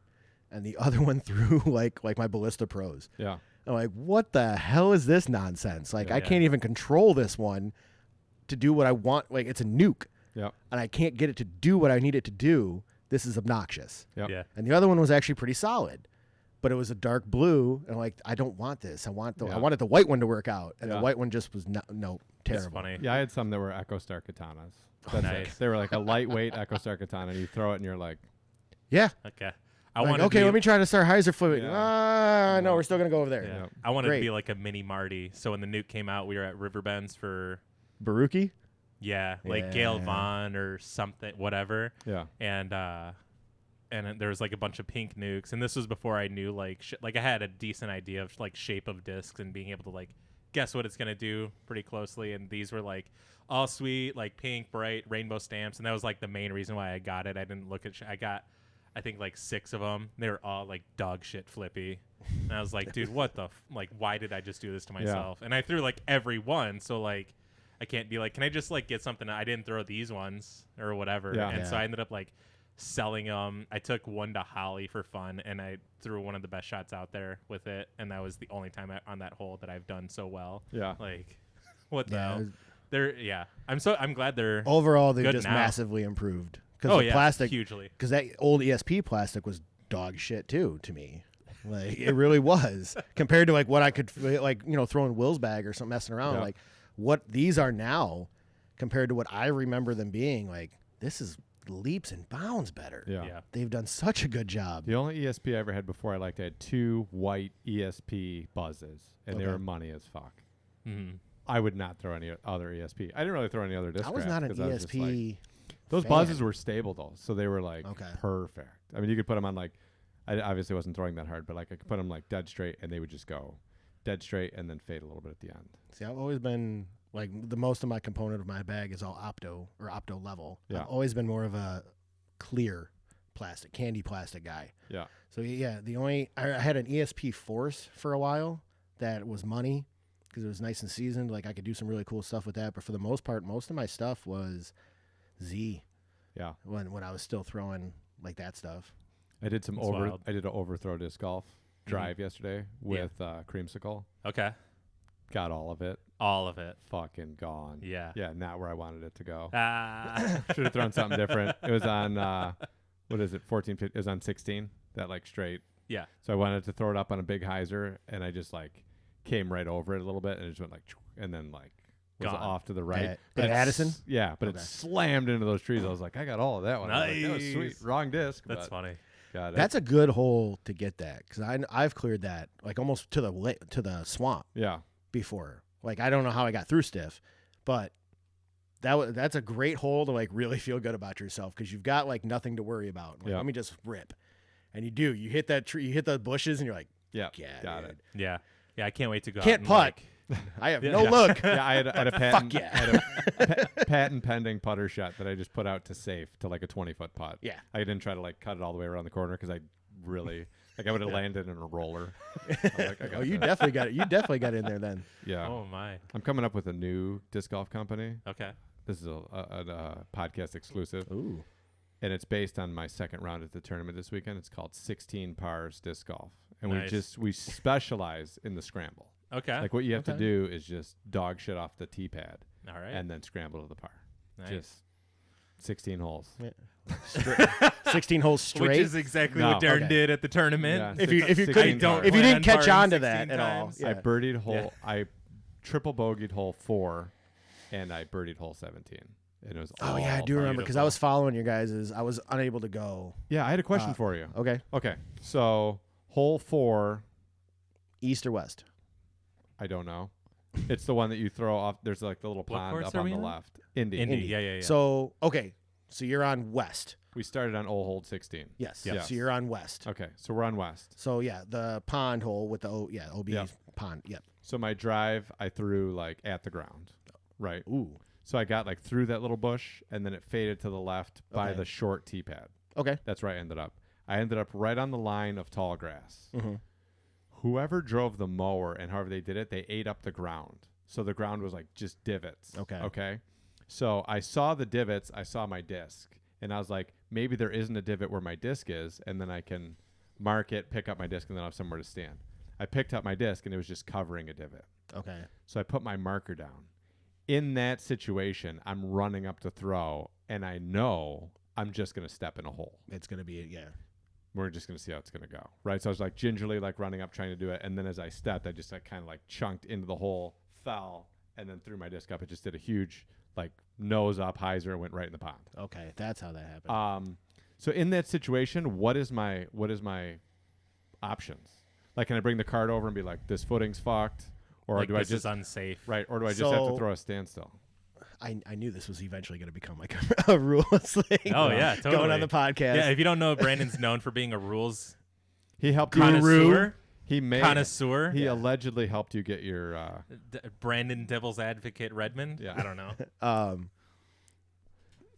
and the other one threw like my Ballista Pros. Yeah. I'm like, what the hell is this nonsense? Like, Yeah. I can't even control this one to do what I want. Like, it's a nuke, Yep. and I can't get it to do what I need it to do. This is obnoxious. Yep. Yeah. And the other one was actually pretty solid, but it was a dark blue, and I'm like, I don't want this. I wanted the white one to work out, and Yeah. the white one just was no It's terrible. funny. Yeah, I had some that were Echo Star katanas. That's Nice. it. They were like a lightweight Echo Star katana, and you throw it, and you're like, Yeah. Okay. I Like, wanted okay, to be, let me try to start hyzer flipping. Yeah. No, we're still gonna go over there. yeah. Yep. I wanted Great. to be like a mini Marty. So when the nuke came out, we were at Riverbends for Baruki. like Gail Yeah. Vaughn or something, whatever. yeah. And there was like a bunch of pink nukes, and this was before I knew like I had a decent idea of like shape of discs and being able to like guess what it's gonna do pretty closely. And these were like all sweet, like pink, bright rainbow stamps, and that was like the main reason why I got it. I didn't look at. I got, I think like 6 of them. They were all like dog shit flippy, and I was like, dude, what the like? Why did I just do this to myself? And I threw like every one, so like. I can't be like, can I just like get something? I didn't throw these ones or whatever. Yeah. And so Yeah. I ended up like selling them. I took one to Holly for fun, and I threw one of the best shots out there with it. And that was the only time on that hole that I've done so well. Yeah. Like, what the Yeah. hell? They're I'm glad they're. Overall, they've Good just now. massively improved. Because Oh the yeah, plastic, hugely. because that old ESP plastic was dog shit too to me. Like, it really was compared to like what I could like throw in Will's bag or something messing around. Yeah. Like what these are now compared to what I remember them being. Like, this is leaps and bounds better. Yeah. Yeah. They've done such a good job. The only ESP I ever had before I liked, I had 2 white ESP buzzes, and they Okay. were money as fuck. Mm-hmm. I would not throw any other ESP. I didn't really throw any other disc. I was not an ESP. Those fan. buzzes were stable though, so they were like Okay. perfect. I mean, you could put them on like, I obviously wasn't throwing that hard, but like I could put them like dead straight, and they would just go dead straight and then fade a little bit at the end. See, I've always been Like the most of my component of my bag is all opto level. Yeah. I've always been more of a clear plastic, candy plastic guy. Yeah. So yeah, I had an ESP Force for a while that was money because it was nice and seasoned. Like I could do some really cool stuff with that. But for the most part, most of my stuff was Yeah. when I was still throwing like that stuff. I did some That's wild. I did an overthrow disc golf drive yesterday with Creamsicle. Okay. Got all of it. All of it. Fucking gone. Yeah. Yeah, not where I wanted it to go. Ah. Should have thrown something different. It was on what is it? 14, 15, it was on 16. That like straight. Yeah. So I wanted to throw it up on a big hyzer, and I just like came right over it a little bit, and it just went like, and then like was Gone. off to the right. At Addison? Yeah, but Okay. it slammed into those trees. I was like, I got all of that one. I was like, that was Nice. sweet. Wrong disc. That's but funny. got it. That's a good hole to get that because I've cleared that like almost to the swamp yeah. before. Like I don't know how I got through stiff, but that's a great hole to like really feel good about yourself because you've got like nothing to worry about. Like, Yeah. let me just rip, and you hit that tree, you hit the bushes, and you're like, Yeah. yeah, Got dude. it. Yeah. Yeah. I can't wait to go. Can't out and, putt. like, I have Yeah. no look. Yeah, I had a patent, yeah. I had a patent pending putter shot that I just put out to safe to like a 20-foot putt. Yeah. I didn't try to like cut it all the way around the corner because I really like I would have landed in a roller. I was like, I got Oh, you this. definitely got it. You definitely got in there then. Yeah. Oh my. I'm coming up with a new disc golf company. Okay. This is a podcast exclusive, Ooh. and it's based on my second round at the tournament this weekend. It's called 16 Pars Disc Golf, and Nice. we specialize in the scramble. Okay. Like what you have to Okay. do is just dog shit off the tee pad All right. and then scramble to the par. Nice. Just 16 holes. 16 holes straight. Which is exactly No. what Darren Okay. did at the tournament. Yeah, if you 16 couldn't pars. if you plan didn't catch on on to parring that 16 at all. times. I Yeah. birdied hole. I triple bogeyed hole 4, and I birdied hole 17. And it was Oh all yeah, I do remember because I beautiful. was following your guys'. I was unable to go. Yeah, I had a question for you. Okay, Okay, so hole 4, east or west? I don't know. It's the one that you throw off. There's like the little What pond course up are on we the on? left. Indy. Indy. Yeah. So okay, so you're on west. We started on hole 16. Yes. Yes. So you're on west. Okay, so we're on west. So yeah, the pond hole with the OB Yep. pond. Yep. So my drive, I threw like at the ground, right? Ooh. So I got like through that little bush, and then it faded to the left by Okay. the short tee pad. Okay. That's where I ended up. I ended up right on the line of tall grass. Mm-hmm. Whoever drove the mower and however they did it, they ate up the ground. So the ground was like just divots. Okay. Okay. So I saw the divots. I saw my disc. And I was like, maybe there isn't a divot where my disc is. And then I can mark it, pick up my disc, and then I'll have somewhere to stand. I picked up my disc, and it was just covering a divot. Okay. So I put my marker down. In that situation, I'm running up to throw, and I know I'm just going to step in a hole. It's gonna be yeah. We're just going to see how it's going to go. Right. So I was like gingerly like running up, trying to do it. And then as I stepped, I just like kind of like chunked into the hole, fell, and then threw my disc up. It just did a huge like nose up hyzer and went right in the pond. Okay, that's how that happened. So in that situation, what is my options? Like, can I bring the cart over and be like, this footing's fucked? Or Like, do I this just is unsafe. right? Or do I just have to So- throw a standstill? I knew this was eventually going to become like a rules thing. Oh yeah, totally. Going on the podcast. Yeah, if you don't know, Brandon's known for being a rules He helped you. connoisseur. He may. Connoisseur. He allegedly helped you get your. Brandon Devil's Advocate Redmond. Yeah. I don't know.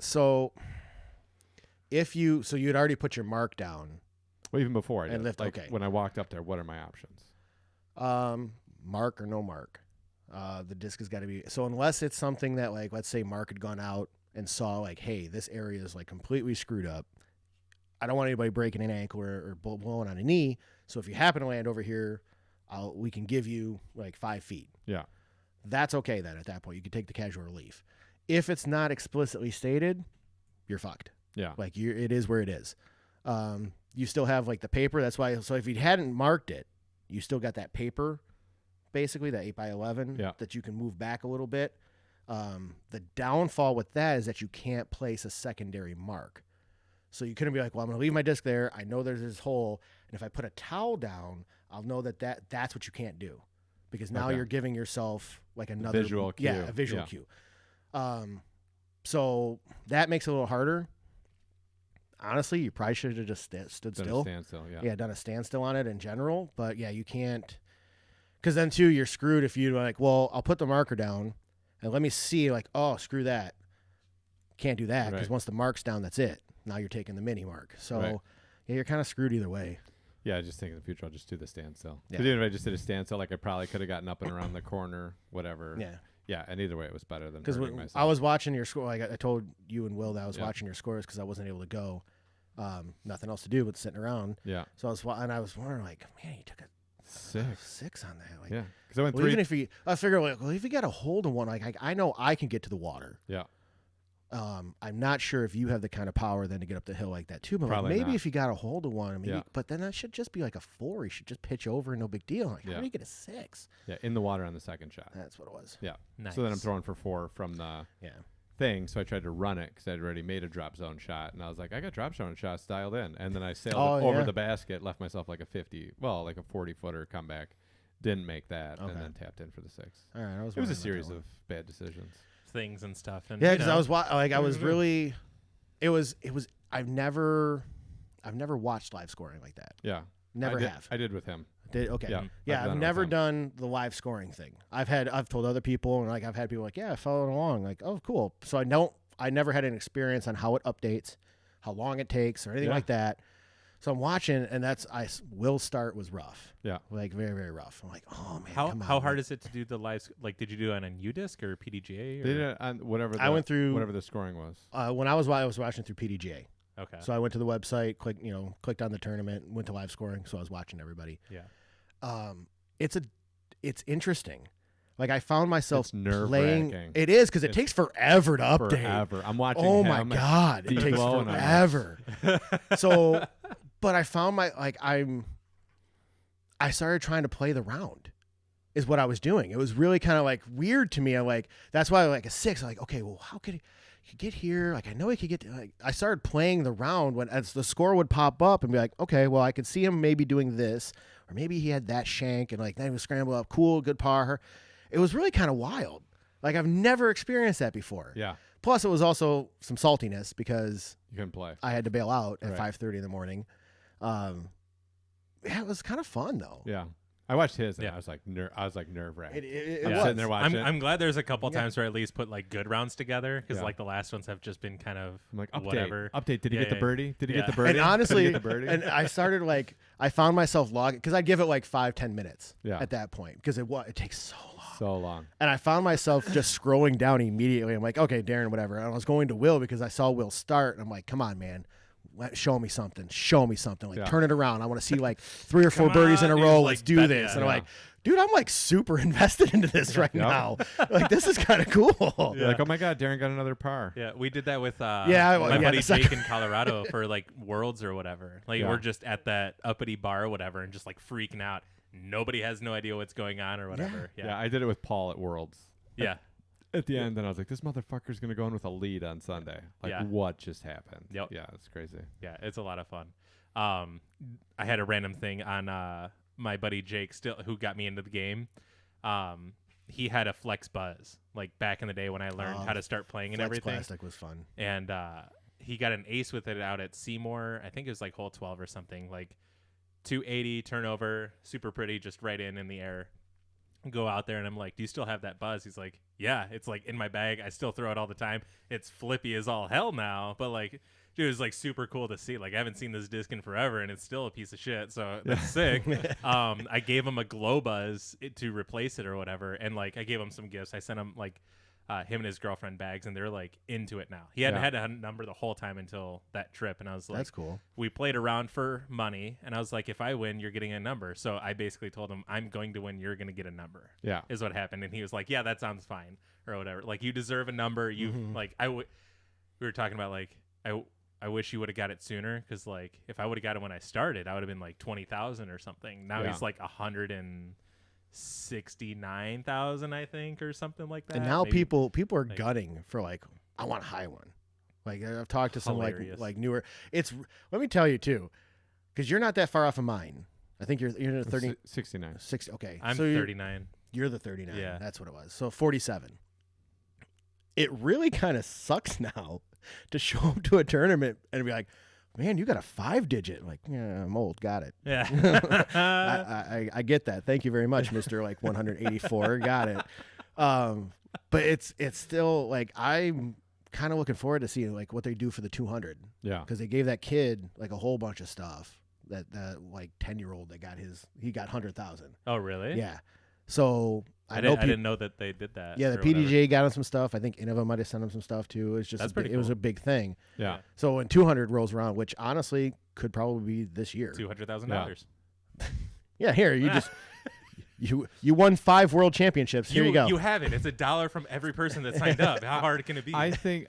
So you had already put your mark down. Well, even before I did. And lift, like okay. when I walked up there, what are my options? Mark or no mark. The disc has got to be so unless it's something that like let's say Mark had gone out and saw like, hey, this area is like completely screwed up. I don't want anybody breaking an ankle or blowing on a knee. So if you happen to land over here, we can give you like 5 feet. Yeah. That's okay then at that point. You can take the casual relief. If it's not explicitly stated, you're fucked. Yeah. Like it is where it is. You still have like the paper. That's why. So if you hadn't marked it, you still got that paper, basically that 8x11 that you can move back a little bit. The downfall with that is that you can't place a secondary mark. So you couldn't be like, well, I'm going to leave my disc there. I know there's this hole, and if I put a towel down, I'll know that's what you can't do, because now Okay. you're giving yourself like another visual cue. Yeah, a visual cue. So that makes it a little harder. Honestly, you probably should have just stood Done a still. standstill. Yeah. Yeah, done a standstill on it in general. But yeah, you can't, because then too, you're screwed if you're like, well, I'll put the marker down, and let me see, like, oh, screw that. Can't do that because Right. once the mark's down, that's it. Now you're taking the mini mark. So, Right. yeah, you're kind of screwed either way. Yeah, I just think in the future I'll just do the standstill. Yeah. Because even if I just did a standstill, like I probably could have gotten up and around the corner, whatever. Yeah. Yeah, and either way it was better than Because hurting myself. I was watching your score. Like I told you and Will that I was Yeah. watching your scores because I wasn't able to go. Nothing else to do but sitting around. Yeah. So I was wondering, like, man, you took a 6 on that. Like, Yeah. Because I went well, 3. even if you, I figure, like, well, if you got a hold of one, like, I know I can get to the water. Yeah. I'm not sure if you have the kind of power then to get up the hill like that too. But like, Probably maybe not. if you got a hold of one, maybe. Yeah. But then that should just be like a 4. You should just pitch over, no big deal. Like, Yeah. how do you get a 6? Yeah, in the water on the second shot. That's what it was. Yeah. Nice. So then I'm throwing for 4 from the Yeah. thing. So I tried to run it because I'd already made a drop zone shot. And I was like, I got drop zone shots dialed in. And then I sailed Oh, over yeah. the basket, left myself like a 40-footer comeback. Didn't make that. Okay. And then tapped in for the 6. All right. I was. It was wondering a about series that one. of bad decisions. Things and stuff. And Yeah, you because know, I was I was Mhm. really. It was. I've never watched live scoring like that. Yeah. Never I did, have. I did with him. Okay. Yeah. Yeah, I've I've done it never with him. done the live scoring thing. I've told other people, and like I've had people like, yeah, I followed along. Like, oh, cool. So I never had an experience on how it updates, how long it takes, or anything Yeah. like that. So I'm watching, and Will's start was rough. Yeah. Like very, very rough. I'm like, oh man, come on. how hard is it to do the live? Like, did you do it on UDisc or PDGA? Or? They did it on whatever I went through- whatever the scoring was. When I was watching through PDGA. Okay. So I went to the website, clicked on the tournament, went to live scoring. So I was watching everybody. Yeah. It's interesting. Like I found myself It's playing. nerve-wracking. It is because it It's takes forever to update. Forever. I'm watching Oh him. my god, it deep takes blow, and I'm like, forever. So, but I found I started trying to play the round. Is what I was doing. It was really kind of like weird to me. I'm like, that's why like a 6. I'm like, okay, well, how could he get here? Like, I know he could get to, like, I started playing the round when as the score would pop up and be like, okay, well, I could see him maybe doing this, or maybe he had that shank and like then he was scrambled up, cool, good par. It was really kind of wild. Like I've never experienced that before. Yeah. Plus, it was also some saltiness because You couldn't play. I had to bail out at Right. 5:30 in the morning. Yeah, it was kind of fun though. Yeah. I watched his and Yeah. I was like nerve wracked. It I'm was. sitting there watching it. I'm glad there's a couple Yeah. times where at least put like good rounds together because Yeah. like the last ones have just been kind of I'm like, update. whatever. Update. Did he Yeah, get the yeah. birdie? Did he Yeah. get the birdie? And honestly, Did he get the birdie? and I started like I found myself logging because I'd give it like 5-10 minutes Yeah. at that point because it takes so long. so long. And I found myself just scrolling down immediately. I'm like, okay, Darren, whatever. And I was going to Will because I saw Will start. And I'm like, come on, man. Show me something. Show me something. Like, Yeah. turn it around. I want to see like 3 or 4 Come birdies in a on, row. dude, Let's like, do bet- this. yeah. And I'm Yeah. like, dude, I'm like super invested into this right Yeah. now. Like, this is kind of cool. You're like, oh my God, Darren got another par. Yeah, we did that with Yeah, my yeah, buddy the second- Jake in Colorado for like Worlds or whatever. Like Yeah. we're just at that uppity bar or whatever and just like freaking out. Nobody has no idea what's going on or whatever. Yeah, Yeah. I did it with Paul at Worlds. Yeah. At the end, then I was like, this motherfucker's going to go in with a lead on Sunday. Like, Yeah. what just happened? Yep. Yeah, it's crazy. Yeah, it's a lot of fun. I had a random thing on my buddy Jake who got me into the game. He had a Flex Buzz like back in the day when I learned how to start playing and Flex everything. Plastic was fun. And he got an ace with it out at Seymour. I think it was like hole 12 or something. Like 280 turnover, super pretty, just right in the air. Go out there and I'm like, do you still have that buzz? He's like, yeah, it's like in my bag. I still throw it all the time. It's flippy as all hell now, but like, dude, it's like super cool to see. Like I haven't seen this disc in forever and it's still a piece of shit. So that's sick. I gave him a glow buzz to replace it or whatever. And like, I gave him some gifts. I sent him like him and his girlfriend bags and they're like into it now. He hadn't had a number the whole time until that trip. And I was like, That's cool. we played around for money and I was like, if I win, you're getting a number. So I basically told him, I'm going to win, you're going to get a number. Yeah. Is what happened. And he was like, yeah, that sounds fine or whatever. Like you deserve a number. You like, we were talking about like, I wish you would have got it sooner. Cause like if I would have got it when I started, I would have been like 20,000 or something. Now Yeah. he's like 169,000, I think, or something like that. And now Maybe. people are like- gunning for like, I want a high one. Like I've talked to some Hilarious. like newer. Let me tell you too, because you're not that far off of mine. I think you're the 30, 69. 6. Okay, I'm so 39. You're the 39. Yeah. That's what it was. So 47. It really kind of sucks now to show up to a tournament and be like, man, you got a 5-digit. Like, yeah, I'm old. Got it. Yeah. I get that. Thank you very much, Mr. like 184. Got it. But it's still like I'm kind of looking forward to seeing like what they do for the 200 Yeah. because they gave that kid like a whole bunch of stuff that like 10-year-old that got he got 100,000. Oh, really? Yeah. So I know didn't know that they did that. Yeah, the or whatever. PDGA got him some stuff. I think Innova might have sent him some stuff too. It's just That's pretty it was cool. a big thing. Yeah. So when 200 rolls around, which honestly could probably be this year. $200,000. Yeah, here you just you won 5 world championships. Here you go. You have it. It's $1 from every person that signed up. How hard can it be? I think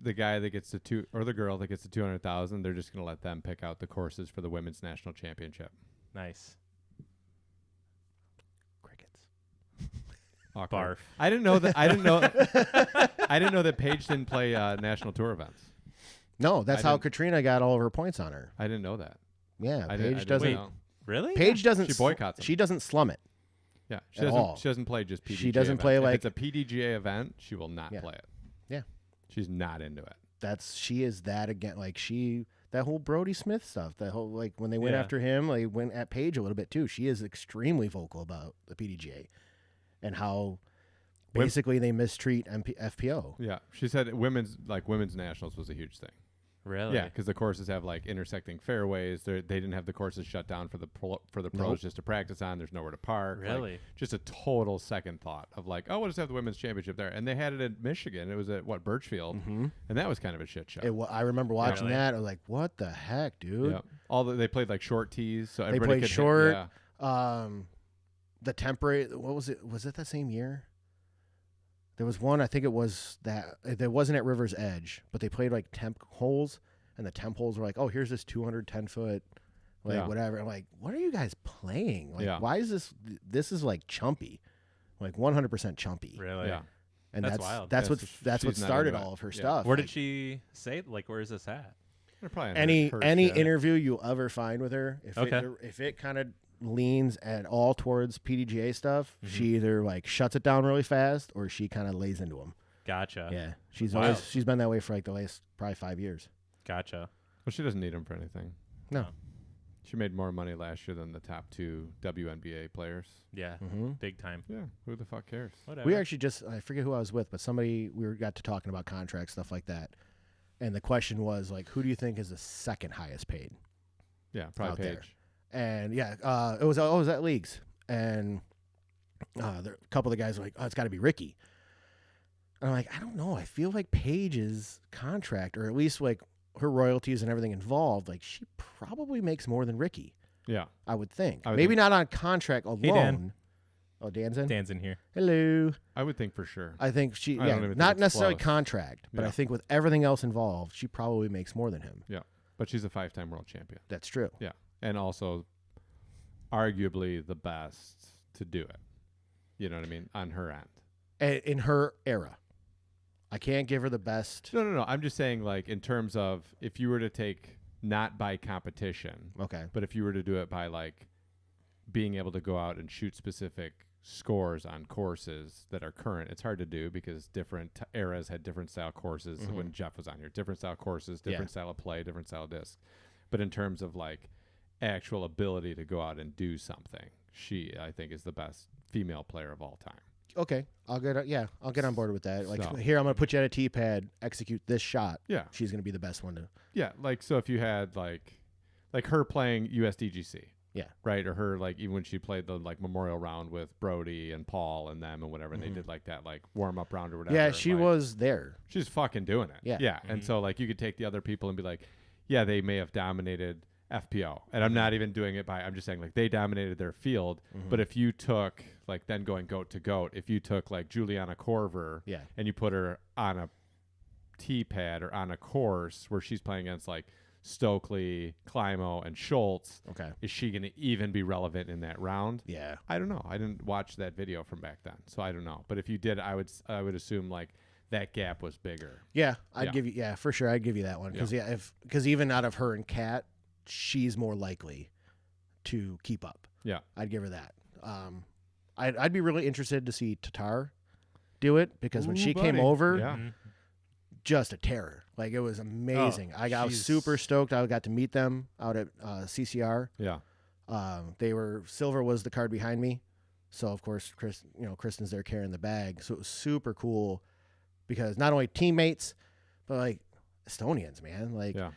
the guy that gets the or the girl that gets the 200,000, they're just gonna let them pick out the courses for the women's national championship. Nice. Crickets. Awkward. Barf. I didn't know that. I didn't know. I didn't know that Paige didn't play national tour events. No, that's I how didn't- Katrina got all of her points on her. I didn't know that. Yeah, I Paige didn't doesn't. know. Really? Paige doesn't. She boycotts them. She doesn't slum it. Yeah, she At doesn't. all. She doesn't play just PDGA. She doesn't events. play if like- it's a PDGA event. She will not Yeah. play it. Yeah. She's not into it. She is that again. Like that whole Brody Smith stuff. That whole like when they went Yeah. after him, like went at Paige a little bit too. She is extremely vocal about the PDGA and how basically they mistreat FPO. Yeah, she said women's nationals was a huge thing. Really? Yeah, because the courses have like intersecting fairways. They didn't have the courses shut down for the pros Nope. just to practice on. There's nowhere to park. Like, Really? just a total second thought of like, oh, we'll just have the women's championship there. And they had it in Michigan. It was at Birchfield, and that was kind of a shit show. I remember watching Really? that. I was like, "What the heck, dude?" Yeah, they played like short tees, so They everybody played could short. Yeah. The temporary. What was it? Was it that same year? There was one. I think it was that. It wasn't at River's Edge, but they played like temp holes, and the temp holes were like, "Oh, here's this 210-foot, like Yeah. whatever." I'm like, "What are you guys playing? Like, Yeah. why is this? This is like chumpy, like 100% chumpy." Really? Yeah. And That's that's wild. That's Yeah, what so that's what she's not started into it. all of her Yeah. stuff. Where Like, did she say? Like, where is this at? They're probably on any her any shit. interview you'll ever find with her, Okay. if it kind of leans at all towards PDGA stuff, Mhm. she either like shuts it down really fast or she kind of lays into them. Gotcha. Yeah, she's Wow. she's been that way for like the last probably 5 years. Gotcha. Well, she doesn't need them for anything. No. She made more money last year than the top 2 WNBA players. Yeah. Hmm. Big time. Yeah, who the fuck cares? Whatever. We actually I forget who I was with, but got to talking about contracts, stuff like that, and the question was like, who do you think is the second highest paid? Yeah, probably Out there. Paige. And yeah, it was at Leagues, and a couple of the guys were like, "Oh, it's got to be Ricky." And I'm like, I don't know. I feel like Paige's contract, or at least like her royalties and everything involved, like she probably makes more than Ricky. Yeah. I would think. I would Maybe think- not on contract alone. Hey, Dan. Oh, Dan's in. Dan's in here. Hello. I would think for sure. I think I don't even think not it's necessarily close. contract, but I Yeah. think with everything else involved, she probably makes more than him. But she's a 5-time world champion. That's true. Yeah. And also arguably the best to do it. You know what I mean? On her end. In her era, I can't give her the best. No. I'm just saying, like, in terms of if you were to take not by competition, Okay. but if you were to do it by, like, being able to go out and shoot specific scores on courses that are current, it's hard to do because different eras had different style courses. Mhm. When Jeff was on here, different style courses, Yeah. different style of play, different style of disc. But in terms of, like, actual ability to go out and do something, she, I think, is the best female player of all time. Okay, I'll get on board with that. Like So- here, I'm gonna put you at a tee pad, execute this shot. Yeah. She's gonna be the best one to. Yeah, like, so if you had like her playing USDGC, Yeah. right, or her, like, even when she played the, like, memorial round with Brody and Paul and them and whatever, and Mhm. they did like that, like, warm up round or whatever. Yeah, she like, was there. she's fucking doing it. Yeah. And Mhm. so, like, you could take the other people and be like, yeah, they may have dominated FPO, and I'm not even doing it by, I'm just saying, like, they dominated their field. Mhm. But if you took, like, then going goat to goat, if you took, like, Juliana Korver Yeah. and you put her on a tee pad or on a course where she's playing against, like, Stokely, Climo, and Schultz, Okay. is she going to even be relevant in that round? Yeah. I don't know. I didn't watch that video from back then, so I don't know. But if you did, I would assume, like, that gap was bigger. Yeah, I'd Yeah. give you. Yeah, for sure, I'd give you that one because because even out of her and Kat, she's more likely to keep up. Yeah. I'd give her that. I'd be really interested to see Tatar do it because when Ooh, she came buddy. over, Yeah. Mhm. just a terror. Like it was amazing. I was she's- super stoked. I got to meet them out at CCR. Yeah. Silver was the card behind me, So of course, Kristen's there carrying the bag. So it was super cool because not only teammates, but like Estonians, man. Like Yeah.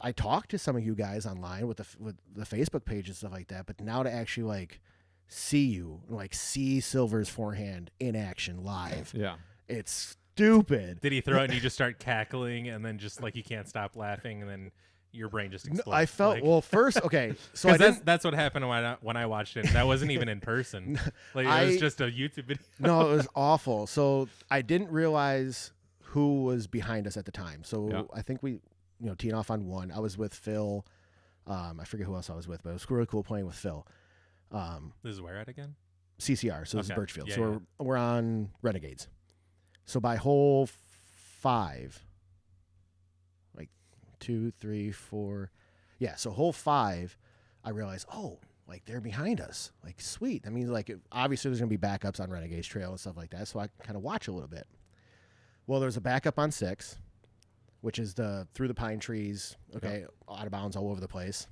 I talked to some of you guys online with the Facebook page and stuff like that, but now to actually like see you, like see Silver's forehand in action live, Yeah. it's stupid. Did he throw it and you just start cackling and then just like you can't stop laughing and then your brain just explodes? No, I felt like, first, okay, so I didn't. that's what happened when I watched it. That wasn't even in person. Like it was just a YouTube video. No, it was awful. So I didn't realize who was behind us at the time. So Yeah. I think we, teeing off on one. I was with Phil. I forget who else I was with, but it was really cool playing with Phil. This is where at again? CCR, so this is Okay. Birchfield. Yeah, So we're on Renegades. So by hole 5, like 2, 3, 4, yeah. So hole 5, I realized, oh, like they're behind us. Like sweet. That means like obviously there's gonna be backups on Renegades Trail and stuff like that. So I kind of watch a little bit. Well, there's a backup on 6, which is the through the pine trees. Okay, out of bounds all over the place.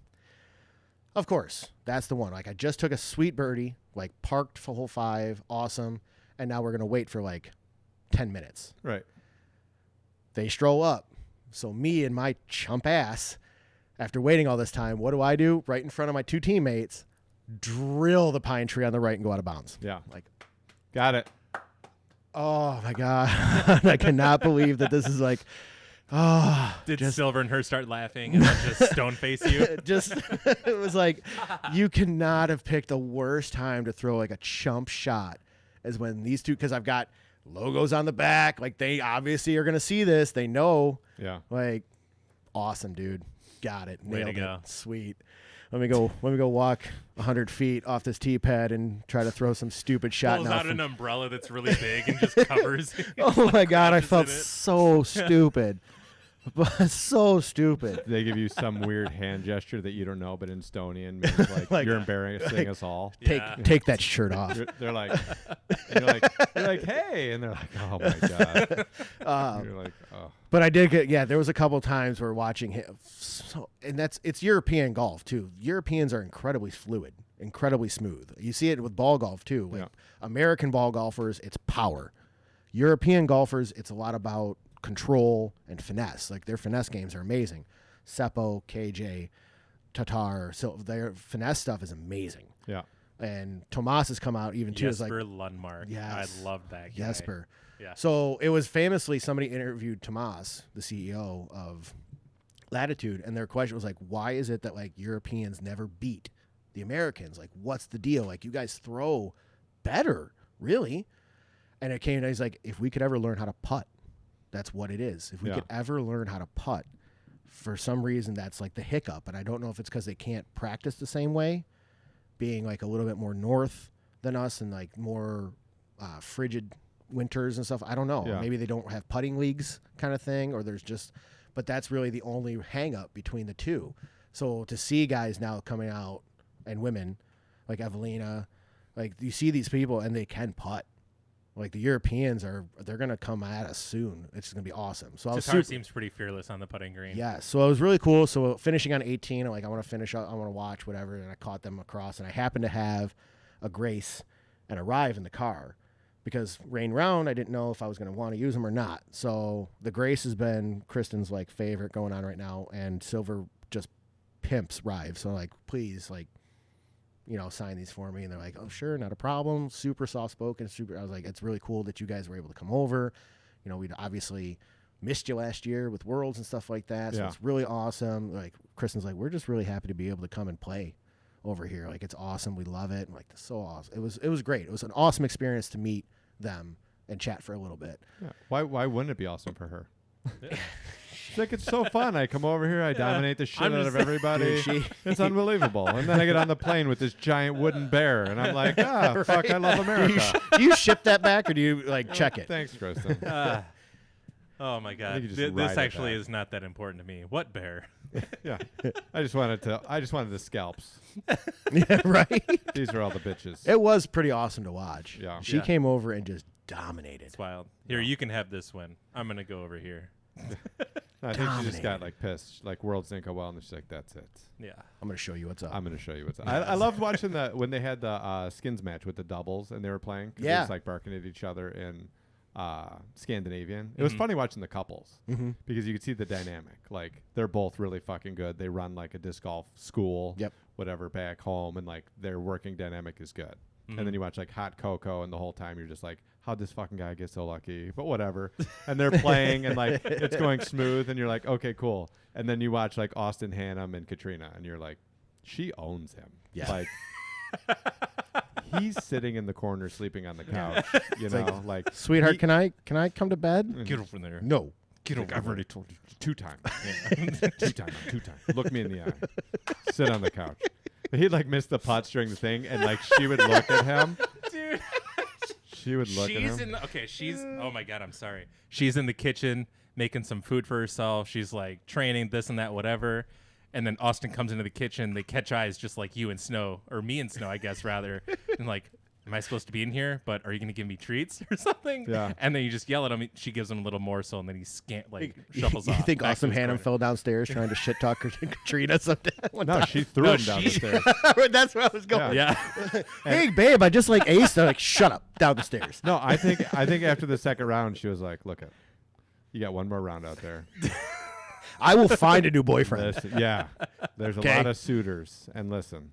Of course, that's the one. Like I just took a sweet birdie, like parked for hole 5, awesome, and now we're gonna wait for like 10 minutes. Right. They stroll up. So me and my chump ass, after waiting all this time, what do? Right in front of my 2 teammates, drill the pine tree on the right and go out of bounds. Yeah. Like, Got it. oh my God. I cannot believe that this is like, Did Silver and her start laughing and then just stone face you? it was like, you cannot have picked the worst time to throw like a chump shot as when these two, because I've got logos on the back. Like they obviously are going to see this. They know. Yeah. Like, awesome, dude. Got it. Way to Nailed go. it. Sweet. Let me go walk 100 feet off this tee pad and try to throw some stupid shot. Pulls now out from- an umbrella that's really big and just covers. Oh my God, I Crunches felt in it. so stupid. But so stupid. They give you some weird hand gesture that you don't know, but in Estonian means like, Like- you're embarrassing us all. Yeah. Take that shirt off. They're like, and you're like, hey, and they're like, oh my God. You're like, oh, But I did get, there was a couple times where watching him, and it's European golf too. Europeans are incredibly fluid, incredibly smooth. You see it with ball golf too. Like Yeah. American ball golfers, it's power. European golfers, it's a lot about control and finesse. Like their finesse games are amazing. Seppo, KJ, Tatar, so their finesse stuff is amazing. yeah. And Tomas has come out even too. Is like Jesper Lundmark. Yes. I love that guy. Jesper. Yeah. So it was famously somebody interviewed Tomas, the CEO of Latitude, and their question was like, why is it that like Europeans never beat the Americans? Like, what's the deal? Like, you guys throw better, really? And it came and he's like, if we could ever learn how to putt, that's what it is. If we Yeah. could ever learn how to putt, for some reason that's like the hiccup. And I don't know if it's because they can't practice the same way, being like a little bit more north than us and like more frigid winters and stuff. I don't know. Yeah. Maybe they don't have putting leagues kind of thing, or there's just, but that's really the only hang up between the two. So to see guys now coming out and women like Evelina, like you see these people and they can putt. Like the Europeans they're going to come at us soon. It's going to be awesome. So I was Tatar super, seems pretty fearless on the putting green. yeah. So it was really cool. So finishing on 18, I'm like, I want to finish up. I want to watch whatever. And I caught them across, and I happened to have a Grace and a Rive in the car because rain round, I didn't know if I was going to want to use them or not. So the Grace has been Kristen's like favorite going on right now, and Silver just pimps Rive. So like, please, like, sign these for me. And they're like, oh, sure, not a problem. Super soft-spoken, super. I was like, it's really cool that you guys were able to come over. We'd obviously missed you last year with Worlds and stuff like that. So Yeah. it's really awesome. Like, Kristen's like, we're just really happy to be able to come and play over here. Like, it's awesome. We love it. I'm like, that's so awesome. It was great. It was an awesome experience to meet them and chat for a little bit. Yeah. Why wouldn't it be awesome for her? She's like, it's so fun. I come over here, I dominate the shit I'm out just- of everybody. Dude, It's unbelievable. And then I get on the plane with this giant wooden bear, and I'm like, fuck, I love America. Do you ship that back, or do you like check it? Thanks, Kristen. Oh my God. think you just This ride it actually back. is not that important to me. What bear? Yeah. I just wanted the scalps. Yeah, right. These are all the bitches. It was pretty awesome to watch. Yeah. She Yeah. came over and just dominated. It's wild. Here, you can have this one. I'm gonna go over here. I think she just got Dominated. like pissed. Like Worlds didn't go well, and she's like, "That's it. Yeah. I'm gonna show you what's up. I'm gonna show you what's up." I loved watching when they had the skins match with the doubles and they were playing. 'Cause they Yeah. was like barking at each other in Scandinavian. It was funny watching the couples because you could see the dynamic. Like they're both really fucking good. They run like a disc golf school, Yep. whatever, back home, and like their working dynamic is good. And then you watch like Hot Cocoa, and the whole time you're just like, how'd this fucking guy get so lucky? But whatever. And they're playing, and like it's going smooth, and you're like, okay, cool. And then you watch like Austin Hannum and Katrina, and you're like, she owns him. Yeah. Like he's sitting in the corner sleeping on the couch. You know, like Sweetheart, can I come to bed? Get over there. No. Get over I've there. already told you 2 times. two times. Look me in the eye. Sit on the couch. But he'd like miss the putts during the thing, and like she would look at him. Dude. She would look at She's him. she's oh my god, I'm sorry. She's in the kitchen making some food for herself. She's like training this and that, whatever. And then Austin comes into the kitchen. They catch eyes just like you and Snow, or me and Snow, I guess, rather. And like, am I supposed to be in here? But are you going to give me treats or something? Yeah. And then you just yell at him. She gives him a little morsel, and then he shuffles You off. think back to Austin his Hannum corner. fell downstairs trying to shit talk Katrina sometime? No, she threw No, him down the she- stairs. That's where I was going. Yeah. Hey, babe, I just like aced. They're like, shut up, down the stairs. No, I think after the second round, she was like, "Look, you got one more round out there. I will find a new boyfriend. Listen, yeah, there's a Okay. lot of suitors, and listen,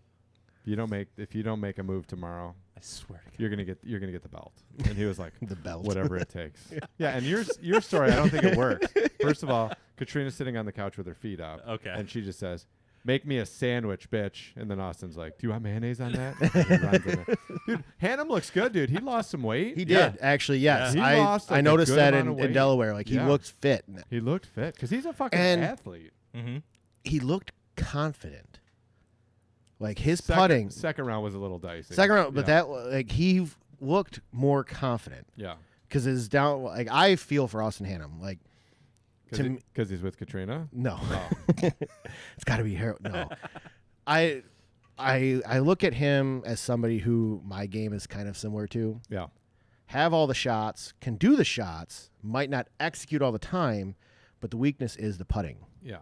if you don't make a move tomorrow, I swear to God. you're gonna get the belt." And he was like, The belt. whatever it takes. Yeah, and your story, I don't think it works. First of all, Katrina's sitting on the couch with her feet up. Okay. And she just says, "Make me a sandwich, bitch." And then Austin's like, "Do you want mayonnaise on that?" And he runs in there. Dude, Hannum looks good, dude. He lost some weight. He did actually. Yes, Yeah. He lost, like, I a noticed good that amount of in weight. Delaware. Like he Yeah. looked fit. He looked fit because he's a fucking And- athlete. Mm-hmm. He looked confident. Like his putting. Second round was a little dicey. Second round, but Yeah. that like he looked more confident Yeah. because his down. Like I feel for Austin Hannum. Like to me, Because he's with Katrina. no, Oh. it's got to be her. No, I look at him as somebody who my game is kind of similar to. Yeah. Have all the shots, can do the shots, might not execute all the time, but the weakness is the putting, Yeah.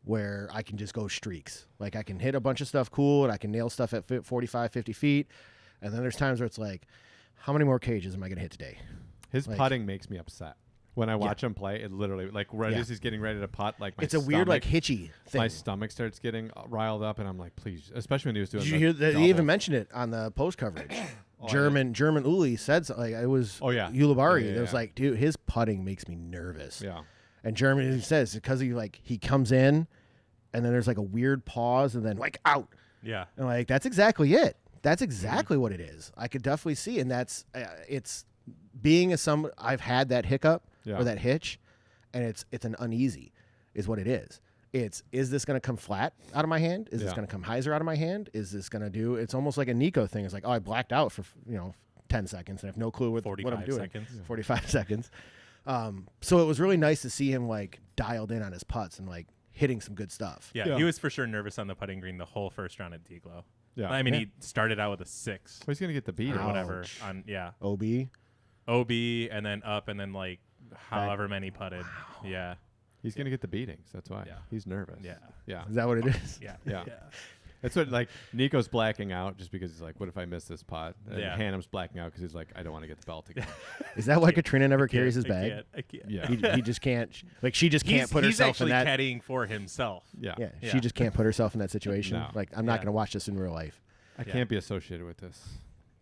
where I can just go streaks. Like I can hit a bunch of stuff cool and I can nail stuff at 45, 50 feet. And then there's times where it's like, how many more cages am I going to hit today? His Like- putting makes me upset. When I watch him play, it literally, like right Yeah. as he's getting ready to putt, like my It's a weird, like, stomach- hitchy thing. my stomach starts getting riled up, and I'm like, please, especially when he was doing. Did you the hear that? He double. even mentioned it on the post coverage. Oh, I German Uli said something. Like, it was Oh, yeah. Ulibarri. Yeah, It was yeah. like, dude, his putting makes me nervous. Yeah. And German says because he comes in, and then there's like a weird pause, and then like out. Yeah. And like that's exactly it. That's exactly what it is. I could definitely see, and that's it's being I've had that hiccup Yeah. or that hitch, and it's an uneasy, is what it is. Is this going to come flat out of my hand? Is this Yeah. going to come hyzer out of my hand? Is this going to do? It's almost like a Nico thing. It's like, oh, I blacked out for 10 seconds and I have no clue what I'm 45 doing. seconds. 45 seconds. So it was really nice to see him like dialed in on his putts and like hitting some good stuff. Yeah, Yeah. he was for sure nervous on the putting green the whole first round at D-Glow. Yeah. I mean, Yeah. he started out with a 6 Well, he's gonna get the beat. or Ouch. whatever on OB. OB and then up and then like however many putted. Yeah. He's gonna get the beatings. That's why. Yeah. He's nervous. Yeah. Yeah. Is that what it is? Yeah. Yeah. That's what like Nico's blacking out just because he's like, what if I miss this putt? And Yeah. Hannum's blacking out because he's like, I don't want to get the belt again. Is that why Katrina never I carries his can't- bag? I can't. Yeah. He just can't. Like she just can't put he's herself actually in that. caddying for himself. Yeah. Yeah, Yeah. she just can't put herself in that situation. No. Like I'm not Yeah. going to watch this in real life. I Yeah. can't be associated with this.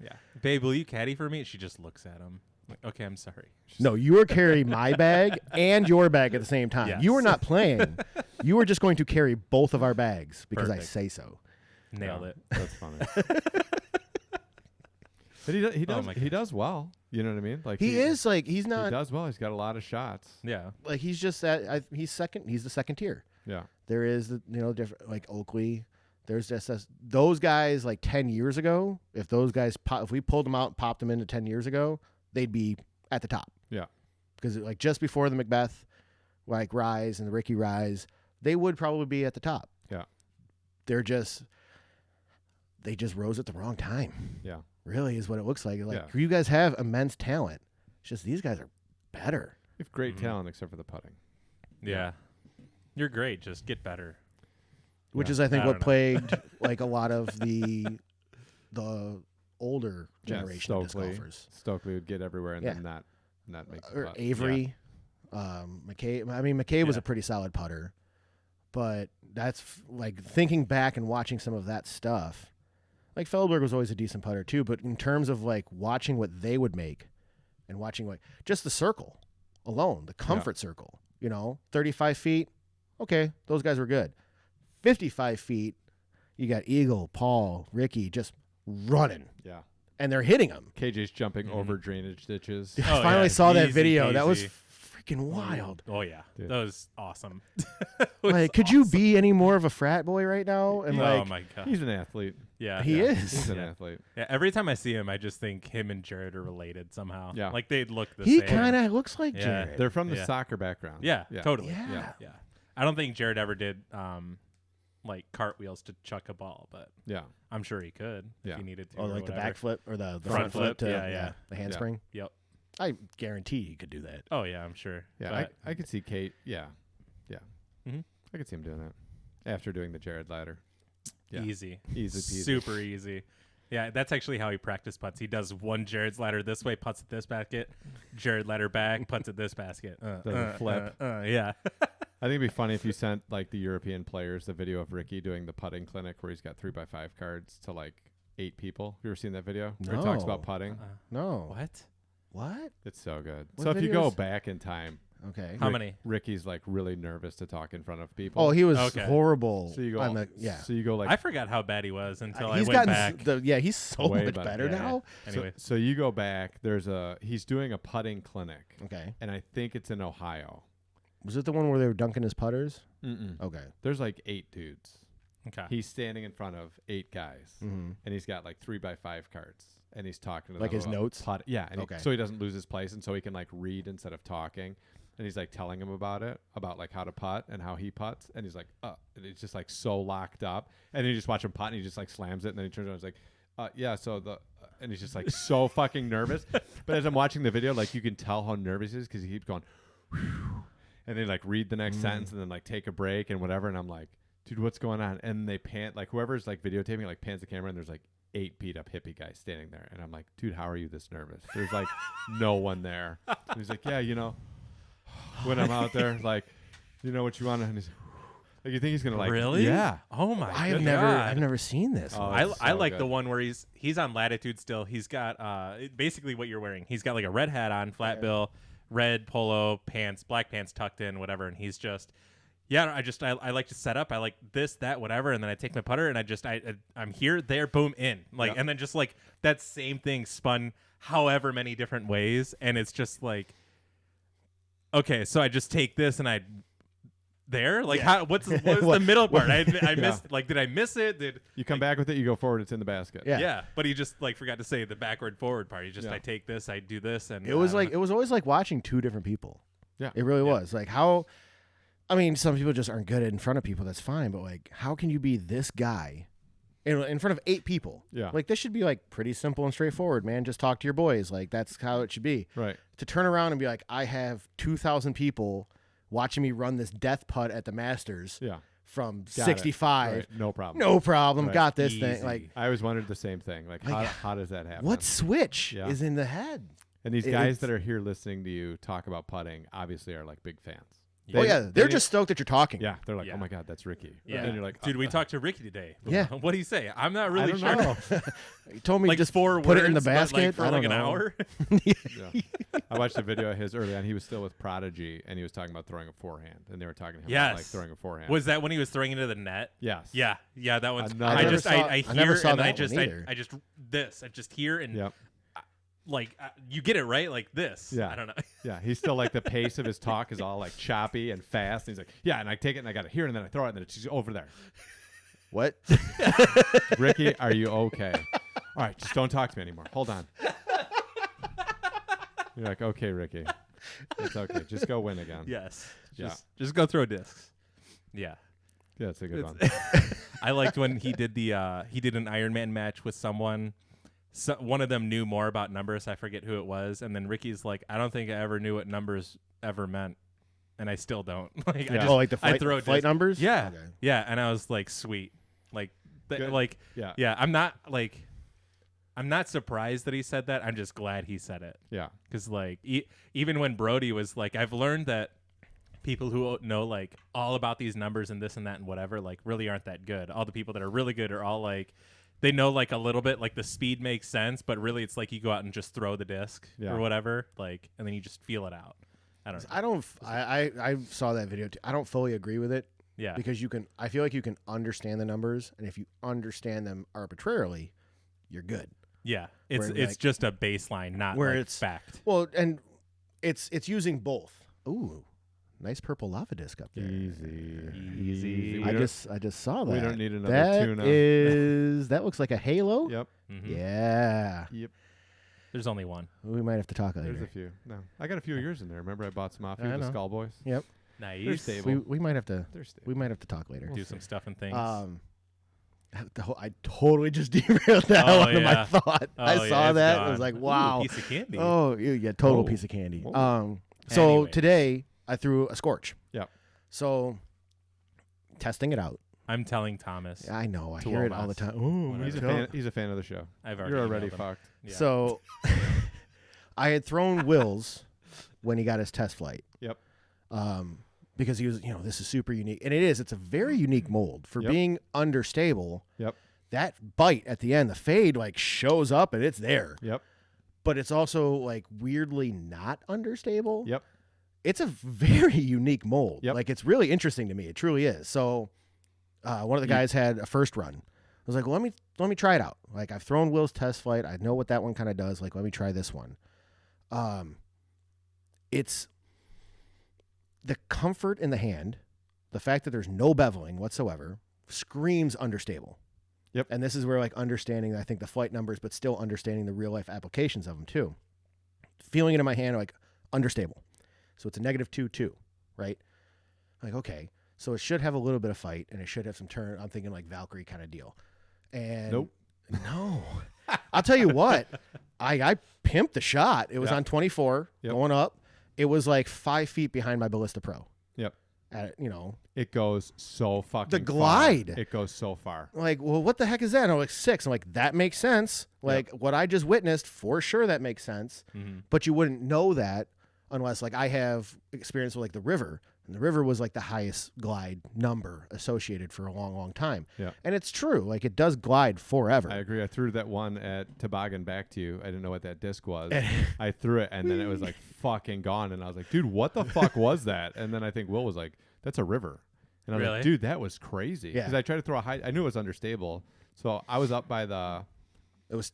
Yeah. Babe, will you caddy for me? She just looks at him. Like, okay, I'm sorry. No, you were carrying my bag and your bag at the same time. Yes. You were not playing. You were just going to carry both of our bags because I Perfect. say so. Nailed Yeah. it. That's funny. But he Oh does my he God. does well. You know what I mean? Like He is like he's He not does well. He's got a lot of shots. Yeah. like he's just that. He's second. He's the second tier. Yeah. There is the different like Oakley. There's just those guys like 10 years ago. If those guys if we pulled them out and popped them into 10 years ago, they'd be at the top. Yeah. Because like just before the Macbeth, like Rise and the Ricky Rise, they would probably be at the top. Yeah. They just rose at the wrong time. Yeah. Really is what it looks like. Like Yeah. you guys have immense talent. It's just these guys are better. You have great Mhm. talent except for the putting. Yeah. You're great. Just get better. which Yeah. is I think I what don't know. plagued like a lot of the older Yeah, generation of disc Stokely. golfers. Stokely would get everywhere and Yeah. then not make the Or putt. Avery, McKay. I mean, McKay was Yeah. a pretty solid putter, but that's like thinking back and watching some of that stuff. Like Feldberg was always a decent putter too, but in terms of like watching what they would make, and watching like just the circle alone, the comfort circle, 35 feet, okay, those guys were good. 55 feet, you got Eagle, Paul, Ricky just running, Yeah. and they're hitting them. KJ's jumping Mhm. over drainage ditches. I Oh, finally yeah, saw that easy video. That was peasy. freaking wild. Oh yeah, Dude. that was awesome. That was Like, could you awesome. be any more of a frat boy right now? And Oh like, my god. He's an athlete. Yeah. he yeah. is. He's an Yeah. athlete. Yeah, every time I see him, I just think him and Jared are related somehow. Yeah. Like they look the He same. kind of looks like Yeah. Jared. They're from the Yeah. soccer background. Yeah, totally. Yeah. Yeah. I don't think Jared ever did like cartwheels to chuck a ball, but Yeah. I'm sure he could Yeah. if he needed to. Or or like the whatever. backflip or the Front front flip flip, to yeah. the handspring. Yep. I guarantee he could do that. Oh yeah, I'm sure. Yeah. But, I could see Kate. Yeah. Yeah. Mhm. I could see him doing that after doing the Jared ladder. Yeah. easy. Easy peasy. Super easy. Yeah, that's actually how he practice putts. He does one Jared's ladder this way, putts at this basket, Jared ladder back, putts at this basket. Does a flip. Yeah. I think it'd be funny if you sent like the European players the video of Ricky doing the putting clinic where he's got 3x5 cards to like 8 people. Have you ever seen that video? Where he talks about No. putting. No. What? What? It's so good. What So if you go videos? back in time, Okay. How many? Ricky's like really nervous to talk in front of people. Oh, he was Okay. horrible. so you go on the, yeah. So you go like I forgot how bad he was until I He's went gotten back. he's so Way much better. better Yeah. now. Anyway, So you go back. He's doing a putting clinic, Okay. and I think it's in Ohio. Was it the one where they were dunking his putters? Mm-mm. Okay. There's like 8 dudes. okay. He's standing in front of 8 guys, Mm-hmm. and he's got like 3x5 cards, and he's talking to Like them his about notes? Yeah, and Okay. so he doesn't lose his place, and so he can like read instead of talking. And he's like telling him about it, about like how to putt and how he putts, and he's like, and he's just like so locked up, and then you just watch him putt, and he just like slams it, and then he turns around and he's like, yeah, so and he's just like so fucking nervous. But as I'm watching the video, like you can tell how nervous he is because he keeps going, and they like read the next sentence and then like take a break and whatever, and I'm like, dude, what's going on? And they pan, like whoever's like videotaping like pans the camera, and there's like 8 beat up hippie guys standing there, and I'm like, dude, how are you this nervous? There's like no one there. And he's like, yeah, when I'm out there, like, you know what you want, and he's like, you think he's gonna like, Really? yeah. Oh my I've god. never seen this. Oh, one. it's I so like good. the one where he's on latitude still. He's got basically what you're wearing. He's got like a red hat on, flat bill, red polo pants, black pants tucked in, whatever, and he's just I like to set up. I like this, that, whatever, and then I take my putter and I'm here, there, boom, in. Like Yep. and then just like that same thing spun however many different ways, and it's just like, okay, so I just take this and I there? Like how what's the middle part? I missed like did I miss it? Did You come back with it, you go forward, it's in the basket. Yeah. yeah, but he just like forgot to say the backward forward part. He just Yeah. I take this, I do this, and It was like it was always like watching two different people. Yeah. It really was. Like how I mean, some people just aren't good at in front of people, that's fine, but like how can you be this guy in front of 8 people? Yeah. Like this should be like pretty simple and straightforward, man. Just talk to your boys. Like that's how it should be. Right. To turn around and be like, I have 2,000 people watching me run this death putt at the Masters Yeah. from Got it. 65. Right. No problem. No problem. Right. Got this Easy. thing. Like I always wondered the same thing. Like how does that happen? what switch Yeah. is in the head? And these It- guys it's- that are here listening to you talk about putting obviously are like big fans. Oh They- yeah, they they're need- just stoked that you're talking. Yeah, they're like, Yeah. oh my god, that's Ricky. yeah. And you're like, dude, we talked to Ricky today. Yeah. What do you say? I'm not really I sure. don't know. He told me Like just 4 put words, it in the but, basket like, for I like don't an know. hour. Yeah. I watched a video of his early on. He was still with Prodigy, and he was talking about throwing a forehand, and they were talking to him about like Yes. throwing a forehand. Was that when he was throwing into the net? Yes. Yeah, that one's. Another- I I just, never saw- I I hear never saw and I that just, one either. I just I just hear and Yep. like you get it right, like this. Yeah. I don't know. Yeah. He's still like the pace of his talk is all like choppy and fast. And he's like, yeah, and I take it and I got it here, and then I throw it, and then it's just over there. What? Ricky, are you okay? All right, just don't talk to me anymore. Hold on. You're like, okay, Ricky, it's okay. Just go win again. Yes. Yeah. Just go throw discs. Yeah. Yeah, it's a good one. I liked when he did he did an Iron Man match with someone. So one of them knew more about numbers. I forget who it was, and then Ricky's like, I don't think I ever knew what numbers ever meant. and I still don't. Like Yeah. I just like the I throw flight disc. numbers. Yeah, Okay. yeah, and I was like, sweet, like, Good. like, Yeah. yeah. I'm not surprised that he said that. I'm just glad he said it. Yeah. Because like even when Brody was like, I've learned that people who know like all about these numbers and this and that and whatever like really aren't that good. All the people that are really good are all like they know like a little bit, like the speed makes sense, but really it's like you go out and just throw the disc or whatever, like, and then you just feel it out. I don't know. I saw that video too. I don't fully agree with it. Yeah. Because I feel like you can understand the numbers, and if you understand them arbitrarily, you're good. Yeah. It's like, just a baseline, not where like it's fact. Well, and it's using both. Ooh, nice purple lava disc up there. Easy. I just saw that. We don't need another tuna. That looks like a halo. Yep. Mm-hmm. Yeah. Yep. There's only one. We might have to talk later. There's a few. No, I got a few of yours in there. Remember, I bought some off you, I the know. Skull Boys. Yep. Nice. They're stable. We might have to. They're stable. We might have to talk later. Do some stuff and things. I totally just derailed that Oh, one of my yeah. thought. Oh, I yeah, saw it's that. gone. I was like, Ooh, wow. piece of candy. Oh, yeah, total Oh. piece of candy. Whoa. So Anyways. today I threw a scorch. Yep. So testing it out. I'm telling Thomas. I know. I To hear it all the Lomas. time. Oh, Whatever. He's a fan. He's a fan of the show. I've already You're already emailed him. fucked. Yeah. So I had thrown Will's when he got his test flight. Yep. Because he was, this is super unique. And it is. It's a very unique mold. For Yep. being understable, Yep. that bite at the end, the fade, like, shows up and it's there. Yep. But it's also, like, weirdly not understable. Yep. It's a very unique mold. Yep. Like, it's really interesting to me. It truly is. So one of the guys had a first run. I was like, well, let me try it out. Like, I've thrown Will's test flight. I know what that one kind of does. Like, let me try this one. It's the comfort in the hand, the fact that there's no beveling whatsoever, screams understable. Yep. And this is where, like, understanding, I think, the flight numbers, but still understanding the real life applications of them too. Feeling it in my hand, like, understable. So it's a -2.2, right? Like, okay, so it should have a little bit of fight and it should have some turn. I'm thinking like Valkyrie kind of deal. And Nope. No. I'll tell you what, I pimped the shot. It was on 24 going up. It was like 5 feet behind my Ballista Pro. Yep. It goes so fucking the glide. Far. It goes so far. Like, well, what the heck is that? And I'm like 6. I'm like, that makes sense. Like what I just witnessed, for sure that makes sense. Mm-hmm. But you wouldn't know that unless, like, I have experience with, like, the river. And the river was, like, the highest glide number associated for a long, long time. Yeah. And it's true. Like, it does glide forever. I agree. I threw that one at Toboggan back to you. I didn't know what that disc was. I threw it, and then it was, like, fucking gone. And I was like, dude, what the fuck was that? And then I think Will was like, that's a river. And I was like, dude, that was crazy. Yeah. Because I tried to throw a high. I knew it was understable. So I was up by the... It was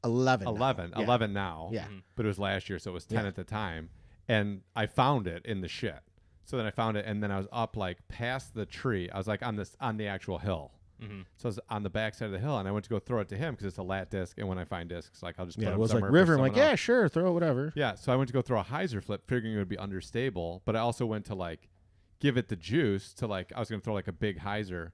11 now. Yeah. But it was last year, so it was 10 Yeah. at the time. And I found it in the shit. So then I found it, and then I was up, like, past the tree. I was, like, on the actual hill. Mm-hmm. So I was on the back side of the hill, and I went to go throw it to him because it's a lat disc. And when I find discs, like, I'll just put Yeah, them it was like somewhere for river. I'm like, someone yeah, else. sure, throw it, whatever. Yeah, so I went to go throw a hyzer flip, figuring it would be understable. But I also went to, like, give it the juice to, like, I was going to throw, like, a big hyzer.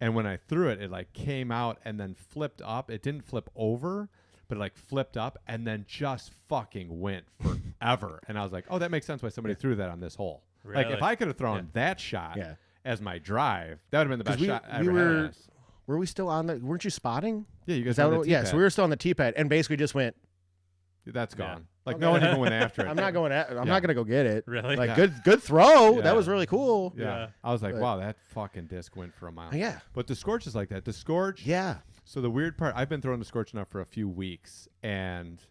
And when I threw it, it, like, came out and then flipped up. It didn't flip over, but it, like, flipped up and then just fucking went forever. And I was like, oh, that makes sense why somebody threw that on this hole. Really? Like, if I could have thrown that shot Yeah. as my drive, that would have been the best shot I we ever were, had. were we still on the, weren't you spotting? Yeah, you guys Is that were on what, the yeah, tee so pad. we were still on the T-pad and basically just went, That's Yeah. gone. Like, Okay. no one even went after it. I'm not going I'm Yeah. not going to go get it. Really? Like, Yeah. good throw. Yeah. That was really cool. Yeah. Yeah. I was like, But- wow, that fucking disc went for a mile. Yeah. But the Scorch is like that. The Scorch. Yeah. So the weird part, I've been throwing the Scorch now for a few weeks, and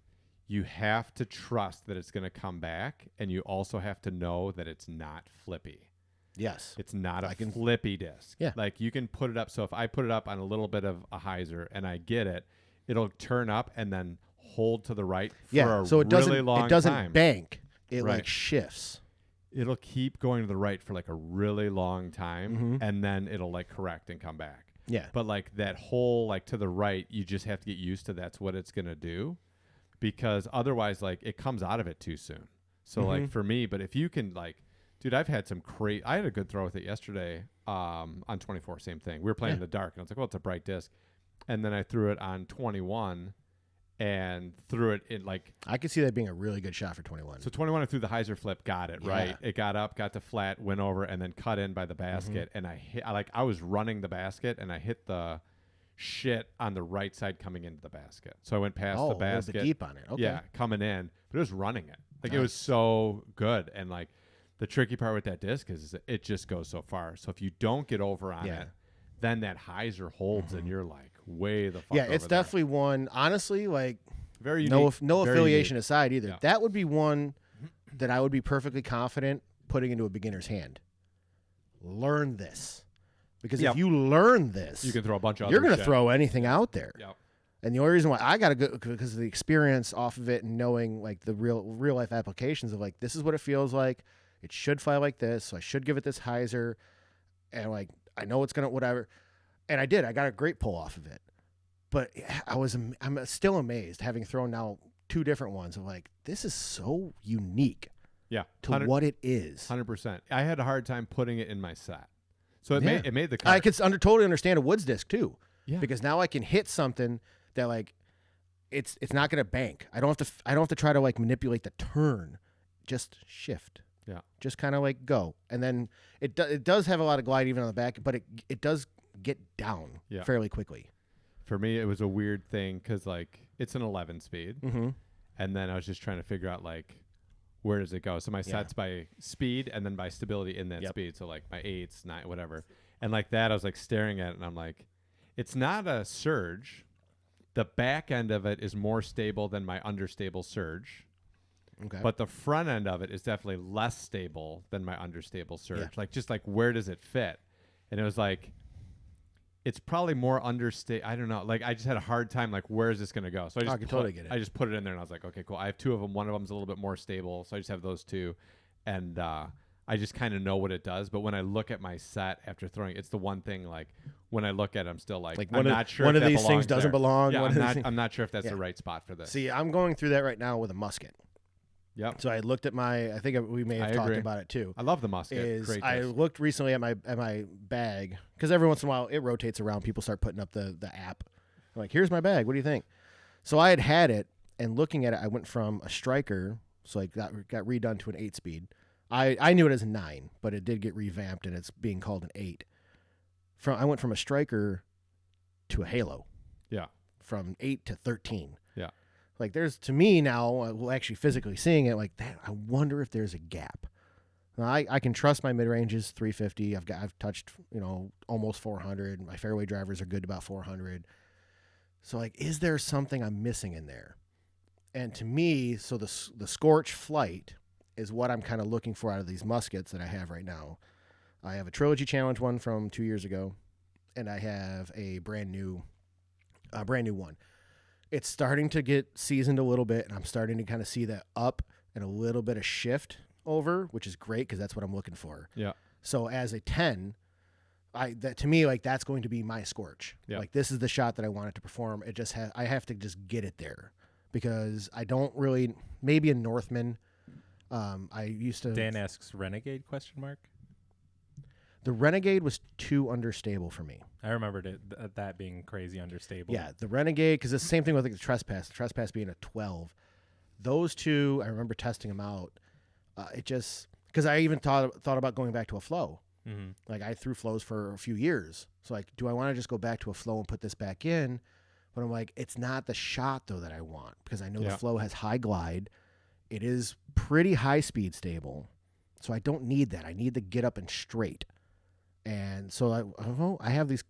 you have to trust that it's going to come back, and you also have to know that it's not flippy. Yes. It's not a I can- flippy disc. Yeah. Like, you can put it up. So if I put it up on a little bit of a hyzer and I get it, it'll turn up and then hold to the right for Yeah. a So it doesn't really long it doesn't time. bank. It Right. like shifts. It'll keep going to the right for like a really long time, Mhm. and then it'll like correct and come back. Yeah. But like that whole like to the right, you just have to get used to that's what it's gonna do, because otherwise like it comes out of it too soon. So like for me, but if you can like, dude, I've had some I had a good throw with it yesterday on 24, same thing. We were playing in the dark, and I was like, well, it's a bright disc, and then I threw it on 21, and threw it in like. I could see that being a really good shot for 21. So 21, I threw the hyzer flip, got it, Yeah. right? It got up, got to flat, went over, and then cut in by the basket. And I was running the basket, and I hit the shit on the right side coming into the basket. So I went past the a little basket. bit deep on it. Okay. Yeah, coming in. But it was running it. Like, it was Nice. so good. And, like, the tricky part with that disc is it just goes so far. So if you don't get over on Yeah. it, then that hyzer holds, and you're, like, way the fuck Yeah, over it's there. definitely one, honestly, like, Very unique. no very affiliation unique. aside either. Yeah. That would be one that I would be perfectly confident putting into a beginner's hand. Learn this. Because Yep. if you learn this, You can throw a bunch of you're other going to shit. throw anything out there. Yep. And the only reason why I got to go because of the experience off of it and knowing like the real life applications of like this is what it feels like. It should fly like this, so I should give it this hyzer, and like I know it's gonna whatever. And I did. I got a great pull off of it. But I'm still amazed having thrown now 2 different ones of like this is so unique Yeah. to what it is. 100%. I had a hard time putting it in my set. So it Yeah. made the cut. I could totally understand a woods disc too. Yeah. Because now I can hit something that like it's not going to bank. I don't have to try to like manipulate the turn. Just shift. Yeah. Just kind of like go. And then it does have a lot of glide even on the back, but it does get down Yeah. fairly quickly. For me, it was a weird thing because like it's an 11 speed, Mm-hmm. and then I was just trying to figure out like where does it go. So my set's by speed and then by stability in that Yep. speed. So like my 8s, 9, whatever. And like that, I was like staring at it, and I'm like, it's not a surge. The back end of it is more stable than my understable surge. Okay. But the front end of it is definitely less stable than my understable surge. Yeah. Like, just like, where does it fit? And it was like, it's probably more understable. I don't know. Like, I just had a hard time, like, where is this going to go? So I just can totally get it. I just put it in there, and I was like, okay, cool. I have 2 of them. One of them's a little bit more stable. So I just have those 2. And I just kind of know what it does. But when I look at my set after throwing, it's the one thing, like, when I look at it, I'm still like I'm not sure one if of that these things belongs doesn't there. belong. Yeah, one of these things- I'm not sure if that's Yeah. the right spot for this. See, I'm going through that right now with a musket. Yep. So I looked at I think we may have I talked agree. about it too. I love the musket. Is Great I disc. looked recently at my bag because every once in a while it rotates around. People start putting up the app. I'm like, here's my bag. What do you think? So I had it, and looking at it, I went from a striker, so I got redone to an 8-speed. I knew it as a 9, but it did get revamped, and it's being called an 8. I went from a striker to a halo. Yeah. From 8 to 13. Yeah. Like there's to me now, well, actually physically seeing it like that. I wonder if there's a gap. Now, I can trust my mid range is 350. I've touched almost 400. My fairway drivers are good about 400. So like, is there something I'm missing in there? And to me, so the Scorch Flight is what I'm kind of looking for out of these muskets that I have right now. I have a Trilogy Challenge one from 2 years ago, and I have a brand new one. It's starting to get seasoned a little bit, and I'm starting to kind of see that up and a little bit of shift over, which is great because that's what I'm looking for. Yeah. So as a 10, to me, like that's going to be my Scorch. Yeah. Like this is the shot that I want it to perform. It just I have to just get it there because I don't really, maybe a Northman. I used to. Dan asks Renegade ? The Renegade was too understable for me. I remembered that being crazy understable. Yeah, the Renegade, because it's the same thing with like the Trespass being a 12. Those two, I remember testing them out. It just, because I even thought about going back to a flow. Mm-hmm. Like I threw flows for a few years. So like, do I want to just go back to a flow and put this back in? But I'm like, it's not the shot though that I want because I know the flow has high glide. It is pretty high speed stable. So I don't need that. I need the get up and straight. And so I have these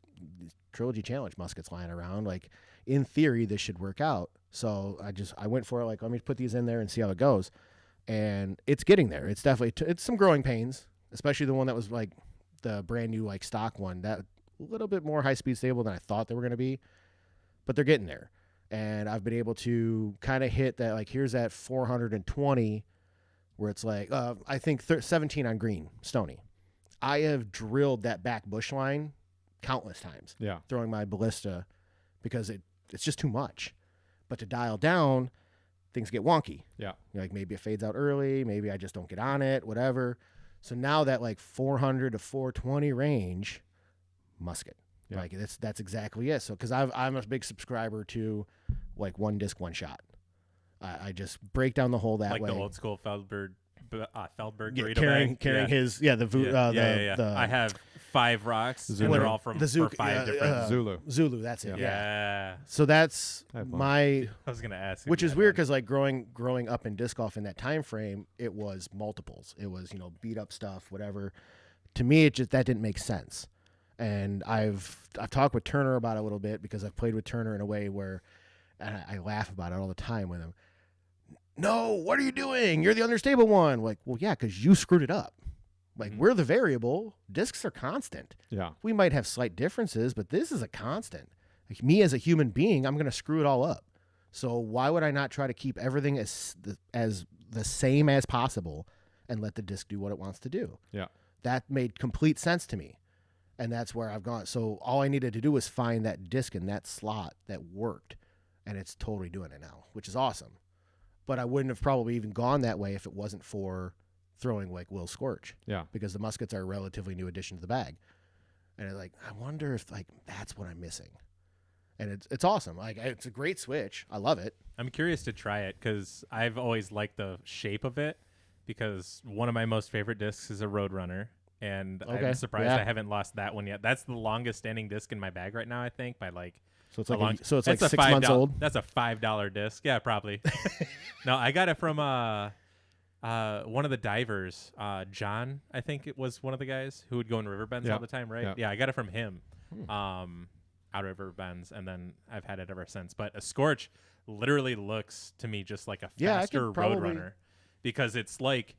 Trilogy Challenge muskets lying around. Like in theory, this should work out. So I went for it. Like, let me put these in there and see how it goes. And it's getting there. It's definitely, it's some growing pains, especially the one that was like the brand new, like stock one that a little bit more high speed stable than I thought they were going to be, but they're getting there. And I've been able to kind of hit that, like, here's that 420 where it's like, I think 17 on green, Stony. I have drilled that back bush line countless times. Yeah. Throwing my ballista because it's just too much. But to dial down, things get wonky. Yeah. Like maybe it fades out early, maybe I just don't get on it, whatever. So now that like 400 to 420 range, musket. Yeah. Like that's exactly it. So because I'm a big subscriber to like one disc, one shot. I just break down the hole that like way. the old school Feldberg burrito carrying bag. his the I have 5 rocks, and they're all from the for 5 different. Zulu. That's it. Yeah. So that's my. I was gonna ask, Which is weird because like growing up in disc golf in that time frame, it was multiples. It was beat up stuff, whatever. To me, it just that didn't make sense. And I've talked with Turner about it a little bit because I've played with Turner in a way where, and I laugh about it all the time with him. No, what are you doing? You're the understable one. Like, well, yeah, because you screwed it up. Like, we're the variable. Discs are constant. Yeah. We might have slight differences, but this is a constant. Like, me as a human being, I'm going to screw it all up. So why would I not try to keep everything as the same as possible and let the disc do what it wants to do? Yeah. That made complete sense to me. And that's where I've gone. So all I needed to do was find that disc in that slot that worked. And it's totally doing it now, which is awesome. But I wouldn't have probably even gone that way if it wasn't for throwing like Will Scorch. Yeah. Because the muskets are a relatively new addition to the bag. And I wonder if like that's what I'm missing. And it's awesome. Like it's a great switch. I love it. I'm curious to try it because I've always liked the shape of it. Because one of my most favorite discs is a Roadrunner, and I'm surprised I haven't lost that one yet. That's the longest standing disc in my bag right now, I think, by like. So it's like it's like 6 months old. That's a $5 disc. Yeah, probably. No, I got it from one of the divers, John. I think it was one of the guys who would go in river bends all the time, right? Yeah, I got it from him, out of river bends, and then I've had it ever since. But a Scorch literally looks to me just like a faster Roadrunner, because it's like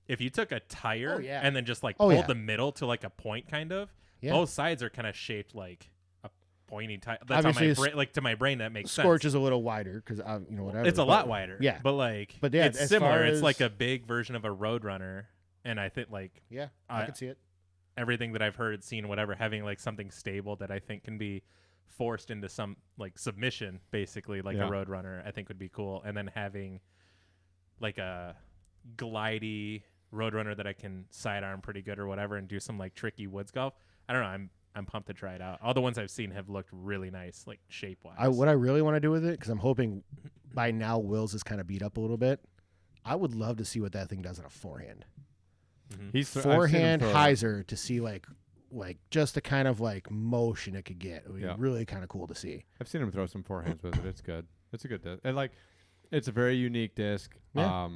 if you took a tire and then just like pulled the middle to like a point, kind of. Yeah. Both sides are kind of shaped like pointy tire. That's obviously how to my brain that makes sense. Scorch is a little wider because whatever. It's a lot wider. Yeah, but yeah, it's similar. It's like a big version of a Roadrunner, and I think I can see it. Everything that I've heard, seen, whatever, having like something stable that I think can be forced into some like submission, basically like a Roadrunner, I think would be cool. And then having like a glidey Roadrunner that I can sidearm pretty good or whatever, and do some like tricky woods golf. I don't know. I'm pumped to try it out. All the ones I've seen have looked really nice, like shape-wise. What I really want to do with it, because I'm hoping by now Will's is kind of beat up a little bit, I would love to see what that thing does on a forehand. Mm-hmm. He's forehand hyzer to see like just the kind of like motion it could get. It would be really kind of cool to see. I've seen him throw some forehands with it. It's good. It's a good disc. And like, it's a very unique disc. Yeah.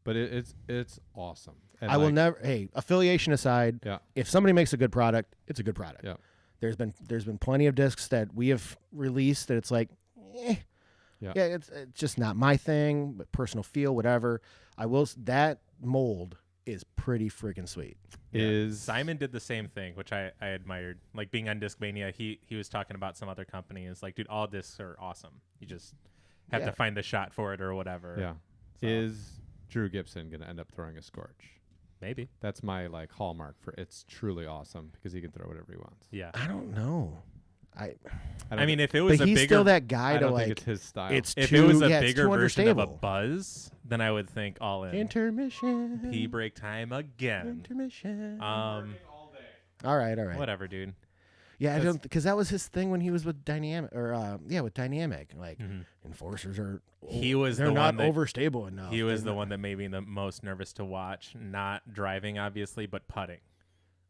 But it's awesome. And I will never. Hey, affiliation aside, if somebody makes a good product, it's a good product. Yeah. There's been plenty of discs that we have released that it's like, it's just not my thing, but personal feel, whatever. That mold is pretty freaking sweet. Simon did the same thing, which I admired. Like being on Discmania, he was talking about some other company. It's like, dude, all discs are awesome. You just have to find the shot for it or whatever. Yeah. So. Is Drew Gibson going to end up throwing a Scorch? Maybe. That's my like hallmark for it's truly awesome because he can throw whatever he wants. Yeah. I don't know. I mean, if it was but he's still that guy to like. It's his style. If it was a bigger version of a Buzz, then I would think all in. Intermission. Pee break time again. Intermission. All right. Whatever, dude. Yeah, I don't, because that was his thing when he was with Dynamic, with Dynamic. Like enforcers are, they're not overstable enough. He was the one that made me the most nervous to watch. Not driving, obviously, but putting.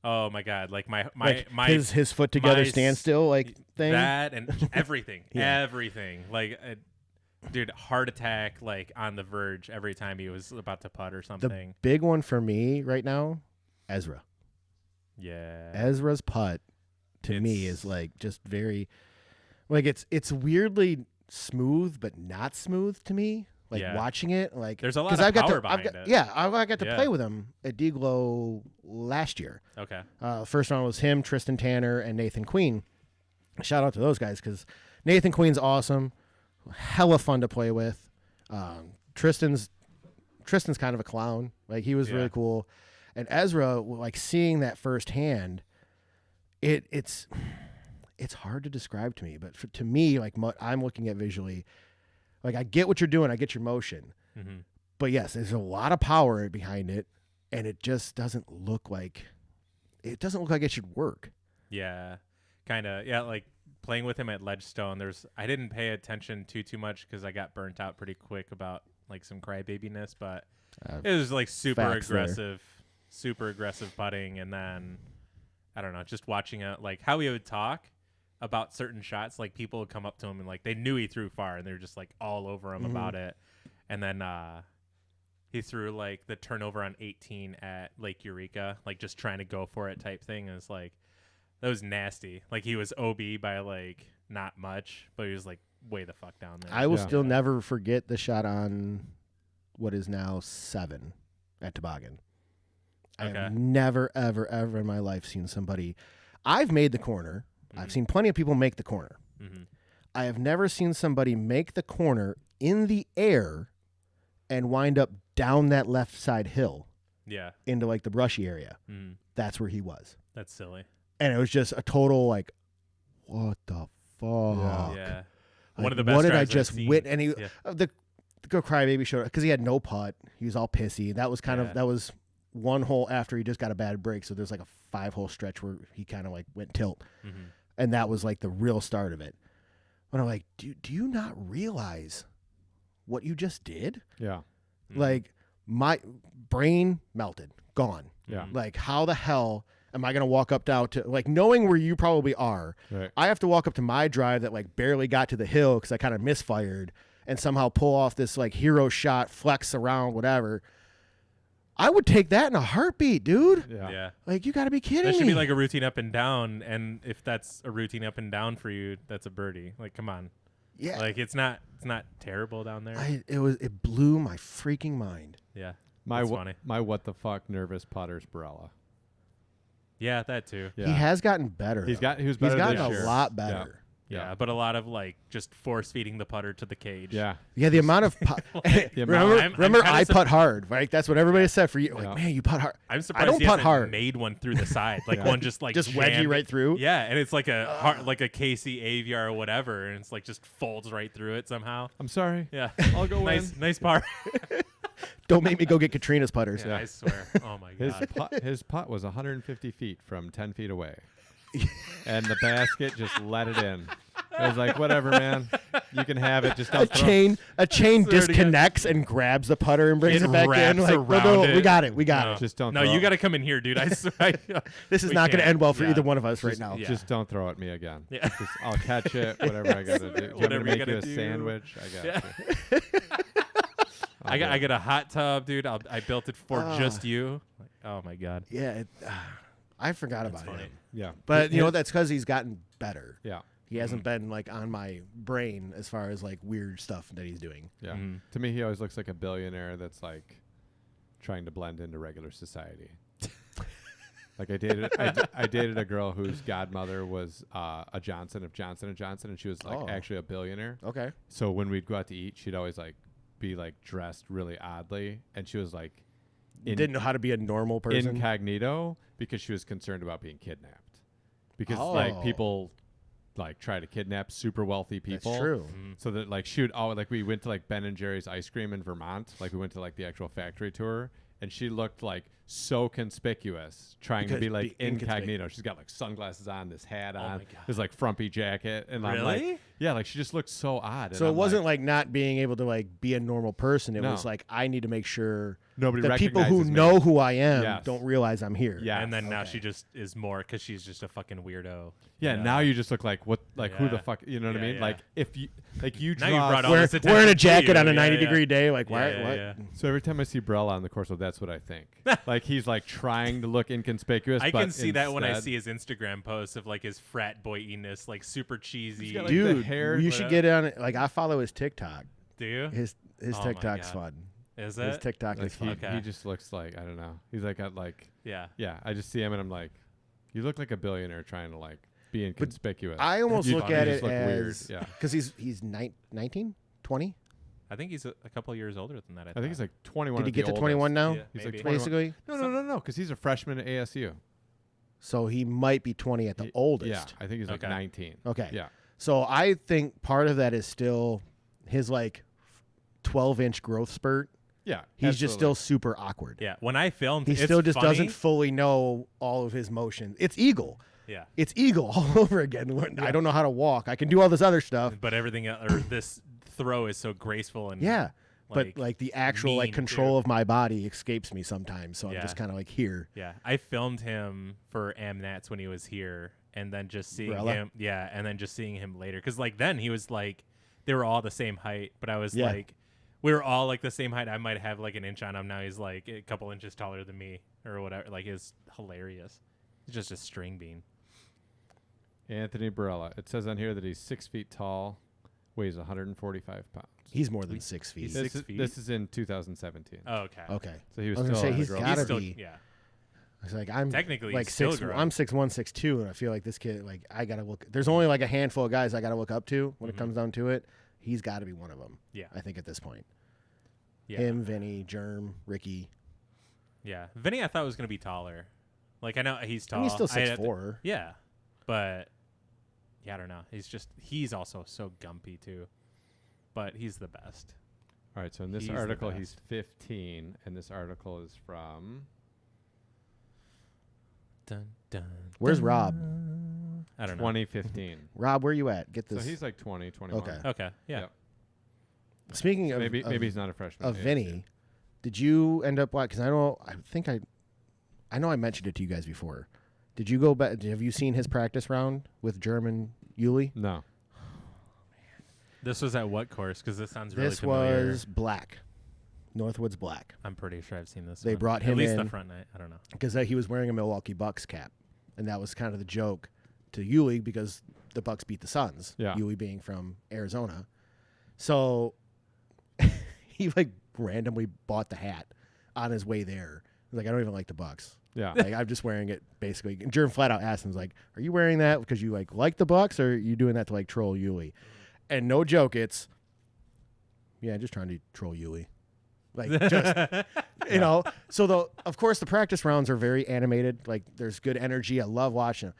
Oh my God! Like my his foot together standstill like thing. That and everything, everything. Like, dude, heart attack. Like on the verge every time he was about to putt or something. The big one for me right now, Ezra. Yeah, Ezra's putt. To me is like just very like it's weirdly smooth but not smooth to me, like watching it, like there's a lot of power behind it. I got to play with him at D-Glow last year. Okay. First round was him, Tristan Tanner, and Nathan Queen. Shout out to those guys because Nathan Queen's awesome, hella fun to play with. Tristan's kind of a clown, like he was really cool, and Ezra, like seeing that firsthand. It's hard to describe to me, but to me, like I'm looking at visually, like I get what you're doing, I get your motion, but yes, there's a lot of power behind it, and it just doesn't look like it should work. Yeah, kind of. Yeah, like playing with him at Ledgestone, I didn't pay attention too much because I got burnt out pretty quick about like some crybabiness, but it was like super aggressive putting, and then I don't know, just watching like how he would talk about certain shots. Like people would come up to him and like they knew he threw far, and they're just like all over him about it. And then he threw like the turnover on 18 at Lake Eureka, like just trying to go for it type thing. And it's like that was nasty. Like he was OB by like not much, but he was like way the fuck down there. I will still never forget the shot on what is now 7 at Toboggan. I have never, ever, ever in my life seen somebody. I've made the corner. I've seen plenty of people make the corner. I have never seen somebody make the corner in the air and wind up down that left side hill. Yeah. Into like the brushy area. That's where he was. That's silly. And it was just a total like, what the fuck? Yeah. Like, One of the best. What did I drives I've just seen. wit? And he, the crybaby showed up because he had no putt. He was all pissy. That was kind of, that was one hole after he just got a bad break. So there's like a 5-hole stretch where he kind of like went tilt. And that was like the real start of it. But I'm like, do you not realize what you just did? Yeah. Like my brain melted, gone. Yeah. Like how the hell am I going to walk up down to like knowing where you probably are? Right. I have to walk up to my drive that like barely got to the hill because I kind of misfired and somehow pull off this like hero shot, flex around, whatever. I would take that in a heartbeat, dude. Yeah. Like you got to be kidding me. That should be like a routine up and down, and if that's a routine up and down for you, that's a birdie. Like, come on. Yeah. Like it's not terrible down there. It blew my freaking mind. Yeah. My funny. My what the fuck nervous putter's Barella. Yeah, that too. Yeah. He has gotten better. He was better. He's gotten this a year. lot better. Yeah, but a lot of like just force feeding the putter to the cage. Yeah. Yeah, the amount of remember I putt hard, right? That's what everybody said for you. Like, man, you putt hard. I'm surprised I don't he putt hasn't hard. made one through the side, like one just wedgie jammed. right through. Yeah, and it's like a hard, like a KC AVR or whatever, and it's like just folds right through it somehow. I'm sorry. Yeah, I'll go in. Nice par. Don't make me go get Katrina's putters. Yeah, I swear. Oh my god. His putt was 150 feet from 10 feet away, and the basket just let it in. I was like, whatever, man. You can have it. Just don't a chain disconnects and grabs the putter and brings it back in. Like, no, we got it. We got it. Just don't. No, you got to come in here, dude. I swear. This is not going to end well for either one of us right now. Just don't throw at me again. Yeah. I'll catch it. Whatever I got to do. Whatever you make you a do. sandwich. I got you. I got a hot tub, dude. I built it for just you. Like, oh my god. Yeah, I forgot about it. Yeah. But you know that's because he's gotten better. Yeah. He hasn't been like on my brain as far as like weird stuff that he's doing. Yeah. To me, he always looks like a billionaire that's like trying to blend into regular society. Like I dated a girl whose godmother was a Johnson of Johnson & Johnson, and she was like actually a billionaire. Okay. So when we'd go out to eat, she'd always like be like dressed really oddly, and she was like didn't know how to be a normal person. Incognito, because she was concerned about being kidnapped. Because like people like try to kidnap super wealthy people. That's true. So that like she would like we went to like Ben and Jerry's ice cream in Vermont. Like we went to like the actual factory tour, and she looked like so conspicuous trying to be like incognito. She's got like sunglasses on, this hat on, this like frumpy jacket, and I'm like, yeah, like she just looked so odd. So it wasn't like not being able to like be a normal person. It was like I need to make sure nobody the people who recognizes me. know who I am don't realize I'm here. Yeah, and then now she just is more because she's just a fucking weirdo. Yeah, now you just look like what, like who the fuck, you know what I mean? Yeah. Like if you, like you now draw, you brought all this attention wearing a to jacket you. on a 90-degree day, like what? Yeah. So every time I see Brella on the course, that's what I think. Like he's like trying to look inconspicuous. I but can see that when I instead- see his Instagram posts of like his frat boy-iness, like super cheesy. got, like, the Dude, hair, you should get on it. Like I follow his TikTok. Do you? His Oh my TikTok's God. fun. Is His it? TikTok Like is fun. Okay. he just looks like, I don't know. He's like got like Yeah. I just see him and I'm like, you look like a billionaire trying to like be inconspicuous. I almost You look just at it look as weird. Yeah. because he's 19, 20. I think he's a couple of years older than that. I think he's like 21. Did he at get the to 21 now? Yeah, He's maybe. like 21. Basically, No, because he's a freshman at ASU. so he might be 20 at the oldest. Yeah, I think he's like Okay. 19. Okay. Yeah. So I think part of that is still his like 12-inch growth spurt. Yeah. He's just still absolutely. super awkward. Yeah. When I filmed, He it's still just funny. doesn't fully know all of his motions. It's eagle. Yeah. It's Eagle all over again. I don't know how to walk. I can do all this other stuff. But everything or this throw is so graceful and Yeah. like, But like the actual like mean, control too. of my body escapes me sometimes. So I'm Yeah. just kind of like here. Yeah, I filmed him for Amnats when he was here, and then just seeing Rella? him. Yeah, and then just seeing him later, because like then he was like, they were all the same height, but I was Yeah. like, we were all like the same height. I might have like an inch on him. Now he's like a couple inches taller than me or whatever. Like it's hilarious. He's just a string bean. Anthony Barella. It says on here that he's 6 feet tall, weighs 145 pounds. He's more than 6 feet. He's This 6 feet. This is in 2017. Oh, okay. Okay. So he was I was gonna still say on the he's growth gotta spurt. be- Yeah. It's like I'm Technically, like he's still 6. growing. I'm 6'1", 6'2", and I feel like this kid. Like I gotta look. There's only like a handful of guys I gotta look up to when it Mhm. comes down to it. He's got to be one of them. Yeah. I think at this point. Yeah. Him, Vinny, Germ, Ricky. Yeah. Vinny, I thought was gonna be taller. Like I know he's tall. And he's still I had to- 6'4". Yeah, but yeah, I don't know. He's also so gumpy too, but he's the best. All right, so in this He's the article, best. he's 15, and this article is from... Dun, dun, Where's dun. Rob? I don't know. 2015. Rob, where you at? Get So this. he's like 20, 21. Okay. Okay. Yeah. Yep. Speaking of Maybe of, he's not a freshman. of Yeah, Vinny, did you end up watching? Because I know I mentioned it to you guys before. Did you go back? Have you seen his practice round with German Yuli? No. This was at what course? Because this sounds really This familiar. was Black, Northwoods Black, I'm pretty sure I've seen this. They one. brought at him least the in. front night. I don't know. because he was wearing a Milwaukee Bucks cap, and that was kind of the joke to Yuli because the Bucks beat the Suns. Yeah. Yuli being from Arizona, so he like randomly bought the hat on his way there. He's like, I don't even like the Bucks. Yeah. Like I'm just wearing it basically. And Jerm flat out asked him, like, "Are you wearing that because you like the Bucks, or are you doing that to like troll Yuli?" And no joke, it's just trying to troll Yuli, like just you know. So of course the practice rounds are very animated. Like there's good energy. I love watching them.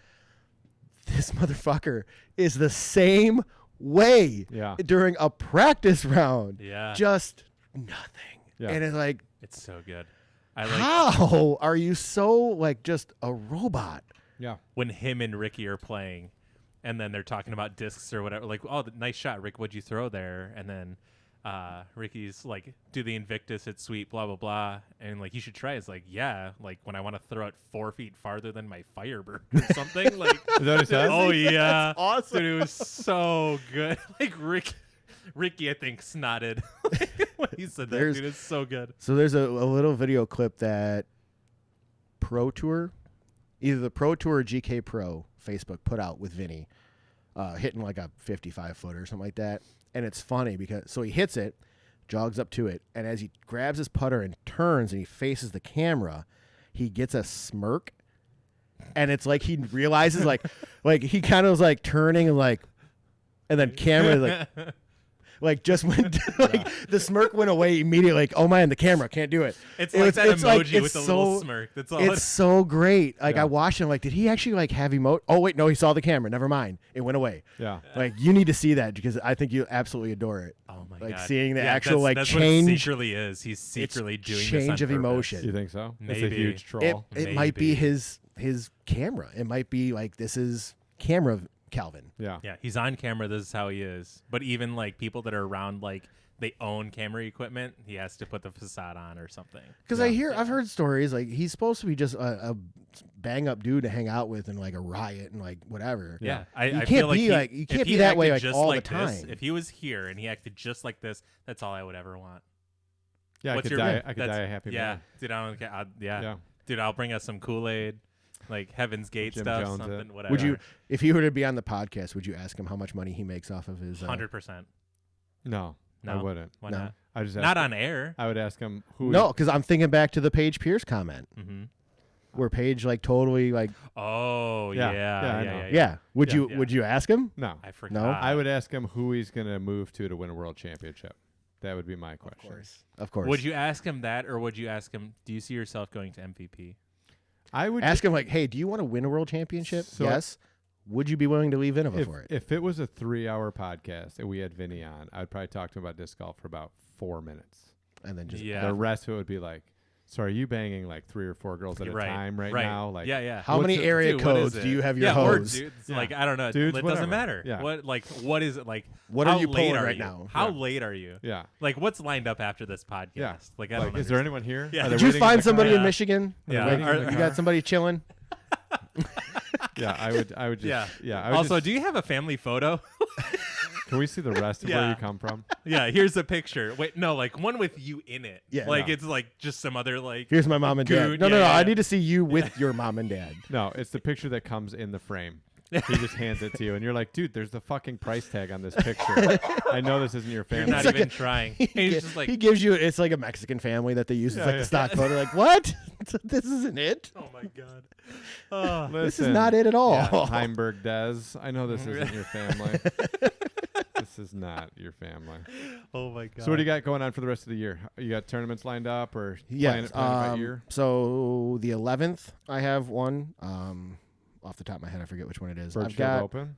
This motherfucker is the same way Yeah. during a practice round. Yeah. Just nothing. Yeah. And it's like, It's so good. I like how are you so like just a robot? Yeah. when him and Ricky are playing, and then they're talking about discs or whatever. Like, oh, nice shot, Rick. What'd you throw there? And then Ricky's like, do the Invictus. It's sweet, blah, blah, blah. And like, you should try. It's like, yeah, like when I want to throw it 4 feet farther than my Firebird or something. Like, Is that what it says? oh, yeah. awesome. Dude, it was so good. Like, Ricky, I think, snotted when he said that. There's- Dude, it's so good. So there's a little video clip that Pro Tour, either the Pro Tour or GK Pro Facebook put out with Vinny, hitting like a 55-footer or something like that. And it's funny because he hits it, jogs up to it, and as he grabs his putter and turns and he faces the camera, he gets a smirk. And it's like he realizes like he kind of was like turning and then camera like just went the smirk went away immediately. Like, oh man, the camera can't do it. It's It like was- that it's like- emoji it's with the so- little smirk. That's all. It's so great. Like Yeah. I watched him. Like, did he actually like have emote? Oh wait, no, he saw the camera. Never mind. It went away. Yeah. Like you need to see that because I think you absolutely adore it. Oh my Like god! seeing the Yeah, actual that's like what it change. secretly is. He's secretly doing this change on of purpose. emotion. You think so? It's a Maybe. huge troll. It might be Maybe. his camera. It might be like this is camera Calvin. Yeah. Yeah, he's on camera. This is how he is. But even like people that are around, like they own camera equipment, he has to put the facade on or something. Because Yeah. I've heard stories like he's supposed to be just a bang up dude to hang out with and like a riot and like whatever. Yeah, You I can't feel like be he- like- you if can't he be that way, acted like, just all the like this, time. if he was here and he acted just like this, that's all I would ever want. Yeah. What's I could your- die. I could that's- die a happy Yeah, man. dude, I don't. Yeah, Yeah. dude, I'll bring us some Kool-Aid, like Heaven's Gate Jim stuff, Jones something, it. whatever. Would you, if he were to be on the podcast, would you ask him how much money he makes off of his? 100%? No, I No. wouldn't. Why No. not? I just Not ask on air. I would ask him who. No, because I'm thinking back to the Paige Pierce comment Mm-hmm. where Paige like totally like Oh yeah, Yeah, yeah, I yeah, know. yeah. yeah. Would Yeah. you Yeah. would you ask him? No, I forgot. I would ask him who he's gonna move to win a world championship. That would be my question. Of course. Would you ask him that, or would you ask him, do you see yourself going to MVP? I would ask him like, hey, do you want to win a world championship? So- Yes. Would you be willing to leave Innova for it? If it was a 3-hour podcast and we had Vinny on, I'd probably talk to him about disc golf for about 4 minutes. And then just Yeah. The rest of it would be like, So are you banging like 3 or 4 girls at a time right now? Like, yeah. How many area Dude, what is codes it? do you have your yeah, or hose? dudes, like I don't know. Dudes, it whatever. doesn't matter. Yeah. What is it like? What how are you late pulling are right you? now? How Yeah. late are you? Yeah. Like what's lined up after this podcast? Yeah. Like I don't Like, is there understand. anyone here? Yeah. Are they Did you waiting in find the somebody car? in Michigan? Yeah. waiting in the You car? got somebody chilling? Yeah, I would just. Yeah. Yeah. I would Also, just, do you have a family photo? can we see the rest of where Yeah. you come from? Yeah, here's a picture. Wait, no, like one with you in it. Yeah, like no. it's like just some other like. Here's my mom and dad. Goon, No, yeah, I yeah. need to see you with your mom and dad. No, it's the picture that comes in the frame. He just hands it to you, and you're like, dude, there's the fucking price tag on this picture. I know this isn't your You're family. not like even a- trying. He He's just like, gives you, it's like a Mexican family that they use as like Yeah, the stock photo. Like, what? This isn't it. oh my god. Oh. This is Listen, not it at all. yeah, Heimberg Des. I know this isn't your family. This is not your family. Oh my god. So what do you got going on for the rest of the year? You got tournaments lined up or Yes. planning by year? So the 11th, I have one. Off the top of my head, I forget which one it is. I've Birchfield got Open?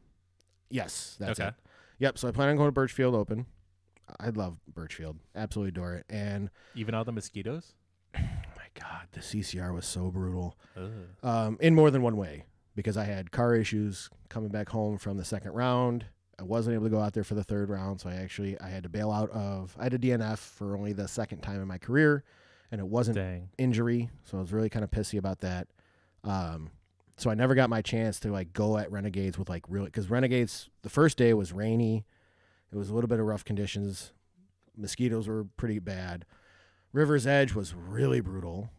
yes, that's Okay. it. Yep. So I plan on going to Birchfield Open. I love Birchfield. Absolutely adore it. And Even all the mosquitoes? oh my God, the CCR was so brutal. Ugh. In more than one way, because I had car issues coming back home from the second round. I wasn't able to go out there for the third round, so I had to bail out of. I had a DNF for only the second time in my career, and it wasn't Dang. injury, so I was really kind of pissy about that. So I never got my chance to like go at Renegades with like really, because Renegades the first day was rainy, it was a little bit of rough conditions, mosquitoes were pretty bad. River's Edge was really brutal.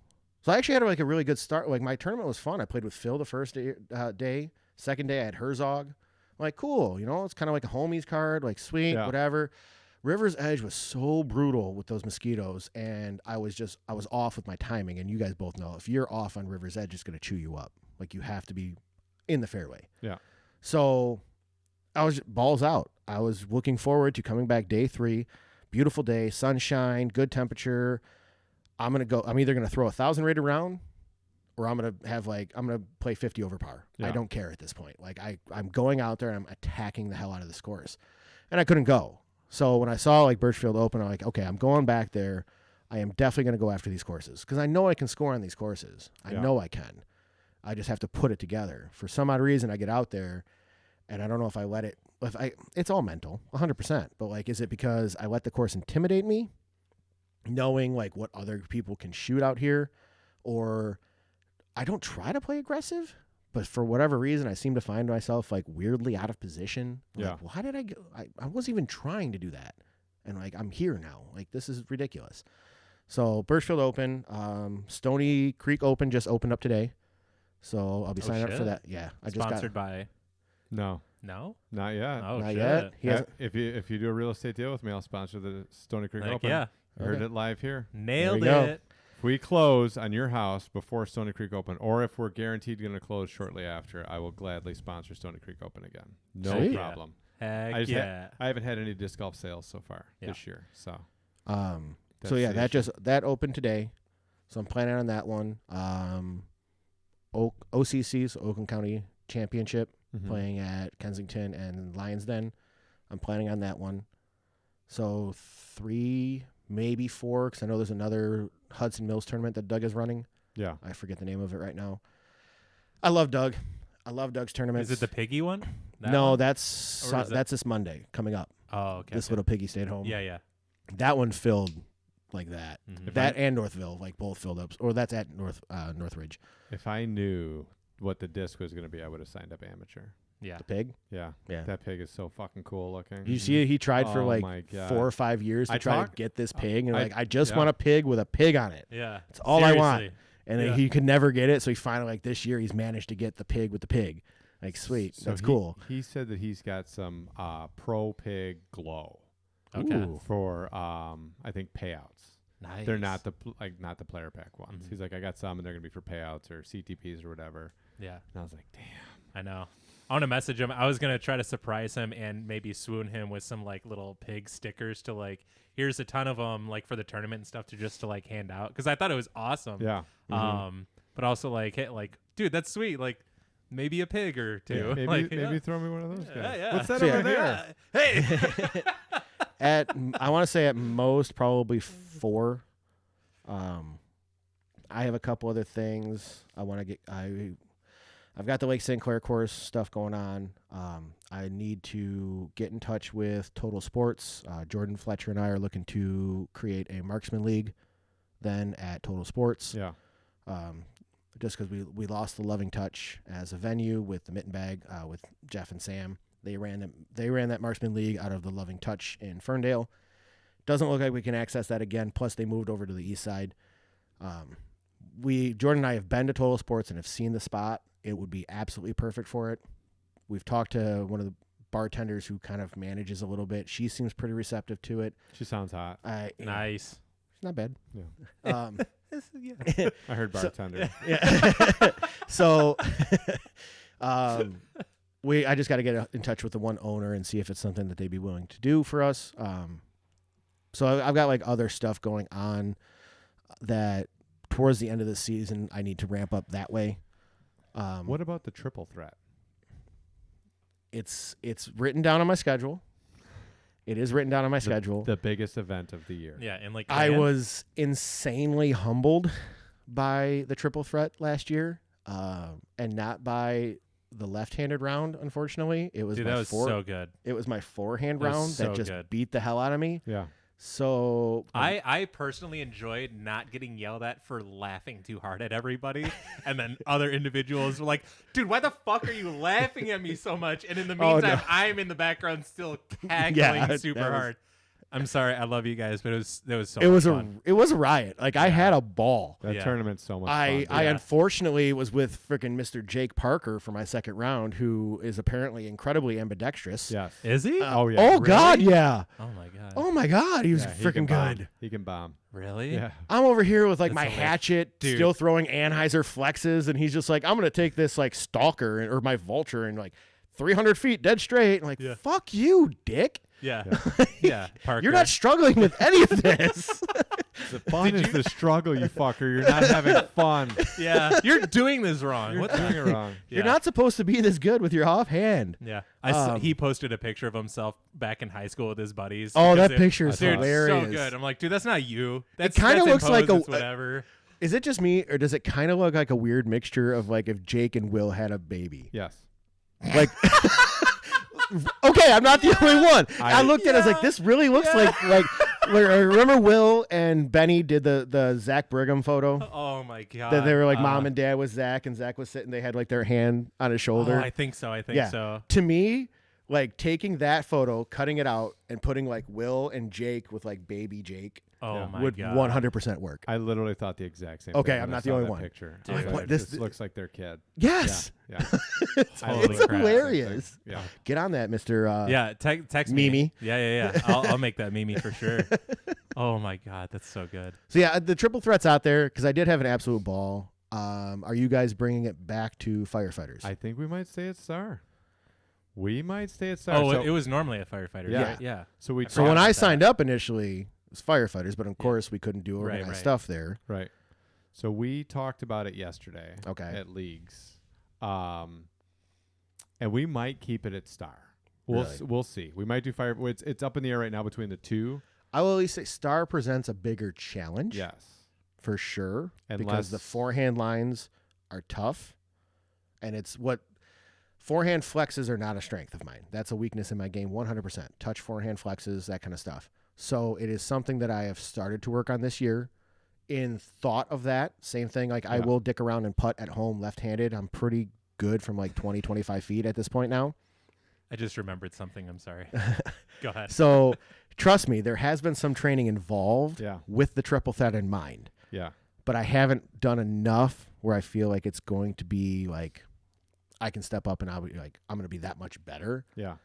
So I actually had like a really good start. Like my tournament was fun. I played with Phil the first day. Second day I had Herzog. I'm like, cool, it's kind of like a homies card, like sweet, Yeah. whatever. River's Edge was so brutal with those mosquitoes, and I was off with my timing. And you guys both know if you're off on River's Edge, it's going to chew you up. Like you have to be in the fairway. Yeah. So I was balls out. I was looking forward to coming back day 3, beautiful day, sunshine, good temperature. I'm either going to throw 1,000 rated round, or I'm going to play 50 over par. Yeah. I don't care at this point. Like I'm going out there and I'm attacking the hell out of this course, and I couldn't go. So when I saw like Birchfield Open, I'm like, okay, I'm going back there. I am definitely going to go after these courses because I know I can score on these courses. I Yeah. know I can. I just have to put it together. For some odd reason, I get out there, and I don't know if I let it. It's all mental, 100%. But like, is it because I let the course intimidate me, knowing like what other people can shoot out here, or I don't try to play aggressive, but for whatever reason, I seem to find myself like weirdly out of position. Yeah. Like, why did I go? I wasn't even trying to do that, and like I'm here now. Like this is ridiculous. So Birchfield Open, Stony Creek Open just opened up today. So I'll be signing up for shit. that. Yeah, I Sponsored by No, No? not yet. Oh not shit. yet. He has If you do a real estate deal with me, I'll sponsor the Stony Creek Like, Open. yeah. You heard Okay. it live here. Nailed There we go. it. If we close on your house before Stony Creek Open, or if we're guaranteed going to close shortly after, I will gladly sponsor Stony Creek Open again. No Sweet. problem. Heck I just yeah. I haven't had any disc golf sales so far Yeah. this year, so So yeah, the issue. that opened today. So I'm planning on that one. OCC, so Oakland County Championship, Mhm. playing at Kensington and Lions Den. I'm planning on that one. So 3, maybe 4, because I know there's another Hudson Mills tournament that Doug is running. Yeah, I forget the name of it right now. I love Doug. I love Doug's tournaments. Is it the piggy one? That No, one? that's Or is it- that's this Monday coming up. Oh, okay. This okay. little piggy stayed home. Yeah, yeah. That one filled like that. Mhm. That and Northville, like both filled up. Or that's at Northridge. if I knew what the disc was going to be, I would have signed up amateur. Yeah. The pig. Yeah, Yeah. that pig is so fucking cool looking. You see, he tried for Oh like my God. 4 or 5 years to I try talk- to get this pig, and I- I just yeah. want a pig with a pig on it. Yeah. That's all I want. Seriously. And Yeah. then he could never get it, so he finally, like this year, he's managed to get the pig with the pig. Like, sweet, So that's he- cool. He said that he's got some pro pig glow Okay. Ooh. for I think payouts. Nice. They're not the not the player pack ones. Mhm. He's like, I got some, and they're gonna be for payouts or CTPs or whatever. Yeah. And I was like, damn. I know. I want to message him. I was going to try to surprise him and maybe swoon him with some like little pig stickers to like, here's a ton of them like for the tournament and stuff to just to like hand out. Cause I thought it was awesome. Yeah. But also like, hey, like, dude, that's sweet. Like maybe a pig or two. Maybe Like, maybe yeah. throw me one of those guys. Yeah, yeah. What's that So, over yeah. there? Hey. I want to say at most probably 4. I have a couple other things I want to get. I've got the Lake St. Clair course stuff going on. I need to get in touch with Total Sports. Jordan Fletcher and I are looking to create a marksman league then at Total Sports. Yeah. Just because we lost the Loving Touch as a venue with the Mitten Bag with Jeff and Sam. They ran that marksman league out of the Loving Touch in Ferndale. Doesn't look like we can access that again. Plus, they moved over to the east side. Jordan and I have been to Total Sports and have seen the spot. It would be absolutely perfect for it. We've talked to one of the bartenders who kind of manages a little bit. She seems pretty receptive to it. She sounds hot. Nice. It's not bad. Yeah. Yeah. I heard bartender. So, I just got to get in touch with the one owner and see if it's something that they'd be willing to do for us. So I've got like other stuff going on that towards the end of the season I need to ramp up that way. What about the triple threat? It's written down on my schedule. It is written down on my schedule. The biggest event of the year. Yeah, and like I was insanely humbled by the triple threat last year, and not by the left-handed round. Unfortunately, it was Dude, that was so good. It was my forehand That was round so that just good. beat the hell out of me. Yeah. So I personally enjoyed not getting yelled at for laughing too hard at everybody, and then other individuals were like, "Dude, why the fuck are you laughing at me so much?" And in the meantime, I'm in the background still cackling super hard. I'm sorry, I love you guys, but it was so much fun. It was a riot. Like I had a ball. That tournament's so much fun. I unfortunately was with freaking Mr. Jake Parker for my second round, who is apparently incredibly ambidextrous. Yes. Is he? Oh, yeah. Oh Really? God, yeah. Oh my god. Oh my God, he was Yeah, he freaking can bomb. good. He can bomb. Really? Yeah. I'm over here with like That's my hilarious. hatchet, Dude. still throwing Anheuser flexes, and he's just like, I'm gonna take this like stalker or my vulture and like 300 feet dead straight. And like, Yeah. fuck you, dick. Yeah. Yeah. Parker. You're not struggling with any of this. The fun is the struggle, you fucker. You're not having fun. Yeah. You're doing this wrong. You're What the? doing it wrong. You're not supposed to be this good with your offhand. Yeah. He posted a picture of himself back in high school with his buddies. Oh, because that picture is dude, hilarious. so good. I'm like, dude, that's not you. That's kinda that's looks like imposed, a- it's whatever. Is it just me, or does it kind of look like a weird mixture of like if Jake and Will had a baby? Yes. Like, okay, I'm not the only one. I looked at it, I was like, this really looks like remember Will and Benny did the Zach Brigham photo? Oh my god. That they were like mom and dad was Zach, and Zach was sitting, they had like their hand on his shoulder. Oh, I think so. Yeah. So. To me, like taking that photo, cutting it out, and putting like Will and Jake with like baby Jake Oh Yeah. my would god. 100% work. I literally thought the exact same Okay, thing. I'm when I not the saw only that one. Picture. Dude. I was like, What, this this- looks like their kid. Yes. Yeah. Holy It's crap. hilarious. Yeah. Get on that, Mr. Yeah, text me. Mimi. Yeah. I'll make that Mimi for sure. Oh my god, that's so good. So yeah, the triple threat's out there because I did have an absolute ball. Are you guys bringing it back to firefighters? I think we might stay at Star. We might stay at Star. Oh, so, it was normally a firefighter. Yeah. Right? Yeah. so we so forgot when I about signed up initially, it was firefighters, but of course we couldn't do organized right. stuff there. Right. So we talked about it yesterday Okay. at leagues. And we might keep it at Star. We'll see. We might do fire. It's up in the air right now between the two. I will at least say Star presents a bigger challenge. Yes. For sure. And because the forehand lines are tough. And it's what forehand flexes are not a strength of mine. That's a weakness in my game 100%. Touch forehand flexes, that kind of stuff. So it is something that I have started to work on this year. In thought of that, same thing. Like I will dick around and putt at home left-handed. I'm pretty good from like 20, 25 feet at this point now. I just remembered something. I'm sorry. Go ahead. So trust me, there has been some training involved Yeah. with the triple threat in mind. Yeah. But I haven't done enough where I feel like it's going to be like I can step up and I'll be like I'm going to be that much better. Yeah.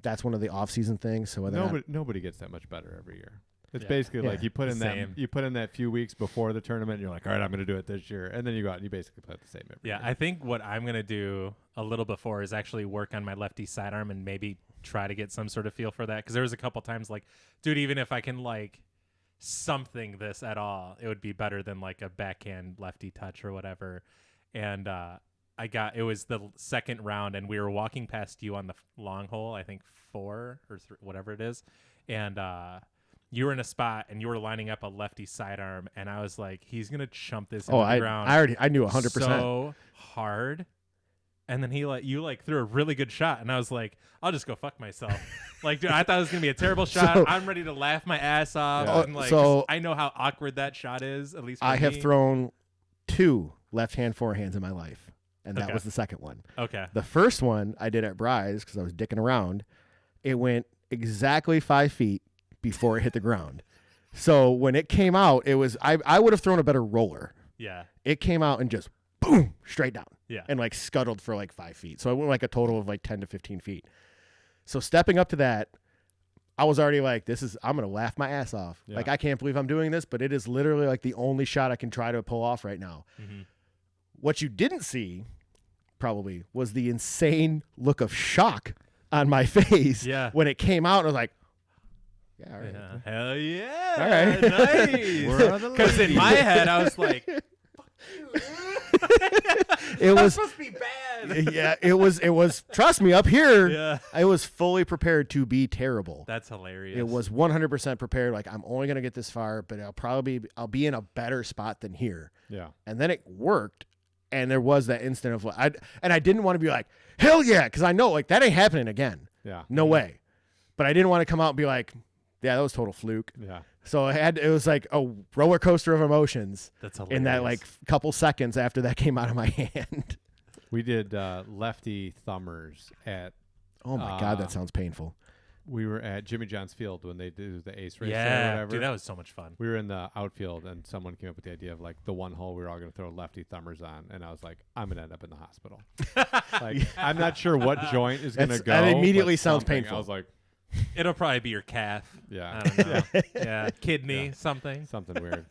That's one of the off-season things. So whether Nobody gets that much better every year. It's Yeah. basically like Yeah. you put in Same. that few weeks before the tournament. And you're like, all right, I'm going to do it this year, and then you go out and you basically play the same every Yeah, year. I think what I'm gonna do a little before is actually work on my lefty sidearm and maybe try to get some sort of feel for that. Because there was a couple times like, dude, even if I can like something this at all, it would be better than like a backhand lefty touch or whatever. And it was the second round, and we were walking past you on the long hole, I think 4 or whatever it is, and you were in a spot and you were lining up a lefty sidearm, and I was like, he's gonna chump this Oh, into the ground. I knew 100%. So hard. And then you threw a really good shot, and I was like, I'll just go fuck myself. Like, dude, I thought it was gonna be a terrible shot. So- I'm ready to laugh my ass off. Yeah. And like, So- 'cause I know how awkward that shot is. At least for I have me. thrown 2 left-hand forehands in my life, and that Okay. was the second one. Okay. The first one I did at Bry's because I was dicking around. It went exactly 5 feet before it hit the ground. So when it came out, it was I would have thrown a better roller. Yeah. It came out and just boom straight down. Yeah. And like scuttled for like 5 feet. So it went like a total of like 10 to 15 feet. So stepping up to that, I was already like, I'm going to laugh my ass off. Yeah. Like, I can't believe I'm doing this, but it is literally like the only shot I can try to pull off right now. Mm-hmm. What you didn't see probably was the insane look of shock on my face Yeah. when it came out. And I was like, yeah, all right. Yeah. Hell yeah. All right. Where are the Because in my head, I was like, It was supposed to be bad. yeah, it was trust me, up here Yeah. I was fully prepared to be terrible. That's hilarious. It was 100% prepared, like I'm only going to get this far, but I'll be in a better spot than here. Yeah. And then it worked, and there was that instant of like I didn't want to be like, "Hell yeah," cuz I know like that ain't happening again. Yeah. No way. But I didn't want to come out and be like, "Yeah, that was total fluke." Yeah. So it was like a roller coaster of emotions That's hilarious. in that like couple seconds after that came out of my hand. We did lefty thumbers at. Oh my god, that sounds painful. We were at Jimmy John's Field when they did the ace race or Yeah. whatever. Dude, that was so much fun. We were in the outfield, and someone came up with the idea of like the one hole we were all going to throw lefty thumbers on, and I was like, I'm going to end up in the hospital. Like, I'm not sure what joint is going to go. That immediately but sounds something. painful. I was like, It'll probably be your calf. yeah, I don't know. Yeah. Kidney, Yeah. something. something weird.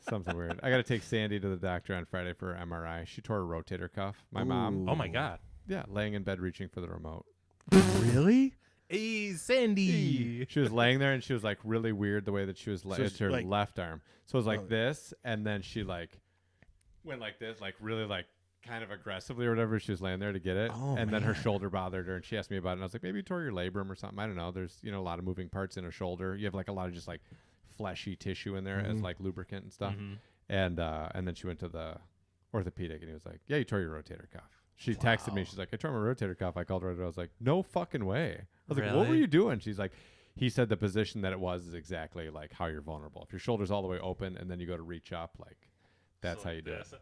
Something weird. I got to take Sandy to the doctor on Friday for her MRI. She tore a rotator cuff. My mom, Oh my God. yeah, laying in bed reaching for the remote. Really? Hey, Sandy. She was laying there, and she was like really weird the way that she was So it's her like- left arm. So it was like Oh. this, and then she like went like this, like really like kind of aggressively or whatever. She was laying there to get it, Oh, and then her man. shoulder bothered her, and she asked me about it. And I was like, maybe you tore your labrum or something. I don't know. There's a lot of moving parts in a shoulder. You have like a lot of just like fleshy tissue in there as Mhm. like lubricant and stuff. Mhm. And then she went to the orthopedic, and he was like, yeah, you tore your rotator cuff. She texted me. Wow. She's like, I tore my rotator cuff. I called her. I was like, no fucking way. I was like, what were Really? you doing? She's like, he said the position that it was is exactly like how you're vulnerable. If your shoulder's all the way open and then you go to reach up, like that's So how you do it. this- I'm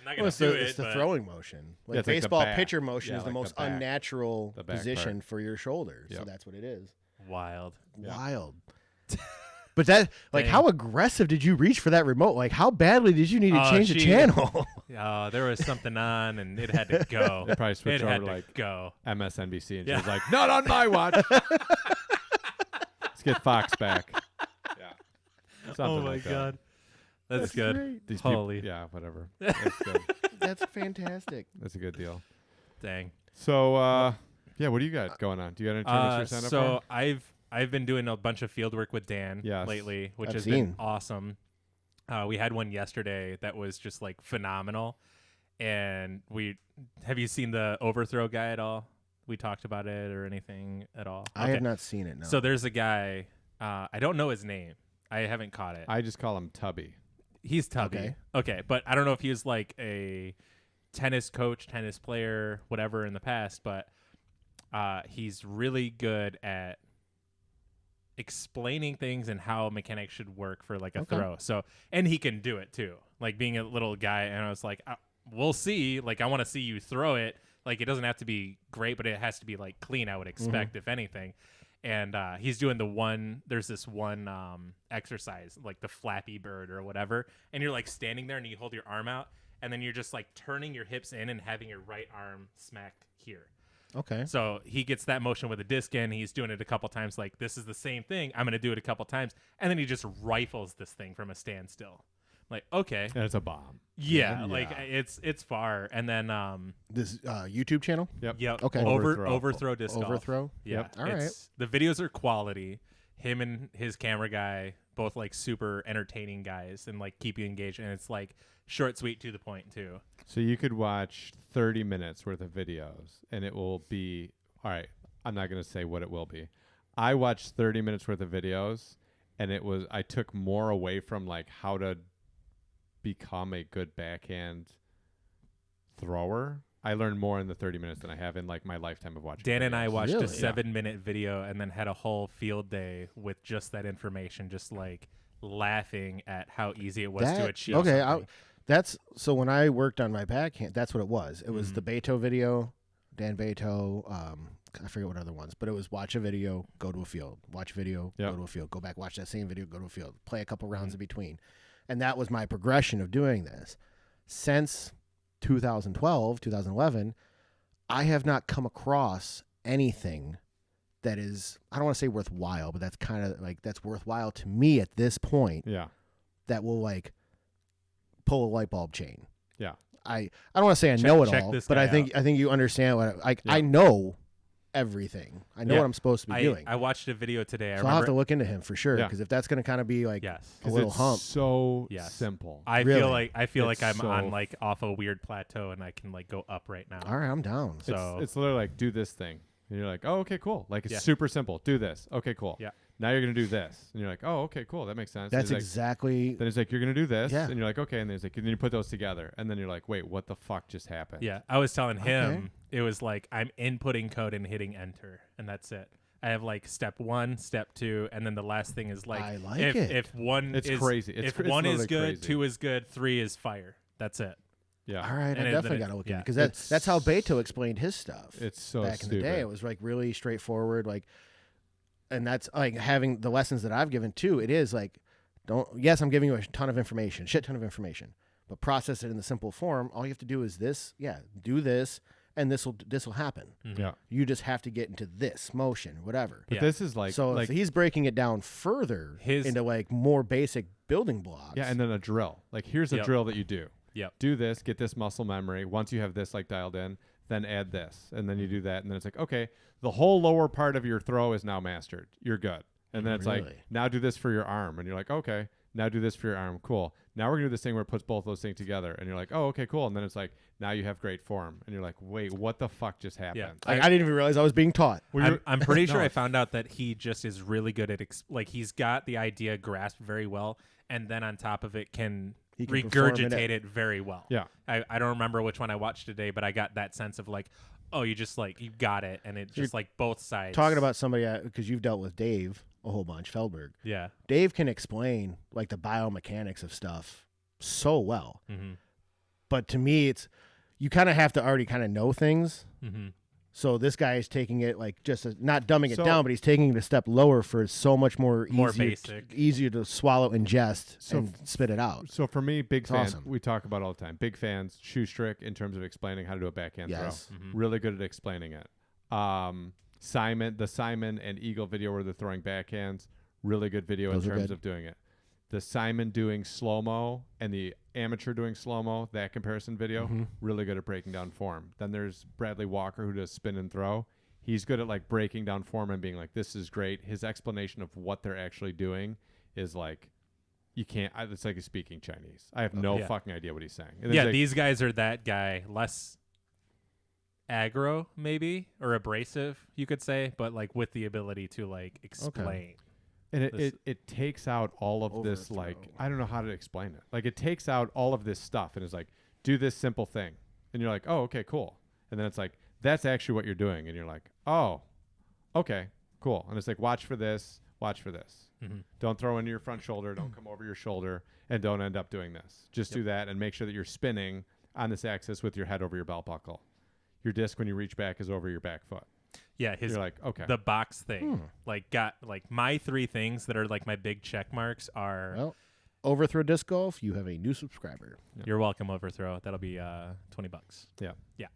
not Well, gonna it's do it's it, the but throwing motion. Like it's like the baseball back. pitcher motion Yeah, is the like the most back. unnatural The back position part. for your shoulder. So Yep. that's what it is. wild. Yeah. Wild. But that, like, Dang. how aggressive did you reach for that remote? Like, how badly did you need to Oh, change the she- channel? There was something on, and it had to go. They probably It switched had over to like go. MSNBC, and Yeah. she was like, not on my watch. Let's get Fox back. Yeah. Something Oh my like that. God, that's good. great. These Holy. people, yeah, whatever. That's good. That's fantastic. That's a good deal. Dang. So, yeah, what do you got going on? Do you got any tournaments you're signed up So for? I've been doing a bunch of field work with Dan Yes. lately, which I've has seen. been awesome. We had one yesterday that was just like phenomenal. And have you seen the overthrow guy at all? We talked about it or anything at all? I have not seen it. No. So there's a guy, I don't know his name. I haven't caught it. I just call him Tubby. He's Tubby. Okay, but I don't know if he was like a tennis coach, tennis player, whatever in the past, but he's really good at explaining things and how mechanics should work for like a Okay. throw. So, and he can do it too. Like being a little guy, and I was like, we'll see. Like I want to see you throw it. Like it doesn't have to be great, but it has to be like clean. I would expect, if anything. And he's doing there's this one exercise, like the Flappy Bird or whatever. And you're like standing there and you hold your arm out and then you're just like turning your hips in and having your right arm smacked here. Okay. So he gets that motion with a disc in. He's doing it a couple times. Like, this is the same thing. I'm going to do it a couple times. And then he just rifles this thing from a standstill. Like, okay. And it's a bomb. Yeah. Yeah. Like it's far. And then, This YouTube channel? Yep. yep. Okay. Overthrow disc golf. Overthrow? Yeah. Yep. All right. The videos are quality. Him and his camera guy, both like super entertaining guys and like keep you engaged. And it's like short, sweet, to the point too. So you could watch 30 minutes worth of videos, and it will be, all right, I'm not going to say what it will be. I watched 30 minutes worth of videos, and I took more away from like how to become a good backhand thrower. I learned more in the 30 minutes than I have in like my lifetime of watching. Dan and I watched Really? a 7-minute video and then had a whole field day with just that information, just like laughing at how easy it was to achieve. Okay, something. that's so when I worked on my backhand, that's what it was. It was the Beto video, Dan Beto. I forget what other ones, but it was watch a video, go to a field, watch a video, go to a field, go back, watch that same video, go to a field, play a couple rounds in between, and that was my progression of doing this. Since 2012, 2011, I have not come across anything that is, I don't want to say worthwhile, but that's kind of like, that's worthwhile to me at this point. Yeah. That will like pull a light bulb chain. Yeah. I don't want to say I know it check all, this but guy I think you understand what I know everything. I know what I'm supposed to be doing. I watched a video today. So I'll have to look into him for sure, Yeah. because if that's going to kind of be like Yes. a little it's hump. so Yes. simple. I Really? feel It's like I'm so- on like off a weird plateau and I can like go up right now. All right, I'm down. So It's literally like, do this thing. And you're like, oh, okay, cool. Like, it's Yeah. super simple. Do this. Okay, cool. Yeah. Now you're going to do this. And you're like, oh, okay, cool. That makes sense. That's And exactly. then it's like, you're going to do this. Yeah. And you're like, okay. And then it's like, and then you put those together. And then you're like, wait, what the fuck just happened? yeah, I was telling him it was like I'm inputting code and hitting enter, and that's it. I have like step 1, step 2, and then the last thing is like, I like if, it. if one It's is crazy. if It's one is literally good, crazy. 2 is good, 3 is fire. That's it. Yeah. All right, And I then definitely it- got to look yeah. into because It's- that's how Beto explained his stuff. It's so back stupid. in the day. It was like really straightforward, like, and that's like having the lessons that I've given too. It is like, yes, I'm giving you a ton of information, shit ton of information, but process it in the simple form. All you have to do is this, do this, and this will happen. Yeah. You just have to get into this motion, whatever. But Yeah. this is like, So like if he's breaking it down further into like more basic building blocks. yeah. And then a drill. Like, here's a Yep. drill that you do. Yep. Do this, get this muscle memory. Once you have this like dialed in, then add this. And then you do that. And then it's like, okay, the whole lower part of your throw is now mastered. You're good. And then it's like, Really? now do this for your arm. And you're like, okay, now do this for your arm. Cool. Now we're going to do this thing where it puts both those things together. And you're like, oh, okay, cool. And then it's like, now you have great form. And you're like, wait, what the fuck just happened? I didn't even realize I was being taught. I'm pretty sure No. I found out that he just is really good at like he's got the idea grasped very well, and then on top of it can He can perform regurgitate it very well. Yeah. I don't remember which one I watched today, but I got that sense of like, oh, you just like you got it, and it's just like both sides. Talking about somebody, because you've dealt with Dave a whole bunch, Feldberg. yeah. Dave can explain like the biomechanics of stuff so well. Mm-hmm. But to me, it's you kind of have to already kind of know things. Mm-hmm. So this guy is taking it like not dumbing it So- down, but he's taking it a step lower for so much more Basic. easier to swallow, ingest, So and spit it out. So for me, big It's fan. awesome. We talk about it all the time. Big fans. Shoestrick in terms of explaining how to do a backhand Yes. throw. Mm-hmm. Really good at explaining it. The Simon and Eagle video where they're throwing backhands. Really good video Those in are terms good. of doing it. The Simon doing slow mo and the amateur doing slow mo. That comparison video. Mm-hmm. Really good at breaking down form. Then there's Bradley Walker who does spin and throw. He's good at like breaking down form and being like, this is great. His explanation of what they're actually doing is like, you can't. It's like he's speaking Chinese. I have no Yeah. fucking idea what he's saying. And Yeah, it's like, these guys are that guy, less aggro maybe or abrasive, you could say, but like with the ability to like explain. and this- it takes out all of this, Overthrow. like, I don't know how to explain it. Like, it takes out all of this stuff and is like, do this simple thing. And you're like, oh, okay, cool. And then it's like, that's actually what you're doing. And you're like, oh, okay, cool. And it's like, watch for this, watch for this. Mhm. Don't throw into your front shoulder. Don't come over your shoulder. And don't end up doing this. Just do that and make sure that you're spinning on this axis with your head over your belt buckle. Your disc, when you reach back, is over your back foot. Yeah, his You're like, okay. the box thing. Like got like my 3 things that are like my big check marks are Well, Overthrow Disc Golf, you have a new subscriber. you're welcome, Overthrow. That'll be $20. Yeah. Yeah.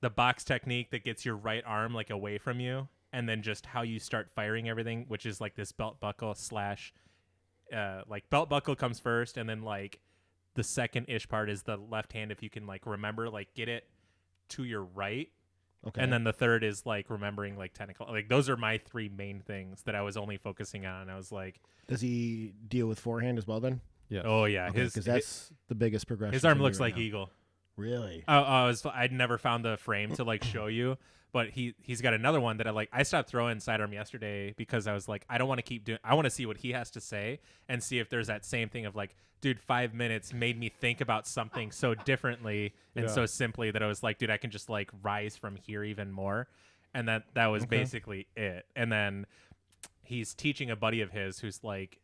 The box technique that gets your right arm like away from you, and then just how you start firing everything, which is like this belt buckle slash like belt buckle comes first, and then like the second ish part is the left hand, if you can like remember, like get it to your right. Okay. And then the third is like remembering like technical, like those are my 3 main things that I was only focusing on. I was like, Does he deal with forehand as well then? Yes. oh yeah, Okay, his because that's the biggest progression. his arm for me looks right like now. Eagle. Really? I'd never found the frame to like show you, but he's got another one that I stopped throwing sidearm yesterday because I was like, I don't want to keep doing. I want to see what he has to say and see if there's that same thing of like, dude, 5 minutes made me think about something so differently and so simply that I was like, dude, I can just like rise from here even more, and that was basically it. And then he's teaching a buddy of his who's like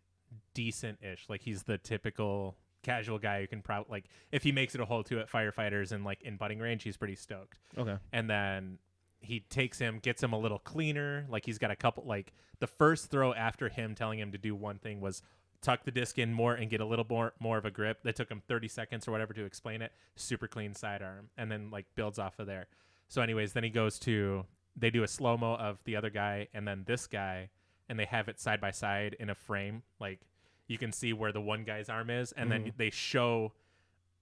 decent-ish, like he's the typical casual guy who can probably like if he makes it a hole 2 at firefighters and like in butting range, he's pretty stoked. Okay. And then he gets him a little cleaner. Like he's got a couple, like the first throw after him telling him to do one thing was tuck the disc in more and get a little more of a grip. That took him 30 seconds or whatever to explain it. Super clean sidearm, and then like builds off of there. So anyways, then they do a slow-mo of the other guy and then this guy, and they have it side by side in a frame. Like you can see where the one guy's arm is, and then they show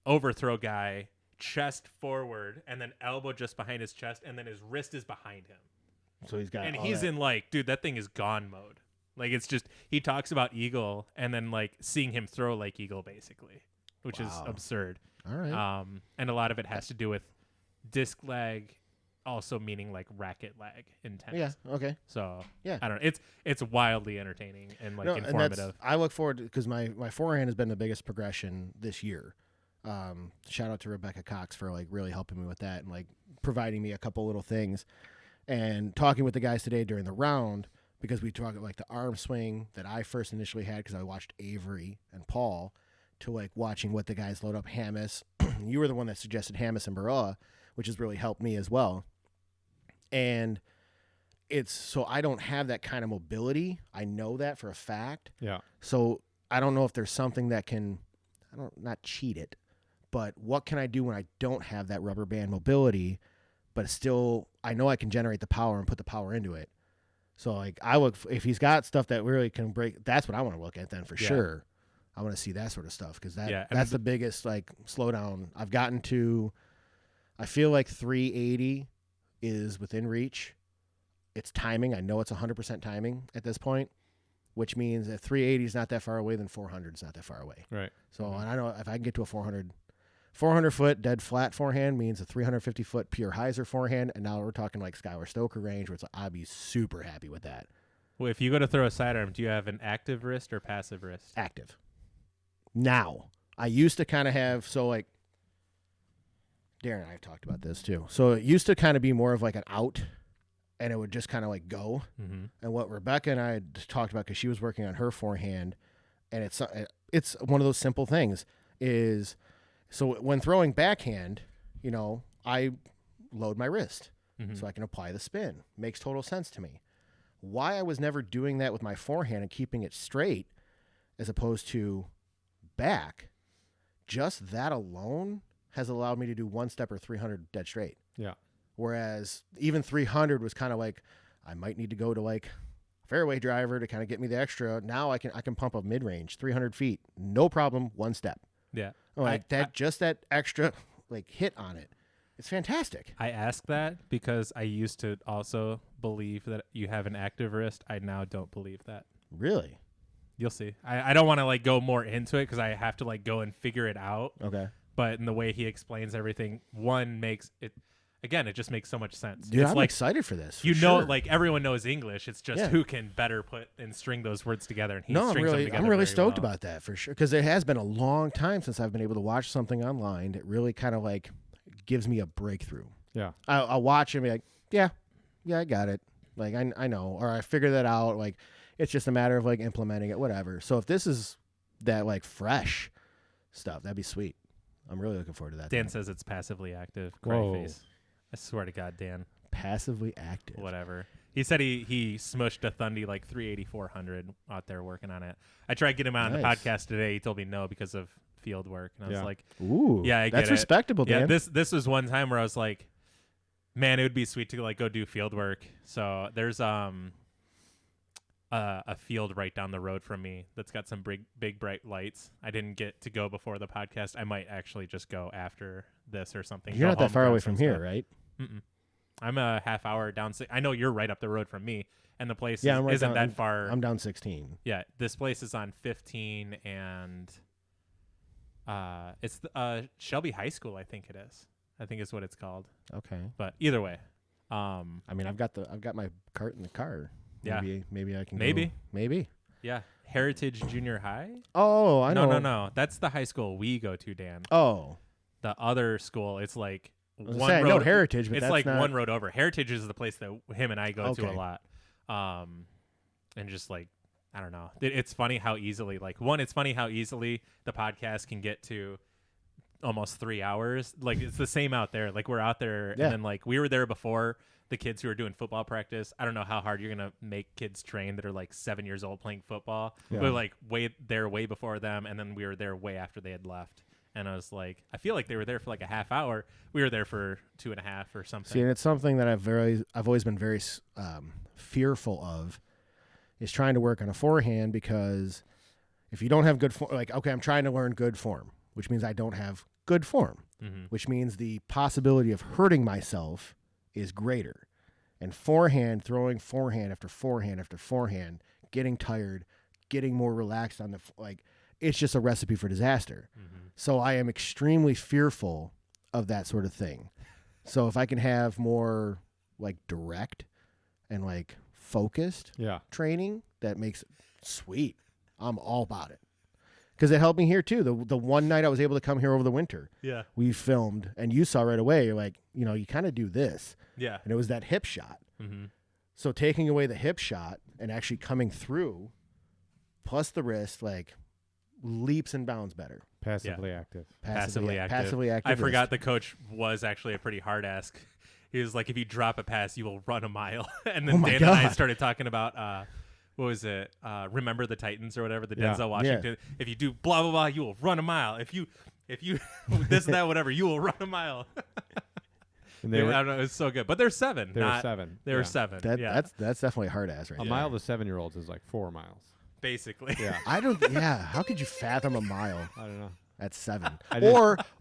overthrow guy chest forward and then elbow just behind his chest, and then his wrist is behind him. So he's got, and he's in like, dude, that thing is gone mode. Like it's just, he talks about Eagle and then like seeing him throw like Eagle basically, which is absurd. All right. And a lot of it has to do with disc lag, also meaning like racket lag intense. Yeah. Okay. So yeah, I don't know. It's wildly entertaining and like informative. And I look forward to, because my forehand has been the biggest progression this year. Shout out to Rebecca Cox for like really helping me with that and like providing me a couple little things, and talking with the guys today during the round, because we talked like the arm swing that I first initially had because I watched Avery and Paul, to like watching what the guys load up Hamas. You were the one that suggested Hamas and Baroa, which has really helped me as well. And it's so I don't have that kind of mobility. I know that for a fact. Yeah. So I don't know if there's something that can, not cheat it, but what can I do when I don't have that rubber band mobility, but still I know I can generate the power and put the power into it. So like I look, if he's got stuff that really can break, that's what I want to look at then for sure. I want to see that sort of stuff, because that's the biggest like slowdown I've gotten to. I feel like 380 is within reach. It's timing. I know it's 100% timing at this point, which means if 380 is not that far away, then 400 is not that far away. Right. So and I know if I can get to a 400 foot dead flat forehand means a 350 foot pure hyzer forehand, and now we're talking like Skylar Stoker range, where it's like, I'd be super happy with that. Well, if you go to throw a sidearm, do you have an active wrist or passive wrist? Active. Now, I used to kind of have, so like Darren and I have talked about this too. So it used to kind of be more of like an out, and it would just kind of like go. Mm-hmm. And what Rebecca and I had talked about, because she was working on her forehand, and it's one of those simple things is, so when throwing backhand, I load my wrist so I can apply the spin. Makes total sense to me. Why I was never doing that with my forehand and keeping it straight as opposed to back, just that alone has allowed me to do one step or 300 dead straight. Yeah. Whereas even 300 was kind of like, I might need to go to like fairway driver to kind of get me the extra. Now I can pump up mid range 300 feet, no problem, one step. Yeah. Like just that extra like hit on it. It's fantastic. I ask that because I used to also believe that you have an active wrist. I now don't believe that. Really? You'll see. I don't want to like go more into it because I have to like go and figure it out. Okay. But in the way he explains everything, makes it, again, it just makes so much sense. Dude, it's I'm like, excited for this. Like everyone knows English. It's just who can better put and string those words together. And I'm really stoked about that for sure, because it has been a long time since I've been able to watch something online that really kind of like gives me a breakthrough. Yeah. I'll watch it and be like, yeah, I got it. Like I know, or I figure that out. Like it's just a matter of like implementing it, whatever. So if this is that like fresh stuff, that'd be sweet. I'm really looking forward to that. Dan says it's passively active. Cry face. I swear to God, Dan. Passively active. Whatever. He said he smushed a Thundy like 380-400 out there working on it. I tried to get him on the podcast today. He told me no because of field work. And I was like, ooh, yeah, I get that's it. Respectable, Dan. Yeah, this was one time where I was like, man, it would be sweet to like go do field work. So there's a field right down the road from me that's got some big bright lights. I didn't get to go before the podcast. I might actually just go after this or something. You're not that far away from here, right? Mm-mm. I'm a half hour down. I know you're right up the road from me, and the place isn't that far. I'm down 16. Yeah, this place is on 15 and It's Shelby High School, I think it is. I think is what it's called. Okay. But either way, I mean, I've got my cart in the car. Yeah. Maybe I can. Maybe. Go. Maybe. yeah, Heritage Junior High. Oh, I know. No. That's the high school we go to, Dan. Oh. The other school, it's like one I road. know Heritage, but it's that's like not... one road over. Heritage is the place that him and I go to a Okay. lot. And just like, I don't know. It's funny how easily, it's funny how easily the podcast can get to almost 3 hours. Like, it's the same out there. Like, we're out there, Yeah. and then, like, we were there before the kids who are doing football practice. I don't know how hard you're going to make kids train that are, like, 7 years old playing football. Yeah. We're, like, way before them, and then we were there way after they had left. And I was like, I feel like they were there for, like, a half hour. We were there for 2.5 or something. See, and it's something that I've always been very fearful of, is trying to work on a forehand, because if you don't have good form, like, okay, I'm trying to learn good form, which means I don't have good form, which means the possibility of hurting myself is greater. And throwing forehand after forehand after forehand, getting tired, getting more relaxed on it's just a recipe for disaster. So I am extremely fearful of that sort of thing. So if I can have more like direct and like focused training, that makes it sweet. I'm all about it. Because it helped me here too. The one night I was able to come here over the winter, we filmed, and you saw right away, you're like, you kind of do this. Yeah. And it was that hip shot. So taking away the hip shot and actually coming through, plus the wrist, like leaps and bounds better. Passively active. Passively active. I forgot the coach was actually a pretty hard ass. He was like, if you drop a pass, you will run a mile. And then Dan and I started talking about what was it? Remember the Titans or whatever, the Denzel Washington. Yeah. If you do blah blah blah, you will run a mile. If you this that whatever, you will run a mile. And I don't know, it's so good. But they're 7. They were 7. They were 7. That's definitely hard ass right A there. mile to 7-year-olds is like 4 miles. Basically. Yeah. How could you fathom a mile? I don't know. At 7.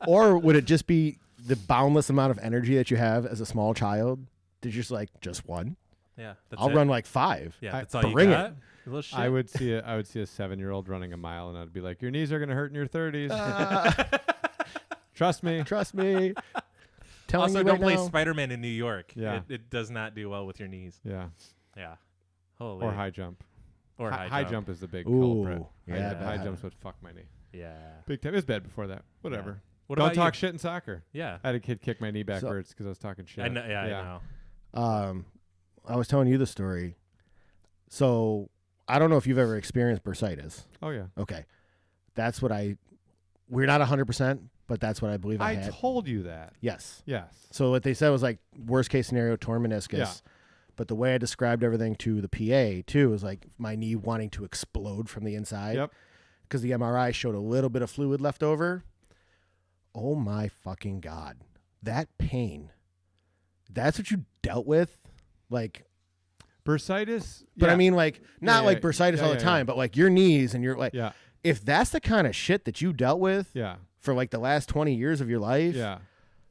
Or would it just be the boundless amount of energy that you have as a small child? Did you just one? Yeah. I'll run like 5. Yeah, that's all you bring got. It. A little shit. I would see a 7-year-old running a mile, and I'd be like, your knees are going to hurt in your 30s. Trust me. Also, you don't right play now. Spider-Man in New York. Yeah. It does not do well with your knees. Yeah. Yeah. Holy. Or high jump. Or high jump is the big Ooh, culprit. yeah, High jumps would fuck my knee. Yeah. Big time. It was bad before that. Whatever. Yeah. What Don't about talk you? shit in soccer. Yeah. I had a kid kick my knee backwards because I was talking shit. I know. Yeah, I know. I was telling you the story. So I don't know if you've ever experienced bursitis. Oh, yeah. Okay. That's what we're not 100%, but that's what I believe I had. told you that. Yes. Yes. So what they said was like worst case scenario, torn meniscus. Yeah. But the way I described everything to the PA too was like my knee wanting to explode from the inside. Yep. Because the MRI showed a little bit of fluid left over. Oh my fucking God. That pain. That's what you dealt with? Like bursitis? But yeah. I mean like not like bursitis all the time, but like your knees and you're like if that's the kind of shit that you dealt with for like the last 20 years of your life,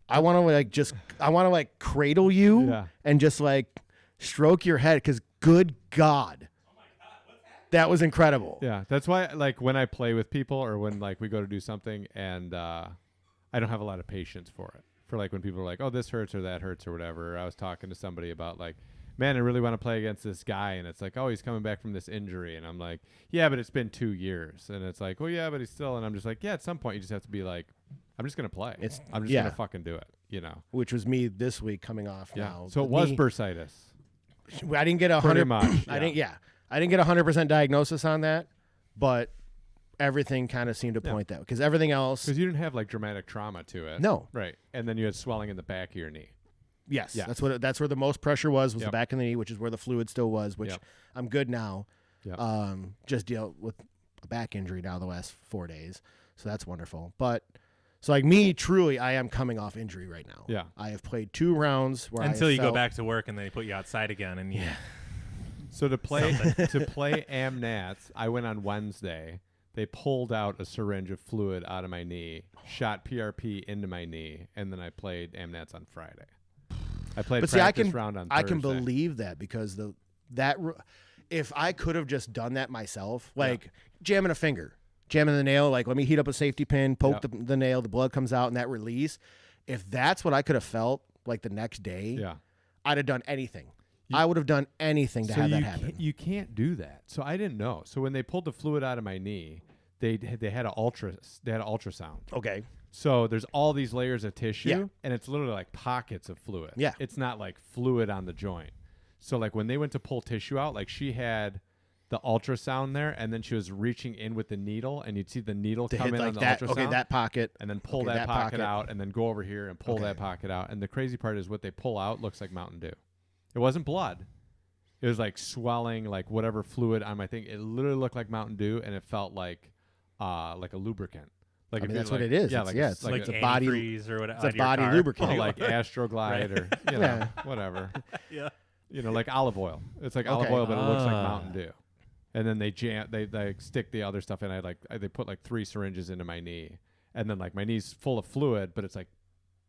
I want to like cradle you and just like stroke your head because good God. Oh my God, what's happening? That was incredible. Yeah, that's why like when I play with people or when like we go to do something and I don't have a lot of patience for it. For like when people are like, oh, this hurts or that hurts or whatever. I was talking to somebody about like, man, I really want to play against this guy. And it's like, oh, he's coming back from this injury. And I'm like, yeah, but it's been 2 years. And it's like, well, yeah, but he's still. And I'm just like, yeah, at some point you just have to be like, I'm just going to play. I'm just going to fucking do it, you know. Which was me this week coming off now. So it was bursitis. I didn't get 100. I didn't get 100% diagnosis on that, but everything kind of seemed to point that because everything else. Because you didn't have like dramatic trauma to it. No. Right. And then you had swelling in the back of your knee. Yes. That's where the most pressure was the back of the knee, which is where the fluid still was, which I'm good now. Yep. Just deal with a back injury now the last 4 days. So that's wonderful. But so like me, truly, I am coming off injury right now. Yeah. I have played 2 rounds where until you go back to work and they put you outside again and So to play AmNats, I went on Wednesday. They pulled out a syringe of fluid out of my knee, shot PRP into my knee, and then I played AmNats on Friday. I played practice round on Thursday. I can believe that because if I could have just done that myself, like jamming a finger, jamming the nail, like let me heat up a safety pin, poke the nail, the blood comes out, and that release. If that's what I could have felt like the next day, I'd have done anything. I would have done anything to have that happen. You can't do that. So I didn't know. So when they pulled the fluid out of my knee, they had an ultrasound. Okay. So there's all these layers of tissue, and it's literally like pockets of fluid. Yeah. It's not like fluid on the joint. So like when they went to pull tissue out, like she had the ultrasound there, and then she was reaching in with the needle, and you'd see the needle to come hit in like on the that, ultrasound. Okay, that pocket. And then pull that pocket out, and then go over here and pull that pocket out. And the crazy part is what they pull out looks like Mountain Dew. It wasn't blood. It was like swelling, like whatever fluid on my thing. It literally looked like Mountain Dew, and it felt like a lubricant. Like I mean, that's what it is. Yeah, it's like a body antifreeze or whatever. It's a body lubricant. like Astroglide or whatever. Yeah. Like olive oil. It's like olive oil, but it looks like Mountain Dew. And then they stick the other stuff in. They put like 3 syringes into my knee, and then like my knee's full of fluid, but it's like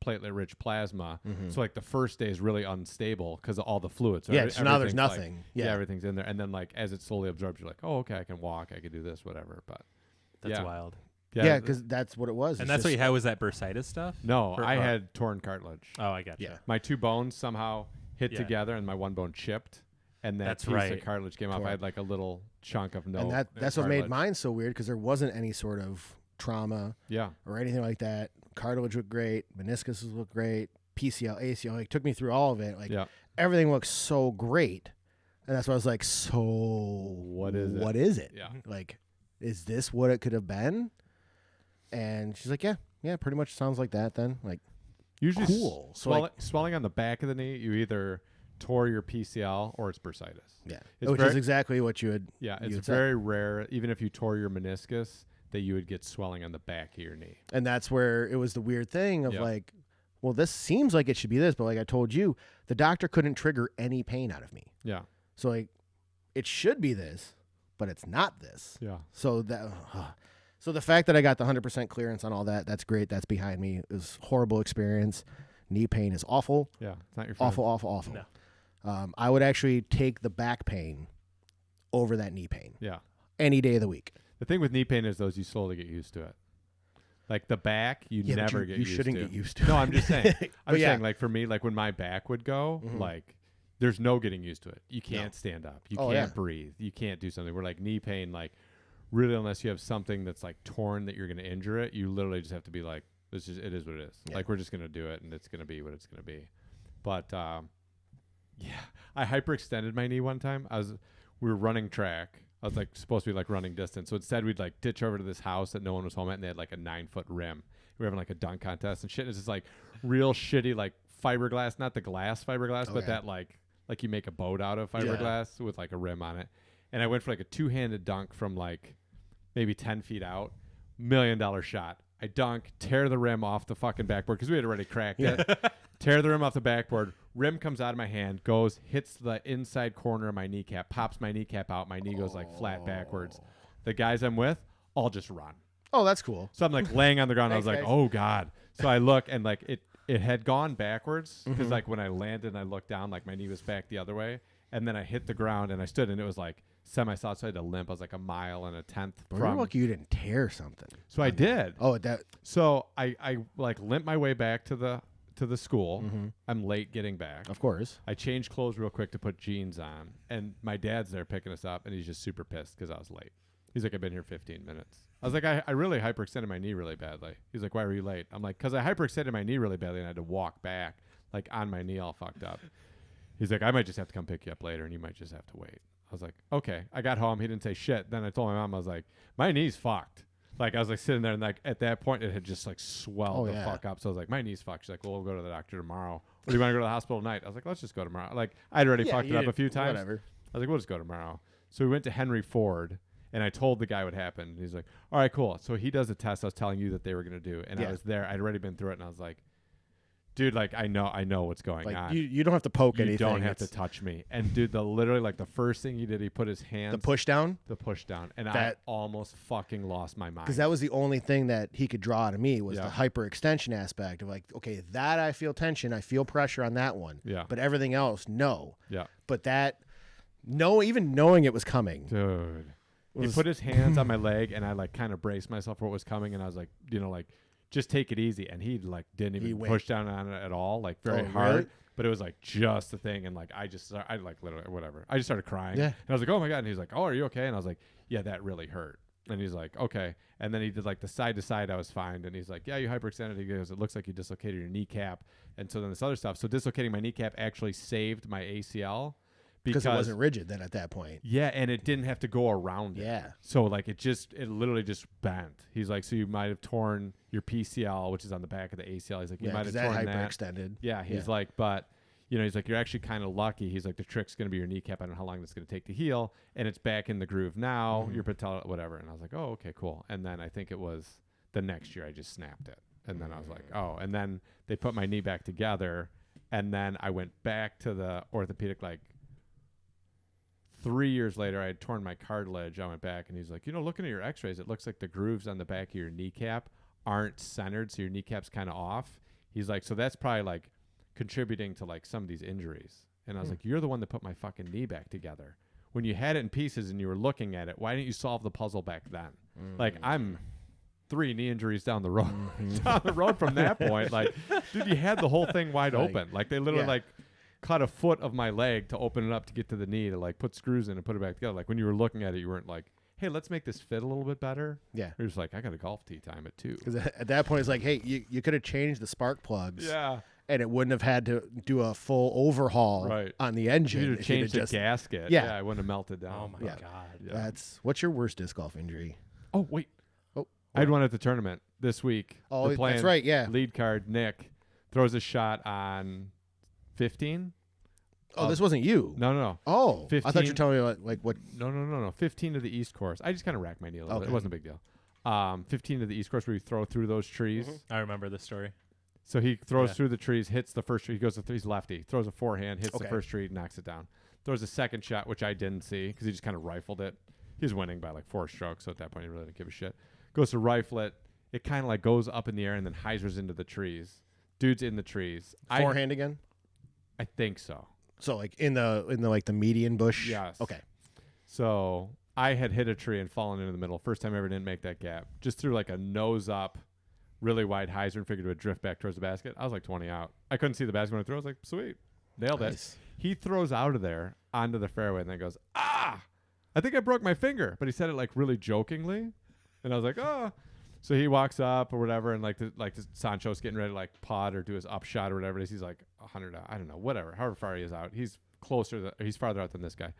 platelet-rich plasma. So like the first day is really unstable because of all the fluid. So so now there's nothing. Like, everything's in there, and then like as it slowly absorbs, you're like, oh, okay, I can walk, I can do this, whatever. But that's wild. Yeah, because that's what it was. And that's what you had, was that bursitis stuff? No, I had torn cartilage. Oh, I got you. Yeah. My 2 bones somehow hit together, and my 1 bone chipped, and that piece of cartilage came off. I had like a little chunk of and that's what made mine so weird, because there wasn't any sort of trauma or anything like that. Cartilage looked great. Meniscus looked great. PCL, ACL. Like, took me through all of it. Like everything looks so great. And that's why I was like, so what is it? Yeah. Like, is this what it could have been? And she's like, yeah, pretty much sounds like that then. Like, usually cool. Swelling on the back of the knee, you either tore your PCL or it's bursitis. Yeah. Which is exactly what you had. Yeah, it's very rare, even if you tore your meniscus, that you would get swelling on the back of your knee. And that's where it was the weird thing of like, well, this seems like it should be this, but like I told you, the doctor couldn't trigger any pain out of me. Yeah. So like, it should be this, but it's not this. Yeah. So that, so the fact that I got the 100% clearance on all that, that's great. That's behind me. It was a horrible experience. Knee pain is awful. Yeah. It's not your friend. Awful. No. I would actually take the back pain over that knee pain. Yeah. Any day of the week. The thing with knee pain is you slowly get used to it. Like the back, you never get used to. You shouldn't get used to it. No, I'm just saying. I'm saying, like, for me, like when my back would go, like there's no getting used to it. You can't stand up. You can't breathe. You can't do something. We're like knee pain, like really, unless you have something that's like torn that you're going to injure it, you literally just have to be like, it is what it is. Yeah. Like, we're just going to do it, and it's going to be what it's going to be. But I hyperextended my knee one time. We were running track. I was like supposed to be like running distance. So instead we'd like ditch over to this house that no one was home at, and they had like a 9-foot rim. We were having like a dunk contest and shit. It's just like real shitty like fiberglass, not the glass fiberglass, but that like you make a boat out of fiberglass with like a rim on it. And I went for like a 2-handed dunk from like maybe 10 feet out. $1 million shot. I dunk, tear the rim off the fucking backboard because we had already cracked it. Tear the rim off the backboard. Rim comes out of my hand, hits the inside corner of my kneecap, pops my kneecap out. My knee goes like flat backwards. The guys I'm with all just run. Oh, that's cool. So I'm like laying on the ground. I was like, oh God. So I look, and like it had gone backwards because like when I landed and I looked down, like my knee was back the other way. And then I hit the ground and I stood, and it was like semi-solid, so I had to limp. I was like 1.1 miles from. You're lucky you didn't tear something. So I did. Oh, that. So I like limped my way back to the school. I'm late getting back. Of course. I changed clothes real quick to put jeans on, and my dad's there picking us up, and he's just super pissed because I was late. He's like, I've been here 15 minutes. I was like, I really hyperextended my knee really badly. He's like, why were you late? I'm like, because I hyperextended my knee really badly, and I had to walk back like on my knee all fucked up. He's like, I might just have to come pick you up later, and you might just have to wait. I was like, okay. I got home. He didn't say shit. Then I told my mom, I was like, my knee's fucked. Like, I was like sitting there, and like at that point, it had just like swelled the fuck up. So I was like, my knee's fucked. She's like, well, we'll go to the doctor tomorrow. Or do you want to go to the hospital tonight? I was like, let's just go tomorrow. Like, I'd already fucked it up a few times. Whatever. I was like, we'll just go tomorrow. So we went to Henry Ford, and I told the guy what happened. He's like, all right, cool. So he does a test I was telling you that they were going to do. And I was there. I'd already been through it, and I was like, dude, like, I know what's going on. You don't have to poke anything. You don't have to touch me. And dude, literally like the first thing he did, he put his hands. The push down? The push down. And I almost fucking lost my mind. Because that was the only thing that he could draw to me was the hyperextension aspect of like, okay, that I feel tension. I feel pressure on that one. Yeah. But everything else, no. Yeah. But even knowing it was coming. Dude. He put his hands on my leg, and I like kind of braced myself for what was coming, and I was like, like, just take it easy. And he like didn't even push down on it at all, like very hard. Really? But it was like just the thing, and like I like literally whatever. I just started crying. Yeah. And I was like, oh my god. And he's like, oh, are you okay? And I was like, yeah, that really hurt. And he's like, okay. And then he did like the side to side. I was fine. And he's like, yeah, you hyperextended. He goes, it looks like you dislocated your kneecap. And so then this other stuff. So dislocating my kneecap actually saved my ACL because it wasn't rigid then at that point. Yeah, and it didn't have to go around it. Yeah. So like it literally just bent. He's like, so you might have torn your PCL, which is on the back of the ACL. He's like, you might have torn that. Hyperextended. Yeah. He's like, but he's like, you're actually kind of lucky. He's like, the trick's going to be your kneecap. I don't know how long it's going to take to heal. And it's back in the groove now, your patella, whatever. And I was like, oh, okay, cool. And then I think it was the next year I just snapped it. And then I was like, oh. And then they put my knee back together. And then I went back to the orthopedic, like 3 years later, I had torn my cartilage. I went back and he's like, looking at your x-rays, it looks like the grooves on the back of your kneecap aren't centered. So your kneecap's kind of off. He's like, so that's probably like contributing to like some of these injuries. And I was like, you're the one that put my fucking knee back together. When you had it in pieces and you were looking at it, why didn't you solve the puzzle back then? Like, I'm 3 knee injuries down the road from that point. Like, dude, you had the whole thing wide open. Like, they literally like cut a foot of my leg to open it up to get to the knee to like put screws in and put it back together. Like, when you were looking at it, you weren't like, hey, let's make this fit a little bit better. Yeah. You're just like, I got a golf tee time at 2. Because at that point, it's like, hey, you could have changed the spark plugs. Yeah. And it wouldn't have had to do a full overhaul on the engine. You'd have changed the gasket. Yeah, it wouldn't have melted down. Oh, my God. Yeah. What's your worst disc golf injury? Oh, wait. I had one at the tournament this week. Oh, that's right, yeah. Lead card, Nick, throws a shot on 15. Oh, this wasn't you. No. Oh, 15. I thought you were telling me what. No. 15 to the East course. I just kind of racked my knee a little bit. It wasn't a big deal. 15 to the East course where you throw through those trees. I remember this story. So he throws through the trees, hits the first tree. He goes he's lefty. Throws a forehand, hits the first tree, knocks it down. Throws a second shot, which I didn't see because he just kind of rifled it. He was winning by like 4 strokes, so at that point he really didn't give a shit. Goes to rifle it. It kind of like goes up in the air and then hyzers into the trees. Dude's in the trees. Forehand again? I think so. So like in the like the median bush? Yes. Okay. So I had hit a tree and fallen into the middle. First time I ever didn't make that gap. Just threw like a nose up, really wide hyzer and figured it would drift back towards the basket. I was like 20 out. I couldn't see the basket when I threw. I was like, sweet. Nailed it. He throws out of there onto the fairway and then goes, I think I broke my finger. But he said it like really jokingly. And I was like, oh. So he walks up or whatever, and like Sancho's getting ready to like putt or do his up shot or whatever it is. He's like 100 out. I don't know, whatever. However far he is out. He's he's farther out than this guy.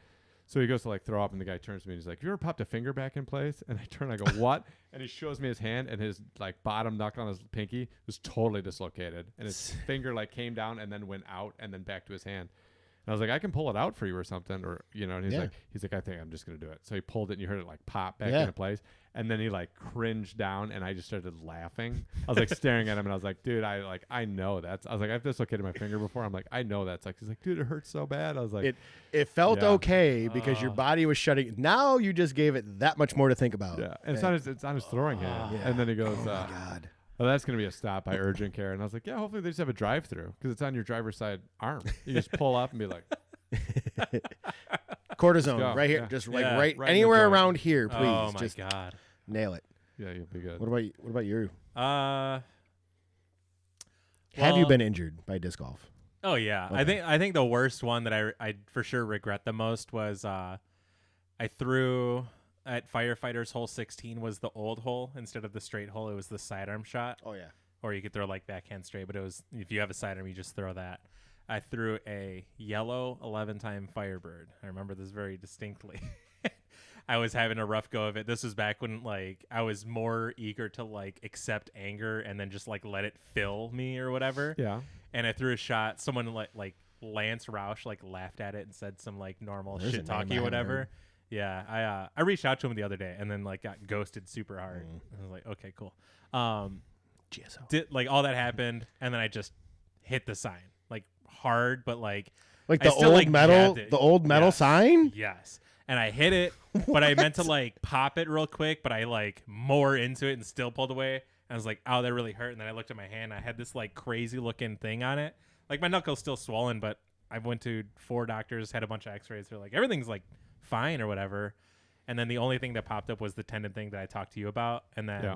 So he goes to like throw up, and the guy turns to me and he's like, "Have you ever popped a finger back in place?" And I turn, and I go, "What?" And he shows me his hand, and his like bottom knuckle on his pinky was totally dislocated, and his finger like came down and then went out and then back to his hand. And I was like, I can pull it out for you or something, or and he's like, I think I'm just gonna do it. So he pulled it, and you heard it like pop back into place, and then he like cringed down, and I just started laughing. I was like staring at him, and I was like, dude, I know that's. I was like, I've dislocated my finger before. I'm like, I know that's like. He's like, dude, it hurts so bad. I was like, it felt okay because your body was shutting. Now you just gave it that much more to think about. Yeah, and it's on his throwing hand, and then he goes, oh my God. Oh, that's going to be a stop by urgent care. And I was like, yeah, hopefully they just have a drive-through because it's on your driver's side arm. You just pull up and be like. Cortisone right here. Yeah. Just like right anywhere around here, please. Oh, my just God. Nail it. Yeah, you'll be good. What about you? Have you been injured by disc golf? Oh, yeah. Okay. I think the worst one that I for sure regret the most was I threw... At Firefighters, hole 16 was the old hole instead of the straight hole. It was the sidearm shot. Oh, yeah. Or you could throw like backhand straight, but it was if you have a sidearm, you just throw that. I threw a yellow 11-time Firebird. I remember this very distinctly. I was having a rough go of it. This was back when like I was more eager to like accept anger and then just like let it fill me or whatever. Yeah. And I threw a shot. Someone like Lance Roush like laughed at it and said some like normal shit talky or whatever. Yeah, I reached out to him the other day and then like got ghosted super hard. I was like, okay, cool. GSO. Did like all that happened and then I just hit the sign like hard, but like the old metal sign. Yes, and I hit it, but I meant to like pop it real quick, but I like more into it and still pulled away. I was like, oh, that really hurt. And then I looked at my hand. I had this like crazy looking thing on it. Like my knuckle's still swollen, but I went to 4 doctors, had a bunch of X-rays. They're like, everything's like fine or whatever. And then the only thing that popped up was the tendon thing that I talked to you about. And then Yeah.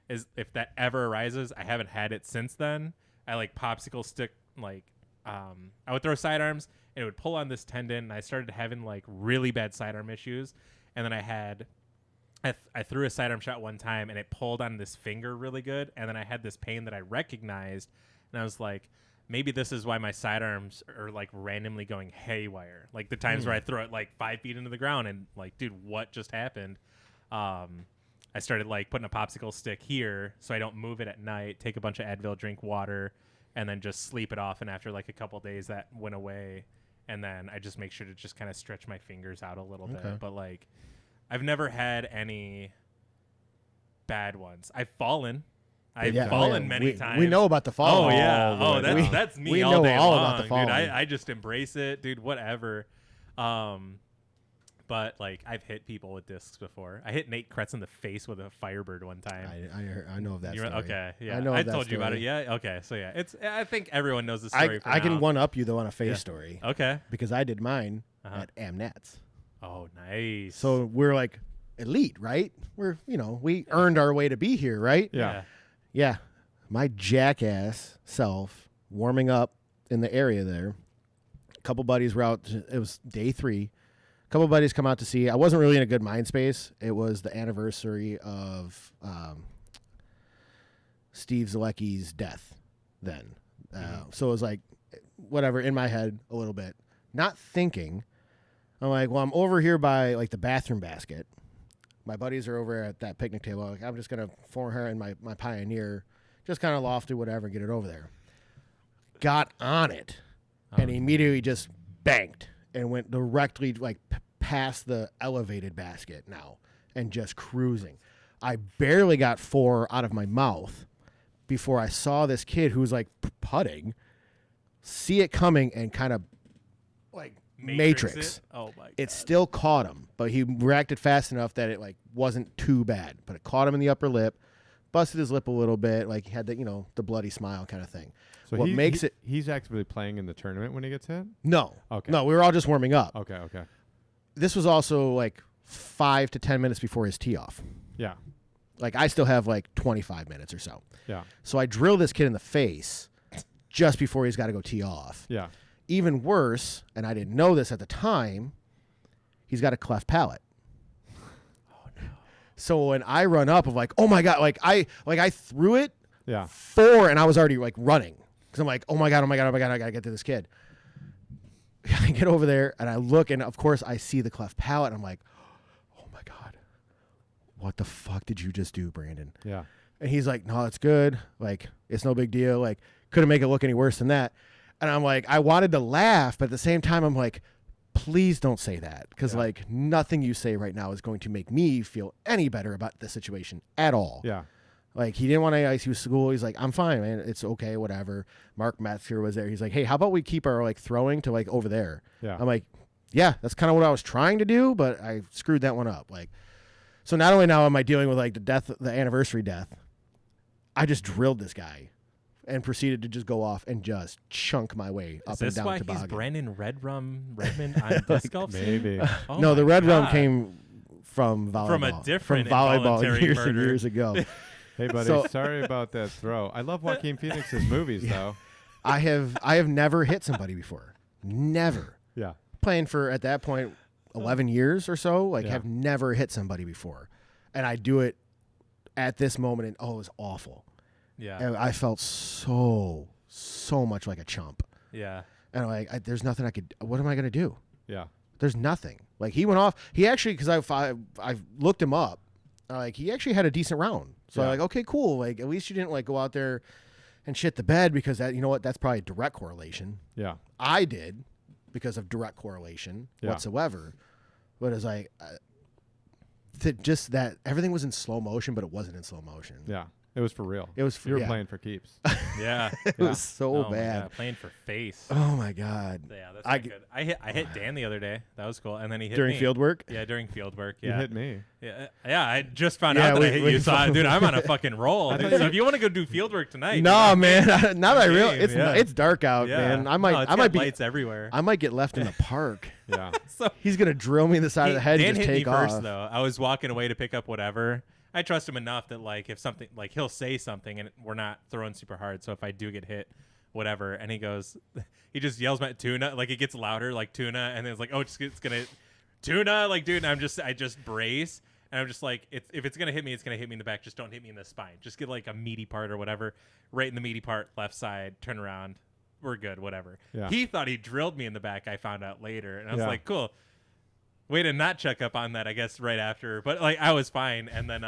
is if that ever arises, I haven't had it since then. I like popsicle stick, like, I would throw sidearms and it would pull on this tendon. And I started having like really bad sidearm issues. And then I threw a sidearm shot one time and it pulled on this finger really good. And then I had this pain that I recognized. And I was like, maybe this is why my sidearms are like randomly going haywire. Like the times where I throw it like 5 feet into the ground and like, dude, what just happened? I started like putting a popsicle stick here so I don't move it at night, take a bunch of Advil, drink water, and then just sleep it off. And after like a couple days that went away. And then I just make sure to just kind of stretch my fingers out a little bit. But like, I've never had any bad ones. I've fallen. I've fallen many times. We know about the fall. Oh yeah. Oh, that's me we all know day all long, about the falling. dude. I just embrace it, dude. Whatever. But like I've hit people with discs before. I hit Nate Kretz in the face with a Firebird one time. I know of that story. Okay, yeah. I know. I told you about it. Yeah. Okay. So yeah, it's. I think everyone knows the story. I can one up you though on a face story. Okay. Because I did mine at Amnats. Oh, nice. So we're like elite, right? We earned our way to be here, right? Yeah. Yeah. My jackass self warming up in the area there. A couple buddies were out. It was day 3. A couple buddies come out to see. I wasn't really in a good mind space. It was the anniversary of Steve Zalecki's death then. So it was like, whatever, in my head a little bit. Not thinking. I'm like, well, I'm over here by like the bathroom basket. My buddies are over at that picnic table. Like, I'm just going to form her and my Pioneer, just kind of lofted, whatever, get it over there. Got on it and immediately just banked and went directly like past the elevated basket now and just cruising. I barely got 4 out of my mouth before I saw this kid who's like putting, see it coming and kind of like Matrix. Oh my God. It still caught him, but he reacted fast enough that it like wasn't too bad. But it caught him in the upper lip, busted his lip a little bit, like he had the the bloody smile kind of thing. So what makes it? He's actively playing in the tournament when he gets hit? No. Okay. No, we were all just warming up. Okay. This was also like 5 to 10 minutes before his tee off. Yeah. Like I still have like 25 minutes or so. Yeah. So I drill this kid in the face just before he's got to go tee off. Yeah. Even worse, and I didn't know this at the time, he's got a cleft palate. Oh no. So when I run up of like, oh my God, I threw it 4 and I was already like running. Because I'm like, oh my God, I gotta get to this kid. I get over there and I look and of course I see the cleft palate and I'm like, oh my God, what the fuck did you just do, Brandon? Yeah. And he's like, no, it's good. Like, it's no big deal. Like, couldn't make it look any worse than that. And I'm like, I wanted to laugh, but at the same time, I'm like, please don't say that. Because, like, nothing you say right now is going to make me feel any better about the situation at all. Yeah. Like, he didn't want to ICU school. He's like, I'm fine, man. It's okay, whatever. Mark Metzger was there. He's like, hey, how about we keep our, like, throwing to, like, over there? Yeah. I'm like, yeah, that's kind of what I was trying to do, but I screwed that one up. Like, so not only now am I dealing with, like, the anniversary death, I just drilled this guy and proceeded to just go off and just chunk my way up and down toboggan. Is this why he's Brandon Redmond on disc golf? Maybe. Oh no, the Red Rum God. came from volleyball. From a different from volleyball involuntary years murder. and years ago. Hey, buddy, So- sorry about that throw. I love Joaquin Phoenix's movies, though. I have never hit somebody before. Never. Yeah. Playing for, at that point, 11 years or so, like, Yeah. have never hit somebody before. And I do it at this moment, and it was awful. Yeah. And I felt so much like a chump. Yeah. And like, there's nothing I could. What am I gonna do? Yeah. There's nothing. Like, he went off. He actually, because I looked him up. Like, he actually had a decent round. So Yeah. I'm like, okay, cool. Like, at least you didn't like go out there and shit the bed, because that, you know what? That's probably a direct correlation. Yeah. I did because of direct correlation whatsoever. But it's like, just that everything was in slow motion, but it wasn't in slow motion. Yeah. It was for real. It was You were yeah. playing for keeps. Yeah. It was so Oh my bad. God, playing for face. Oh my god. Yeah, that's I not good. I hit Dan the other day. That was cool. And then he hit During me. field work. Yeah, during field work. You Yeah. hit me. Yeah, I just found Yeah, out that we- I hit we- you. So, dude, I'm on a fucking roll. I Dude. thought So you- if you want to go do field work tonight, No, man. Now that I game, realize yeah. it's dark out, yeah. man. I No, might it's I got might be lights everywhere. I might get left in the park. Yeah. So He's gonna drill me in the side of the head Dan and just hit take me off. first, though. I was walking away to pick up whatever. I trust him enough that like if something like he'll say something and we're not throwing super hard. So if I do get hit, whatever, and he goes, he just yells at tuna, like it gets louder, like tuna, and then it's like, oh, it's gonna tuna, like dude. And I just brace, and I'm just like, if it's gonna hit me, it's gonna hit me in the back. Just don't hit me in the spine. Just get like a meaty part or whatever, right in the meaty part, left side, turn around, we're good, whatever. Yeah. He thought he drilled me in the back. I found out later, and I was Yeah. like, cool. Way to not check up on that, I guess, right after. But like I was fine, and then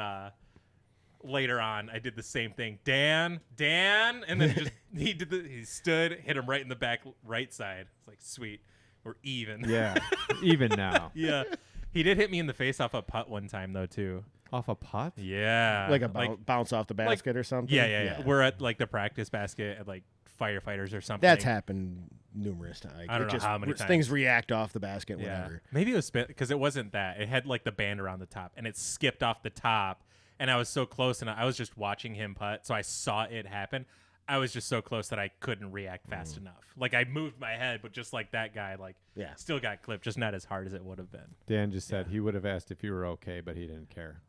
later on I did the same thing. Dan, and then he stood, hit him right in the back right side. It's like sweet, we're even. Yeah. Even now. Yeah. He did hit me in the face off a putt one time though too. Off a putt? Yeah. Like a bounce off the basket or something. Yeah. We're at like the practice basket at like firefighters or something. That's happened numerous times. I don't know how many Things times. react off the basket, Yeah. whatever. Maybe it was because it wasn't that. It had like the band around the top, and it skipped off the top. And I was so close, and I was just watching him putt, so I saw it happen. I was just so close that I couldn't react fast enough. Like I moved my head, but just like that guy, like Yeah. still got clipped, just not as hard as it would have been. Dan just said he would have asked if you were okay, but he didn't care.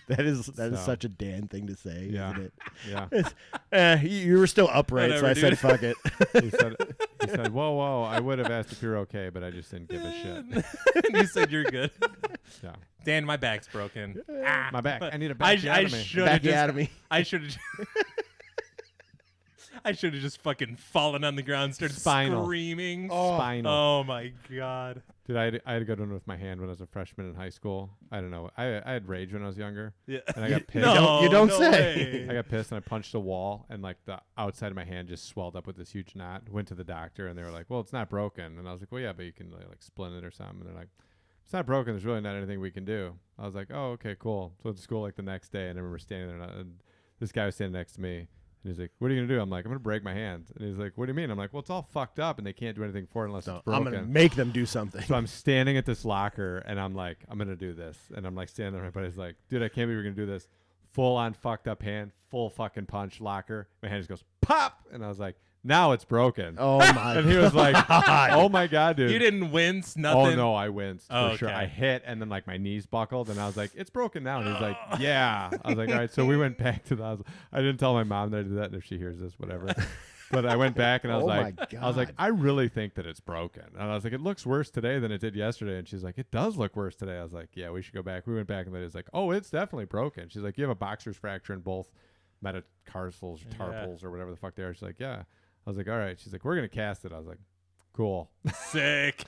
That is So. such a Dan thing to say, Yeah. isn't Yeah. it? You were still upright, so Whatever, I said dude. fuck it. He said, whoa, I would have asked if you were okay, but I just didn't give a shit. You said you're good. Yeah. Dan, my back's broken. My back. But I need a I back. should Back have just. out of me. I should have. I should have just fucking fallen on the ground, started Spinal. screaming. Spinal. Oh my god. Dude, I had to go down with my hand when I was a freshman in high school. I don't know. I had rage when I was younger. Yeah. And I got pissed. No, You don't no say. way. I got pissed and I punched a wall, and like the outside of my hand just swelled up with this huge knot. Went to the doctor and they were like, "Well, it's not broken." And I was like, "Well, yeah, but you can like splint it or something." And they're like, "It's not broken. There's really not anything we can do." I was like, "Oh, okay, cool." So went to school like the next day, and I remember standing there, and this guy was standing next to me. And he's like, "What are you gonna do?" I'm like, "I'm gonna break my hand." And he's like, "What do you mean?" I'm like, "Well, it's all fucked up, and they can't do anything for it unless So it's I'm broken." gonna make them do something. So I'm standing at this locker, and I'm like, I'm gonna do this, and I'm like standing there. Everybody's like, "Dude, I can't believe you're gonna do this." Full on fucked up hand, full fucking punch, locker. My hand just goes pop, and I was like, "Now it's broken." Oh my! And he was like, God. "Oh my god, dude." You didn't wince, Oh nothing. no, I winced for Oh, sure. okay. I hit, and then like my knees buckled, and I was like, "It's broken now." And he's like, "Yeah." I was like, "All right." So we went back to the. I didn't tell my mom that I did that, and if she hears this, whatever. But I went back and I was Oh like, my I was like, God. I really think that it's broken. And I was like, it looks worse today than it did yesterday. And she's like, it does look worse today. I was like, yeah, we should go back. We went back and then it's like, oh, it's definitely broken. She's like, you have a boxer's fracture in both metatarsals, tarpals, or whatever the fuck they are. She's like, yeah. I was like, all right. She's like, we're gonna cast it. I was like, cool. Sick.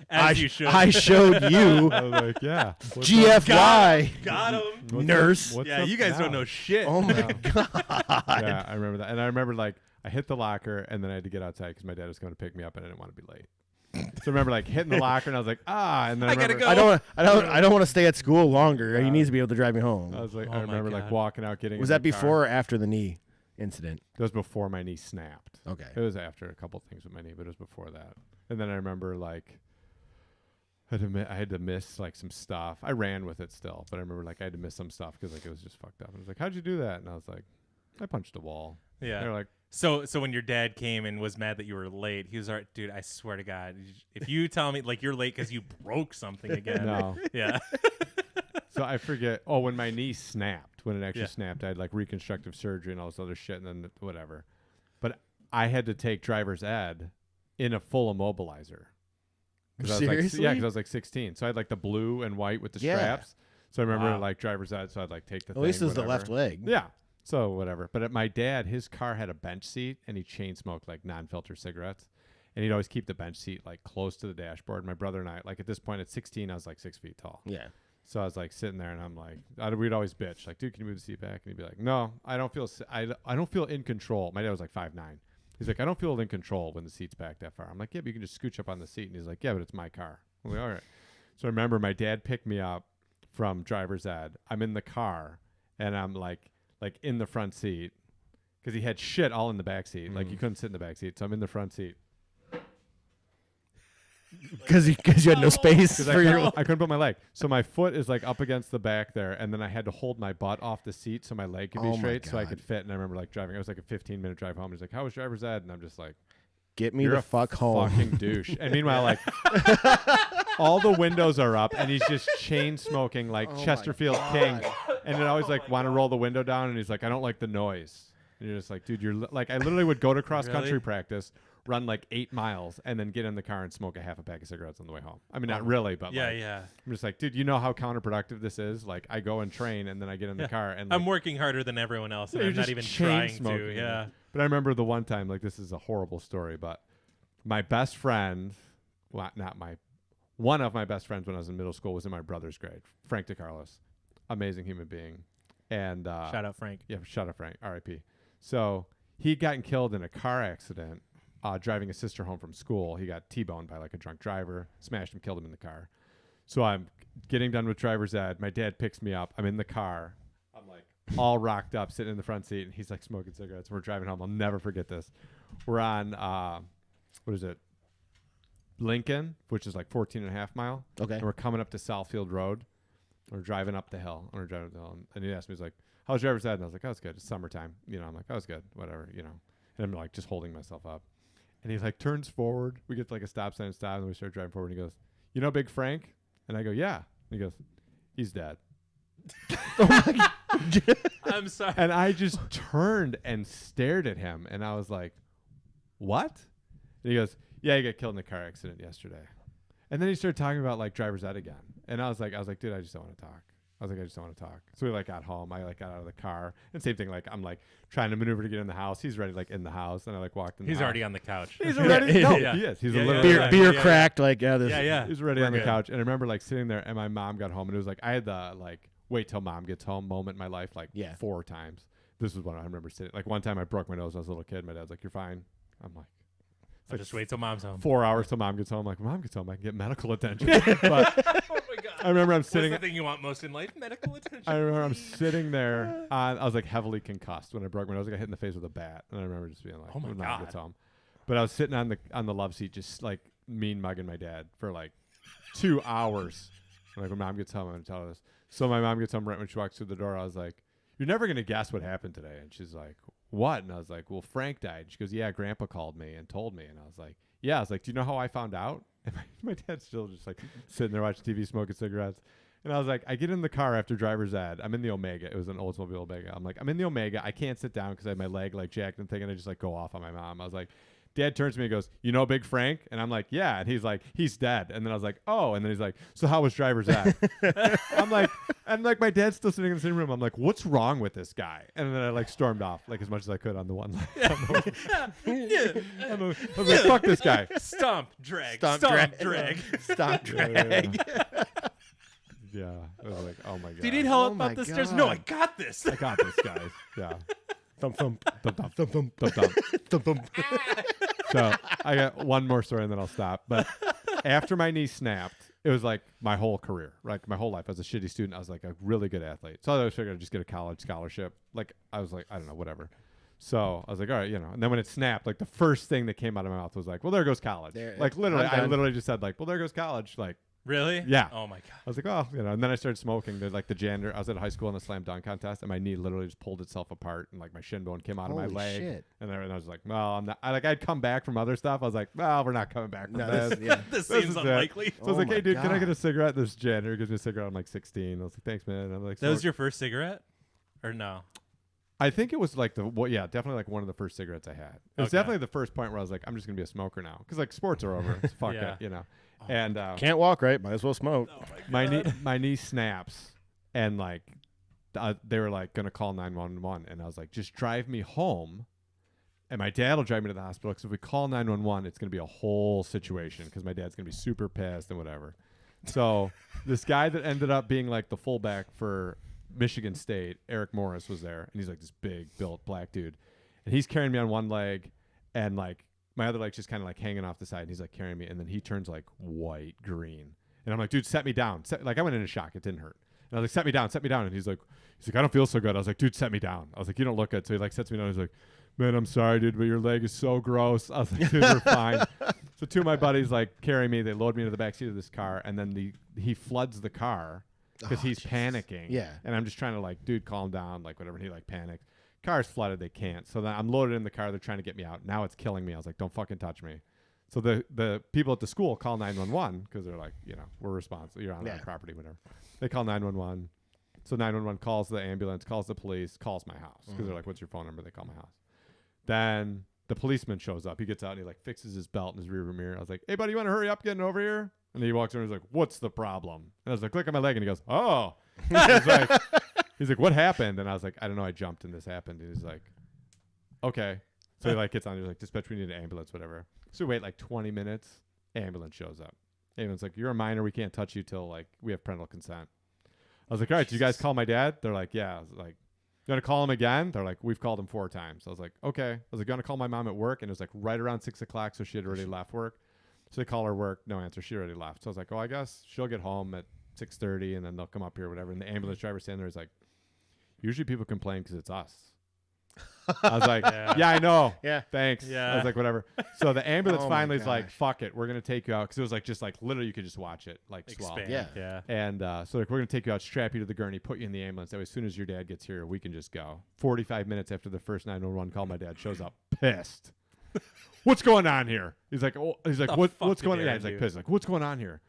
As you should. I showed you I was like, yeah. What's GFY Got him. What's nurse. What's Yeah, up you guys don't now? know shit. Oh my Yeah. god! Yeah, I remember that. And I remember like I hit the locker and then I had to get outside because my dad was going to pick me up and I didn't want to be late. So I remember like hitting the locker and I was like, and then I gotta remember, go. I don't want to stay at school longer. He needs to be able to drive me home. I was like, Oh I my remember like God. walking out, getting. Was in that the car. before or after the knee incident? It was before my knee snapped. Okay. It was after a couple things with my knee, but it was before that. And then I remember like I had to miss like some stuff. I ran with it still, but I remember like I had to miss some stuff because like it was just fucked up. And I was like, "How'd you do that?" And I was like, "I punched a wall." Yeah. They're like, So when your dad came and was mad that you were late, he was all right, dude, I swear to God, if you tell me like you're late because you broke something again. "No." Yeah. So I forget. Oh, when my knee snapped, when it actually Yeah. snapped, I had like reconstructive surgery and all this other shit, and then whatever. But I had to take driver's ed in a full immobilizer. 'Cause I was Seriously? because I was like 16. So I had like the blue and white with the Yeah. straps. So I remember Wow. like driver's ed. So I'd like take the. At least thing, it's the whatever. left leg. Yeah. So whatever. But at my dad, his car had a bench seat, and he chain smoked like non-filter cigarettes, and he'd always keep the bench seat like close to the dashboard. My brother and I, like at this point at 16, I was like 6 feet tall. Yeah. So I was like sitting there, and I'm like, we'd always bitch, like, dude, can you move the seat back? And he'd be like, no, I don't feel, I don't feel in control. My dad was like 5'9". He's like, I don't feel in control when the seat's back that far. I'm like, yeah, but you can just scooch up on the seat. And he's like, yeah, but it's my car. I'm like, all right. So I remember my dad picked me up from driver's ed. I'm in the car, and I'm like like in the front seat because he had shit all in the back seat. Like you couldn't sit in the back seat, so I'm in the front seat. Because you had no space for your. I couldn't put my leg, so my foot is like up against the back there, and then I had to hold my butt off the seat so my leg could be straight, so I could fit. And I remember like driving. It was like a 15-minute drive home. He's like, "How was driver's ed?" And I'm just like, "Get me "You're the fuck home, fucking douche." And meanwhile, like all the windows are up, and he's just chain smoking like Chesterfield King, and then I always like want to roll the window down, and he's like, "I don't like the noise." And you're just like, "Dude, you're like," I literally would go to cross country practice, run like 8 miles, and then get in the car and smoke a half a pack of cigarettes on the way home. I mean, not really, but like, I'm just like, dude, you know how counterproductive this is? Like, I go and train, and then I get in the car, and like, I'm working harder than everyone else, and you're I'm not just even chain trying smoking. to. Yeah. But I remember the one time, like, this is a horrible story, but my best friend, well, one of my best friends when I was in middle school was in my brother's grade, Frank DeCarlos, amazing human being, and Shout out Frank. Yeah, shout out Frank, R.I.P. So he'd gotten killed in a car accident. Driving a sister home from school. He got T-boned by like a drunk driver, smashed him, killed him in the car. So I'm getting done with driver's ed. My dad picks me up. I'm in the car. I'm like all rocked up, sitting in the front seat, and he's like smoking cigarettes. We're driving home. I'll never forget this. We're on, what is it? Lincoln, which is like 14 and a half mile. Okay. And we're coming up to Southfield Road. We're driving up the hill. And he asked me, he's like, how's driver's ed? And I was like, oh, it's good. It's summertime. You know, I'm like, oh, it's good. Whatever, you know. And I'm like just holding myself up. And he like turns forward. We get to like a stop sign and stop, and we start driving forward. And he goes, "You know Big Frank?" And I go, "Yeah." And he goes, "He's dead." Oh my God. I'm sorry. And I just turned and stared at him, and I was like, "What?" And he goes, "Yeah, he got killed in a car accident yesterday." And then he started talking about like driver's ed again, and I was like, "Dude, I just don't want to talk." I was like, I just don't want to talk. So we like got home. I like got out of the car, and same thing. Like I'm like trying to maneuver to get in the house. He's already like in the house, and I like walked in. He's the house. already on the couch. He's already. No, Yeah. he is. He's Yeah, a yeah, little beer cracked. Like this. Yeah. He's already We're on the good. couch, and I remember like sitting there, and my mom got home, and it was like I had the like wait till mom gets home moment in my life like 4 times. This is what I remember sitting. Like one time I broke my nose when I was a little kid. My dad's like, "You're fine." I'm like. I'll just wait till mom's home. 4 hours till mom gets home. I'm like, when mom gets home, I can get medical attention. But Oh my God. I remember I'm sitting. What's the thing you want most in life? Medical attention. I remember I'm sitting there. I was like heavily concussed when I broke my nose. I got hit in the face with a bat, and I remember just being like, Oh my when mom gets God. home. But I was sitting on the love seat, just like mean mugging my dad for like 2 hours. I'm like, when mom gets home, I'm gonna tell her this. So my mom gets home right when she walks through the door. I was like, "You're never gonna guess what happened today." And she's like, "What?" And I was like, "Well, Frank died." She goes, "Yeah, Grandpa called me and told me." And I was like, "Yeah." I was like, "Do you know how I found out?" And my dad's still just like sitting there watching TV, smoking cigarettes. And I was like, I get in the car after driver's ed. I'm in the Omega. It was an Oldsmobile Omega. I'm like, I'm in the Omega. I can't sit down because I have my leg like jacked and thing, and I just like go off on my mom. I was like, Dad turns to me and goes, "You know Big Frank?" And I'm like, "Yeah." And he's like, "He's dead." And then I was like, "Oh." And then he's like, "So how was driver's ed?" I'm like, and like my dad's still sitting in the same room. I'm like, "What's wrong with this guy?" And then I like stormed off like as much as I could on the one leg. I was like, "Fuck this guy." Stomp, drag. Stomp, drag. Stomp, drag. Yeah. I was like, "Oh my God." Do you need help Oh my up the stairs? God. No, I got this. I got this, guys. Yeah. Thump, thump. Thump, thump, Thump, thump. thump, thump. Thump, thump. So I got one more story and then I'll stop. But after my knee snapped, it was like my whole career, like my whole life. I was a shitty student. I was like a really good athlete. So I was figuring I'd just get a college scholarship. Like I was like, I don't know, whatever. So I was like, all right, you know. And then when it snapped, like the first thing that came out of my mouth was like, well, there goes college. Like literally, I literally just said like, well, there goes college. Like, Really? yeah. Oh my God. I was like, oh, you know. And then I started smoking. There's like the janitor. I was at high school in a slam dunk contest, and my knee literally just pulled itself apart, and like my shin bone came out of my Holy leg. shit. And I was like, well, I'm not. I'd come back from other stuff. I was like, well, we're not coming back from No, this. This This seems is it. unlikely. So I was Oh like, my hey, dude, can I get God. a cigarette? This janitor gives me a cigarette. I'm like 16. I was like, thanks, man. And I'm like, That was "Smoke." your first cigarette? Or no? I think it was like yeah, definitely like one of the first cigarettes I had. It was Okay. definitely the first point where I was like, I'm just gonna be a smoker now, because like sports are over. It's fuck Yeah. it, you know. And Can't walk right. Might as well smoke. Oh my knee snaps, and like they were like gonna call 911, and I was like, just drive me home, and my dad will drive me to the hospital, because if we call 911, it's gonna be a whole situation, because my dad's gonna be super pissed and whatever. So this guy that ended up being like the fullback for Michigan State, Eric Morris, was there, and he's like this big built black dude, and he's carrying me on one leg, and like my other leg's just kind of like hanging off the side, and he's like carrying me, and then he turns like white green, and I'm like, dude, set me down. Like I went into shock. It didn't hurt, And I was like, set me down. And he's like, I don't feel so good. I was like, dude, set me down. I was like, you don't look good. So he like sets me down. He's like, man, I'm sorry, dude, but your leg is so gross. I was like, dude, we're fine. So two of my buddies like carry me. They load me into the back seat of this car, and then he floods the car because he's panicking. Yeah. And I'm just trying to like, dude, calm down, like whatever. And he like panicked. Car's flooded. They can't. So then I'm loaded in the car. They're trying to get me out. Now it's killing me. I was like, don't fucking touch me. So the people at the school call 911 because they're like, we're responsible. You're on our property, whatever. They call 911. So 911 calls the ambulance, calls the police, calls my house because they're like, what's your phone number? They call my house. Then the policeman shows up. He gets out and he like fixes his belt in his rearview mirror. I was like, hey, buddy, you want to hurry up getting over here? And then he walks over and he's like, what's the problem? And I was like, click on my leg. And he goes, oh. He's like, what happened? And I was like, I don't know. I jumped and this happened. And he's like, okay. So he like gets on. He's like, dispatch, we need an ambulance, whatever. So we wait like 20 minutes. Ambulance shows up. Ambulance like, you're a minor. We can't touch you till like we have parental consent. I was like, all right, did you guys call my dad? They're like, yeah. I was like, you want to call him again? They're like, we've called him 4 times. I was like, okay. I was like, you want to call my mom at work? And it was like right around 6 o'clock. So she had already left work. So they call her work. No answer. She already left. So I was like, oh, I guess she'll get home at 6:30 and then they'll come up here or whatever. And the ambulance driver standing there is like, usually people complain because it's us. I was like, yeah, I know. Yeah. Thanks. Yeah. I was like, whatever. So the ambulance Oh my finally is like, gosh. fuck it. We're going to take you out. Because it was like just like literally you could just watch it like swell. Expand. Yeah. Yeah. And so like, we're going to take you out, strap you to the gurney, put you in the ambulance. That way, as soon as your dad gets here, we can just go. 45 minutes after the first 911 call, my dad shows up pissed. What's going on here? He's like, what's going on? Yeah, he's like pissed. Like, what's going on here?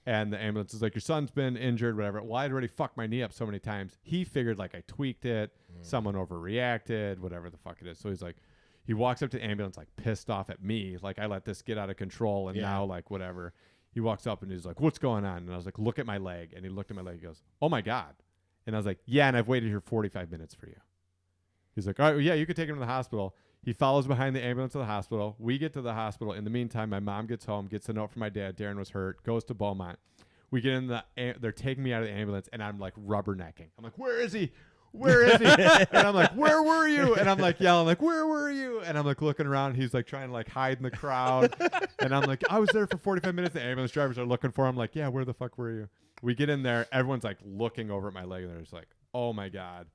And the ambulance is like, your son's been injured, whatever. Well, I'd already fucked my knee up so many times. He figured like I tweaked it. Someone overreacted, whatever the fuck it is. So he's like, he walks up to the ambulance like pissed off at me. Like I let this get out of control and now like whatever. He walks up and he's like, what's going on? And I was like, look at my leg. And he looked at my leg. He goes, oh my God. And I was like, yeah. And I've waited here 45 minutes for you. He's like, all right, well, yeah, you could take him to the hospital. He follows behind the ambulance to the hospital. We get to the hospital. In the meantime, my mom gets home, gets a note from my dad. Darren was hurt, goes to Beaumont. We get in they're taking me out of the ambulance, and I'm like rubbernecking. I'm like, where is he? Where is he? And I'm like, where were you? And I'm like yelling, like, where were you? And I'm like looking around. He's like trying to like hide in the crowd. And I'm like, I was there for 45 minutes. The ambulance drivers are looking for him. Like, yeah, where the fuck were you? We get in there. Everyone's like looking over at my leg, and they're just like, oh my God.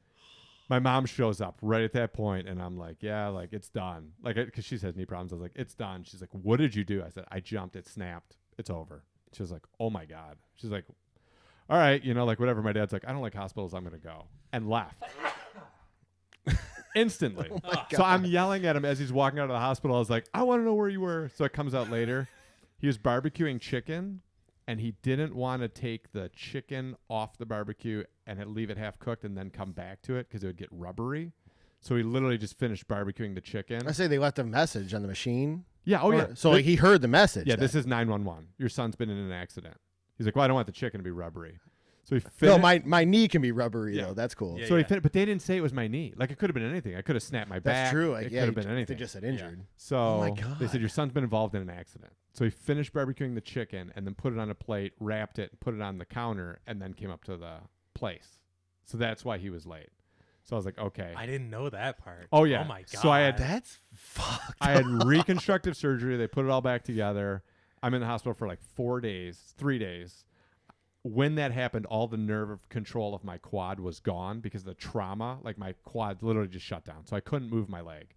My mom shows up right at that point, and I'm like, yeah, like it's done. Like, because she has knee problems. I was like, it's done. She's like, what did you do? I said, I jumped. It snapped. It's over. She was like, oh my God. She's like, all right, like whatever. My dad's like, I don't like hospitals. I'm going to go. And left. Instantly. So I'm yelling at him as he's walking out of the hospital. I was like, I want to know where you were. So it comes out later. He was barbecuing chicken, and he didn't want to take the chicken off the barbecue and leave it half cooked and then come back to it because it would get rubbery. So he literally just finished barbecuing the chicken. I say they left a message on the machine. Yeah. Oh, yeah. So he heard the message. Yeah, then. this is 911. Your son's been in an accident. He's like, well, I don't want the chicken to be rubbery. So he No, finished. my knee can be rubbery, though. That's cool. Yeah, So he finished, but they didn't say it was my knee. Like, it could have been anything. I could have snapped my back. That's true. It Yeah, could have been anything. They just said injured. So Oh my they God. said, your son's been involved in an accident. So he finished barbecuing the chicken and then put it on a plate, wrapped it, put it on the counter, and then came up to the place. So that's why he was late. So I was like, okay. I didn't know that part. Oh, yeah. Oh my God. So I had That's fucked. I had reconstructive surgery. They put it all back together. I'm in the hospital for like 3 days. When that happened, all the nerve control of my quad was gone because of the trauma. Like my quad literally just shut down. So I couldn't move my leg.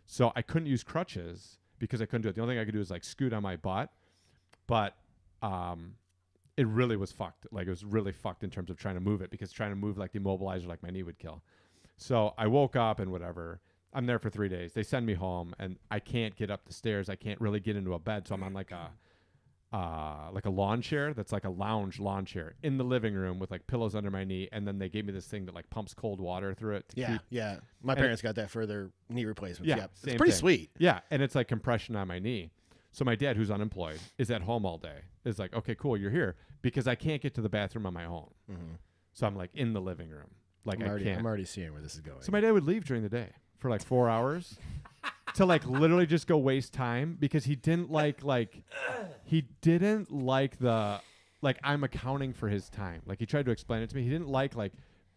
So I couldn't use crutches because I couldn't do it. The only thing I could do is like scoot on my butt. But it really was fucked. Like it was really fucked in terms of trying to move it because trying to move like the immobilizer, like my knee would kill. So I woke up and whatever. I'm there for 3 days. They send me home and I can't get up the stairs. I can't really get into a bed. So I'm on like a lawn chair that's like a lounge lawn chair in the living room with like pillows under my knee. And then they gave me this thing that like pumps cold water through it. Yeah. My parents got that for their knee replacements. Yeah, Yep. It's same pretty thing. sweet. Yeah. And it's like compression on my knee. So my dad, who's unemployed, is at home all day. Is like, okay, cool, you're here because I can't get to the bathroom on my own. Mm-hmm. So I'm like in the living room. Like I'm can't. already seeing where this is going. So my dad would leave during the day for like 4 hours to like literally just go waste time because he didn't like the I'm accounting for his time. Like he tried to explain it to me. He didn't like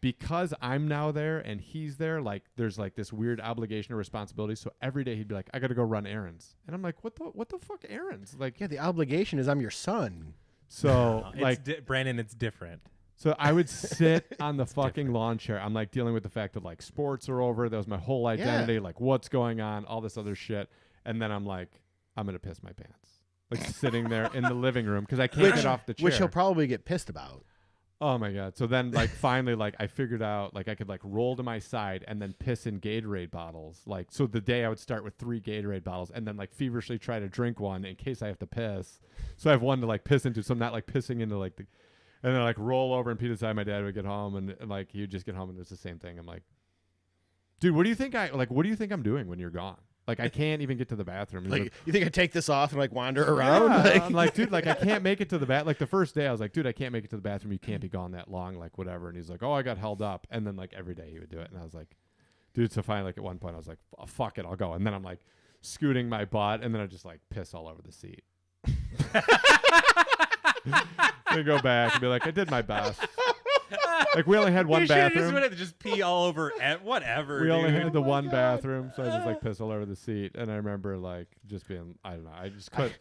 because I'm now there and he's there, like there's like this weird obligation or responsibility. So every day he'd be like, I got to go run errands. And I'm like, what the fuck errands? Like, yeah, the obligation is I'm your son. so No, like Brandon, it's different. So I would sit on the fucking lawn chair. I'm like dealing with the fact that like sports are over. That was my whole identity. Like what's going on, all this other shit. And then I'm like, I'm going to piss my pants. Like sitting there in the living room because I can't get off the chair. Which he'll probably get pissed about. Oh my God. So then like finally like I figured out like I could like roll to my side and then piss in Gatorade bottles. Like so the day I would start with 3 Gatorade bottles and then like feverishly try to drink one in case I have to piss. So I have one to like piss into. So I'm not like pissing into like the, and then like roll over and pee aside. My dad would get home and like he would just get home and it's the same thing. I'm like, dude, what do you think I'm doing when you're gone? Like I can't even get to the bathroom. Like, you think I take this off and like wander around? Yeah. Like, I'm like, dude, like I can't make it to the bath. Like the first day I was like, dude, I can't make it to the bathroom. You can't be gone that long, like whatever. And he's like, oh, I got held up. And then like every day he would do it. And I was like, dude, so finally like at one point I was like, oh, fuck it, I'll go. And then I'm like scooting my butt and then I just like piss all over the seat. Then go back and be like, I did my best. Like we only had one bathroom. You just pee all over whatever. We only dude. had the one bathroom, so I just like piss all over the seat. And I remember like just being, I don't know,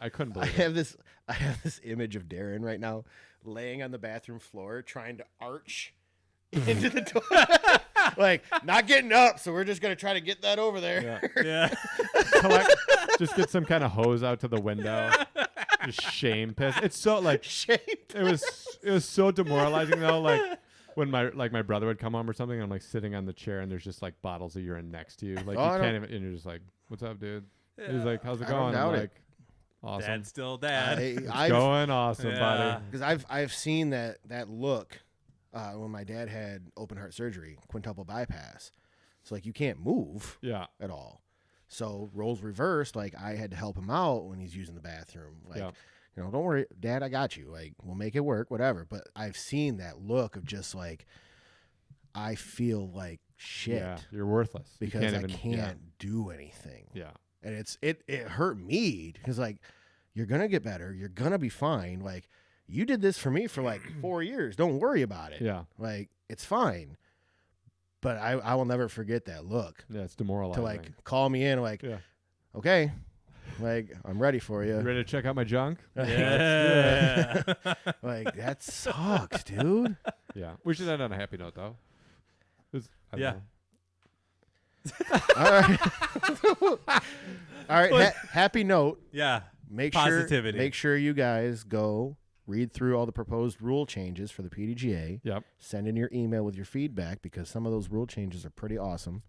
I couldn't believe it. I have this image of Darren right now laying on the bathroom floor trying to arch into the toilet. Like not getting up, so we're just gonna try to get that over there. Yeah. Just get some kind of hose out to the window. Just shame piss. It's so like Shame. it was so demoralizing though. Like when my brother would come home or something, I'm like sitting on the chair and there's just like bottles of urine next to you. Like you can't even, and you're just like, "What's up, dude?" Yeah. He's like, "How's it I don't going?" I'm doubt it. like, "Awesome." Dad's still dad. It's I've going awesome, Yeah. buddy. because I've seen that look when my dad had open heart surgery, quintuple bypass. So like you can't move Yeah. at all. So roles reversed. Like I had to help him out when he's using the bathroom. Like Yeah. you know, don't worry, Dad, I got you. Like we'll make it work, whatever. But I've seen that look of just like I feel like shit Yeah, you're worthless. You because I even, can't do anything. Yeah. And it hurt me because like you're gonna get better, you're gonna be fine. Like you did this for me for like 4 years. Don't worry about it. Yeah. Like it's fine. But I will never forget that look Yeah. It's demoralizing. to like call me in like, Yeah. okay, like I'm ready for you. You ready to check out my junk? Yeah. Like that sucks, dude. Yeah. We should end on a happy note though. I don't Yeah. know. All right. All right. Happy note. Yeah. Make Positivity. sure you guys go read through all the proposed rule changes for the PDGA. Yep. Send in your email with your feedback because some of those rule changes are pretty awesome,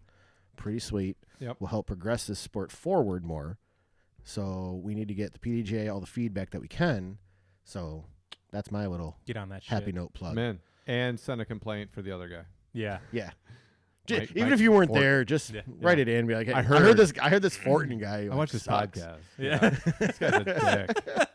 pretty sweet. Yep. Will help progress this sport forward more. So we need to get the PDGA all the feedback that we can. So that's my little Get on that shit. happy note plug. Man. And send a complaint for the other guy. Yeah. Yeah. Mike- Even Mike if you weren't Fortin. there, just Yeah. write it in. Be like, hey, I I heard- heard this Fortin guy. I like, watched this sucks. podcast. Yeah. This guy's a dick.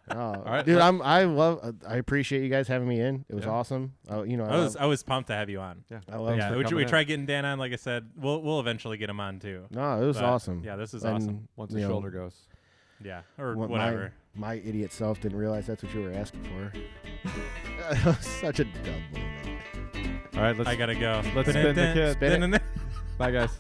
Oh, right, dude, I appreciate you guys having me in. It was Yeah. awesome. You know, I was pumped to have you on. Yeah. I love Yeah, for we coming in. try getting Dan on. Like I said, we'll eventually get him on too. No, it was But, awesome. Yeah, this is And, awesome. Once you the know, shoulder goes. Yeah, or what whatever. My idiot self didn't realize that's what you were asking for. That was such a dumb moment. All right, let's I gotta go. let's spin the kid. Spin it. Bye guys.